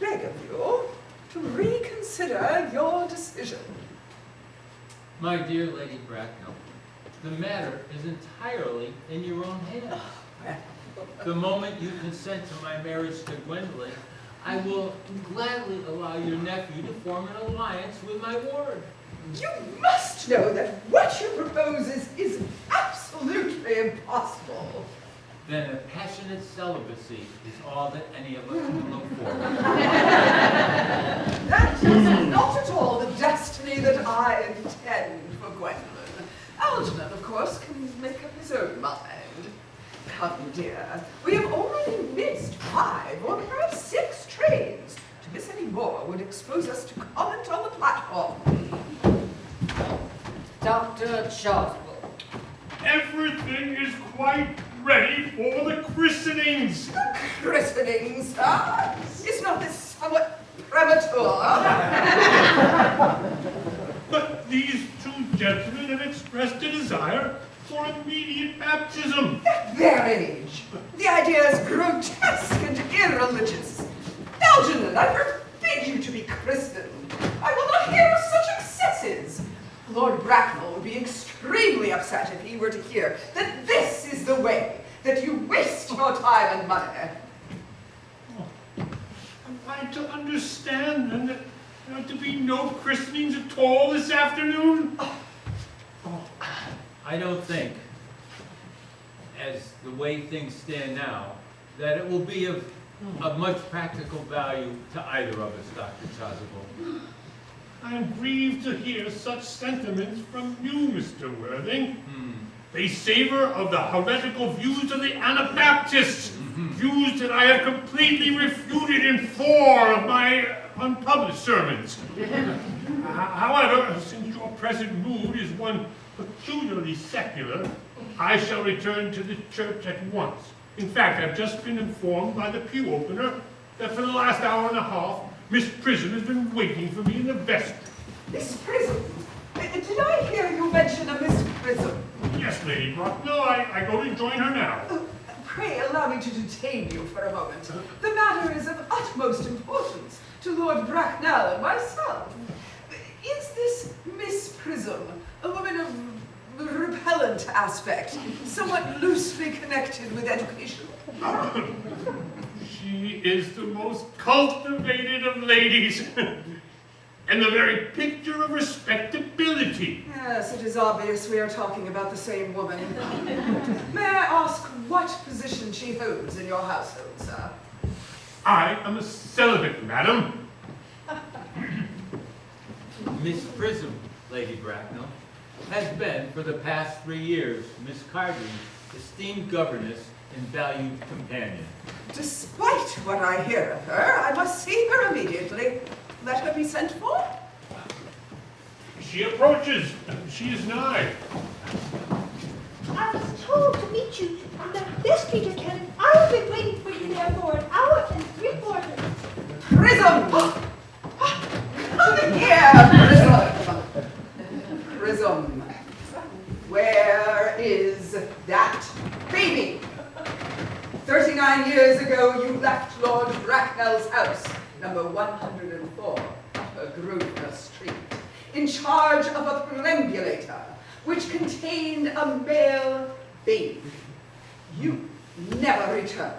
beg of you to reconsider your decision. My dear Lady Bracknell, the matter is entirely in your own hands. The moment you consent to my marriage to Gwendolyn, I will gladly allow your nephew to form an alliance with my ward. You must know that what you propose is absolutely impossible. Then a passionate celibacy is all that any of us can look for. That is not at all the destiny that I intend for Gwendolyn. Algernon, of course, can make up his own mind. Come, dear, we have already missed 5 or perhaps 6 trains. To miss any more would expose us to comment on the platform. Dr. Chasuble. Everything is quite ready for the christenings. The christenings, sir? Is not this somewhat premature? But these 2 gentlemen have expressed a desire for immediate baptism. At their age, the idea is grotesque and irreligious. Algernon, I forbid you to be christened. I will not hear of such excesses. Lord Bracknell would be extremely upset if he were to hear that this is the way that you waste your time and money. Am I to understand then that there are to be no christenings at all this afternoon? I don't think, as the way things stand now, that it will be of much practical value to either of us, Dr. Chasuble. I am grieved to hear such sentiments from you, Mr. Worthing. They savor of the heretical views of the Anabaptists, views that I have completely refuted in 4 of my unpublished sermons. However, since your present mood is one peculiarly secular, I shall return to the church at once. In fact, I've just been informed by the pew opener that for the last hour and a half, Miss Prism has been waiting for me in the vestry. Miss Prism? Did I hear you mention a Miss Prism? Yes, Lady Bracknell, I go to join her now. Pray allow me to detain you for a moment. The matter is of utmost importance to Lord Bracknell and myself. Is this Miss Prism a woman of repellent aspect, somewhat loosely connected with education? She is the most cultivated of ladies, and the very picture of respectability. Yes, it is obvious we are talking about the same woman. May I ask what position she holds in your household, sir? I am a celibate, madam. Miss Prism, Lady Bracknell, has been for the past 3 years Miss Cardew's esteemed governess and valued companion. Despite what I hear of her, I must see her immediately. Let her be sent for. She approaches. She is nigh. I was told to meet you in the vestry canon. I have been waiting for you there for an hour and 3/4. Prism! Come here, Prism! Prism, where is that baby? 39 years ago, you left Lord Bracknell's house, number 104, Upper Grosvenor Street, in charge of a perambulator, which contained a male baby. You never returned.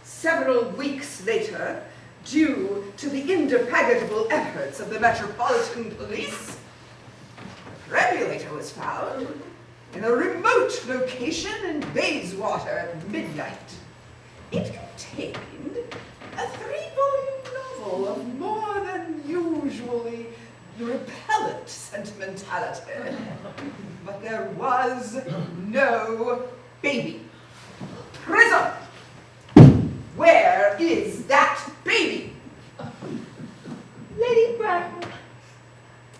Several weeks later, due to the indefatigable efforts of the Metropolitan Police, the perambulator was found in a remote location in Bayswater at midnight. It contained a 3-volume novel of more than usually repellent sentimentality. But there was no baby. Prism! Where is that baby? Lady Bracknell,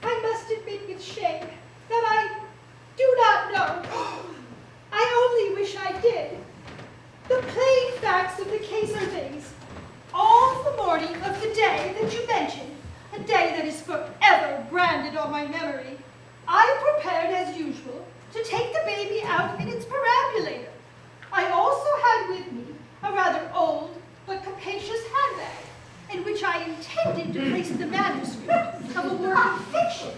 I must admit with shame that I do not know. I only wish I did. The plain facts of the case are these. On the morning of the day that you mentioned, a day that is forever branded on my memory, I prepared as usual to take the baby out in its perambulator. I also had with me a rather old but capacious handbag in which I intended to place the manuscript of a work of fiction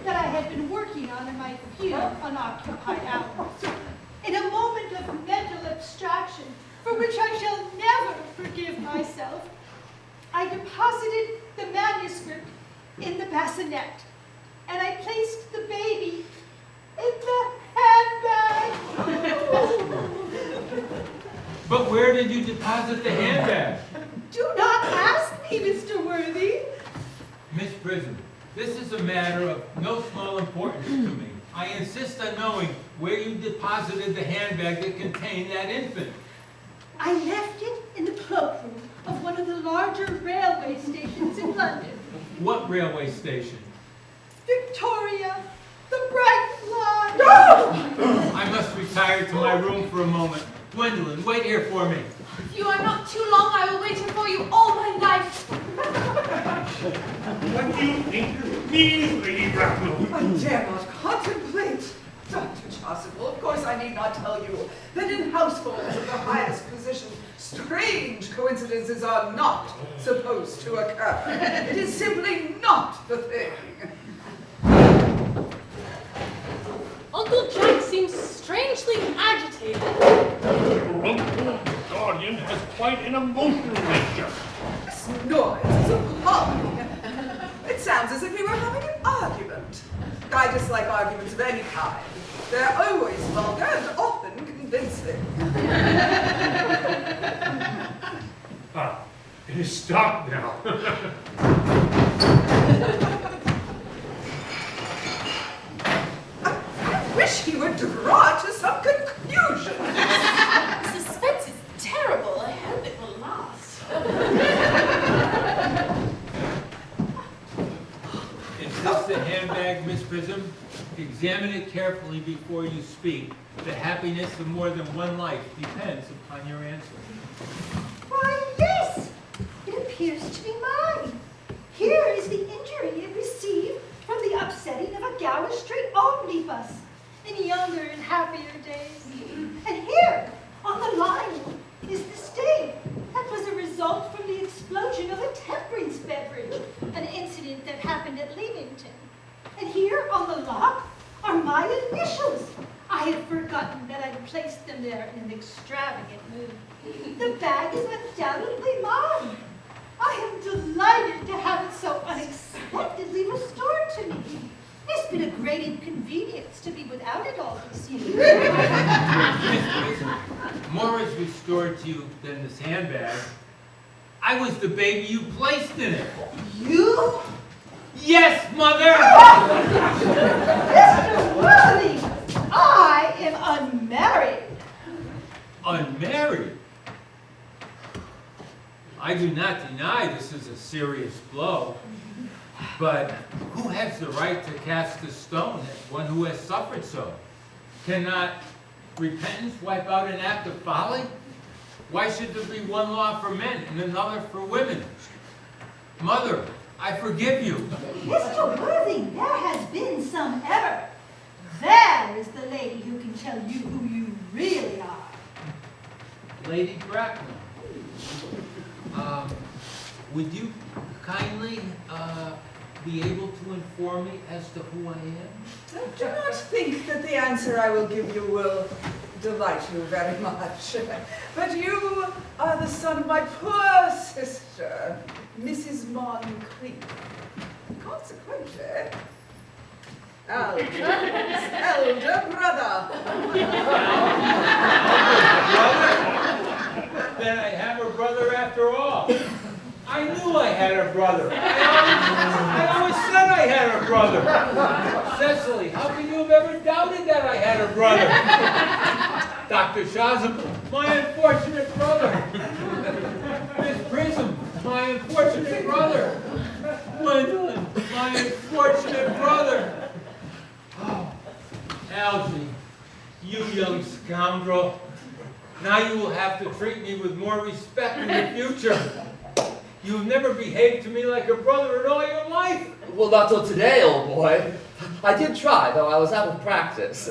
that I had been working on in my few unoccupied hours. In a moment of mental abstraction, for which I shall never forgive myself, I deposited the manuscript in the bassinet, and I placed the baby in the handbag. But where did you deposit the handbag? Do not ask me, Mr. Worthy. Miss Prism, this is a matter of no small importance to me. I insist on knowing where you deposited the handbag that contained that infant. I left it in the cloakroom of one of the larger railway stations in London. What railway station? Victoria, the Bright Line. No! I must retire to my room for a moment. Gwendolyn, wait here for me. If you are not too long, I will wait here for you all my life. What do you think this means, Lady Bracknell? I dare not contemplate. Dr. Chasuble, of course I need not tell you that in households of the highest position, strange coincidences are not supposed to occur. It is simply not the thing. Uncle Jack seems strangely agitated. The guardian has quite an emotional nature. This noise is appalling. It sounds as if we were having an argument. I dislike arguments of any kind. They're always vulgar and often convincing. It is stopped now. I wish he would draw to some conclusion. Suspense is terrible. I hope it will last. Is this the handbag, Miss Prism? Examine it carefully before you speak. The happiness of more than one life depends upon your answer. Why, yes, it appears to be mine. Here is the injury it received from the upsetting of a Gower Street omnibus in younger and happier days. And here, on the line, is the stain that was a result from the explosion of a temperance beverage, an incident that happened at Leamington. And here on the lock are my initials. I had forgotten that I'd placed them there in an extravagant mood. The bag is undoubtedly mine. I am delighted to have it so unexpectedly restored to me. It's been a great inconvenience to be without it all these years. Miss Prism, more is restored to you than this handbag. I was the baby you placed in it. You? Yes, Mother! Mr. Worthy, I am unmarried. Unmarried? I do not deny this is a serious blow, but who has the right to cast a stone at one who has suffered so? Cannot repentance wipe out an act of folly? Why should there be one law for men and another for women? Mother, I forgive you. Mr. Worthing, there has been some error. There is the lady who can tell you who you really are. Lady Bracknell, would you kindly be able to inform me as to who I am? I do not think that the answer I will give you will delight you very much. But you are the son of my poor sister, Mrs. Moncrief. Consequently, Alger's elder brother. Then I have a brother after all. I knew I had a brother. I always said I had a brother. Cecily, how can you have ever doubted that I had a brother? Dr. Shazam, my unfortunate brother. Miss Prism, my unfortunate brother. Gwendolyn, my unfortunate brother. Oh, Algie, you young scoundrel. Now you will have to treat me with more respect in the future. You have never behaved to me like a brother in all your life. Well, not till today, old boy. I did try, though I was out of practice.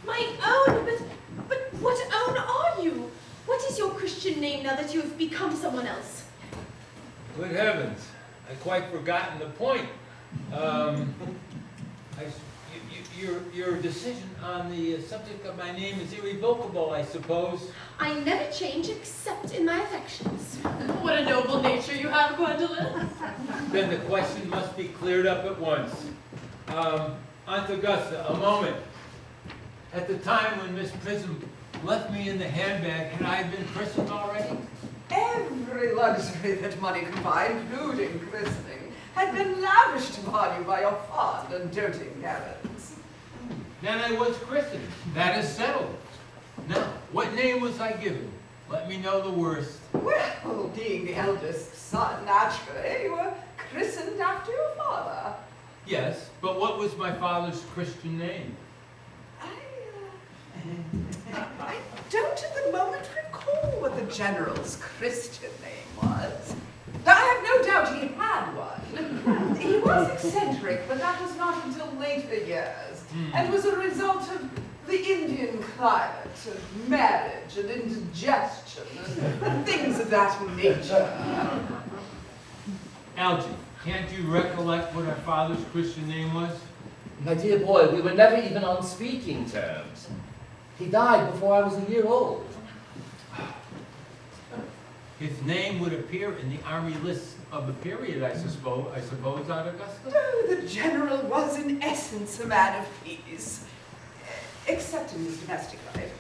My own, but what own are you? What is your Christian name now that you have become someone else? Good heavens, I'd quite forgotten the point. Your decision on the subject of my name is irrevocable, I suppose. I never change except in my affections. What a noble nature you have, Gwendolyn. Then the question must be cleared up at once. Aunt Augusta, a moment. At the time when Miss Prism left me in the handbag, had I been christened already? Every luxury that money could buy, including christening, had been lavished upon you by your fond and doting parents. Then I was christened. That is settled. Now, what name was I given? Let me know the worst. Well, being the eldest son, naturally, you were christened after your father. Yes, but what was my father's Christian name? I don't at the moment recall what the general's Christian name was. I have no doubt he had one. He was eccentric, but that was not until later years, and was a result of the Indian climate, of marriage and indigestion, and things of that nature. Algie, can't you recollect what our father's Christian name was? My dear boy, we were never even on speaking terms. He died before I was a year old. His name would appear in the army lists of the period, I suppose, Aunt Augusta? Oh, the general was in essence a man of peace, except in his domestic life.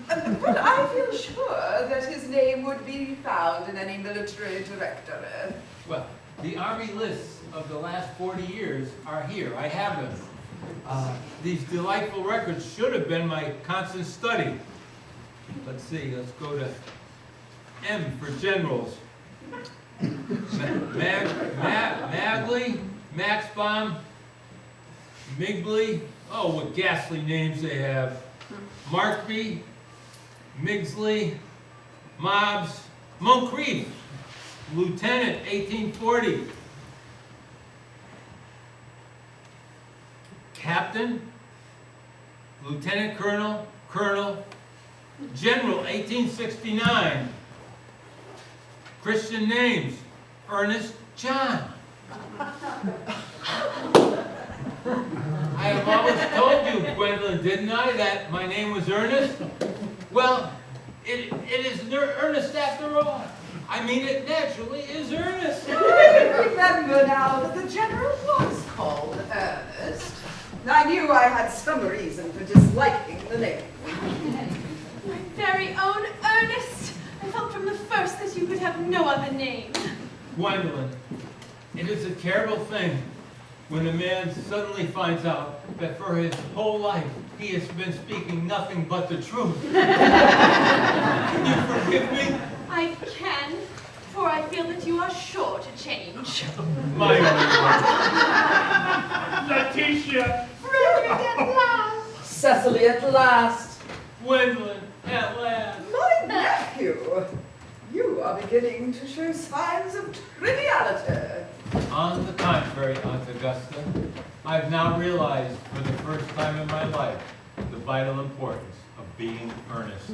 But I feel sure that his name would be found in any military directory. Well, the army lists of the last 40 years are here. I have them. These delightful records should have been my constant study. Let's see, let's go to M for generals. Magley, Maxbaum, Migley. Oh, what ghastly names they have. Markby, Migsley, Mobbs, Moncrief, Lieutenant, 1840. Captain, Lieutenant Colonel, Colonel, General, 1869. Christian names, Earnest, John. I have always told you, Gwendolyn, didn't I, that my name was Earnest? Well, it is Earnest after all. I mean, it naturally is Earnest. I remember now that the general was called Ernest. I knew I had some reason for disliking the name. My very own Ernest. I felt from the first that you could have no other name. Gwendolyn, it is a terrible thing when a man suddenly finds out that for his whole life he has been speaking nothing but the truth. Can you forgive me? I can, for I feel that you are sure to change. My Letitia! Frederick at last! Cecily at last. Gwendolyn, at last. My nephew, you are beginning to show signs of triviality. On the contrary, Aunt Augusta, I've now realized for the first time in my life the vital importance of being earnest.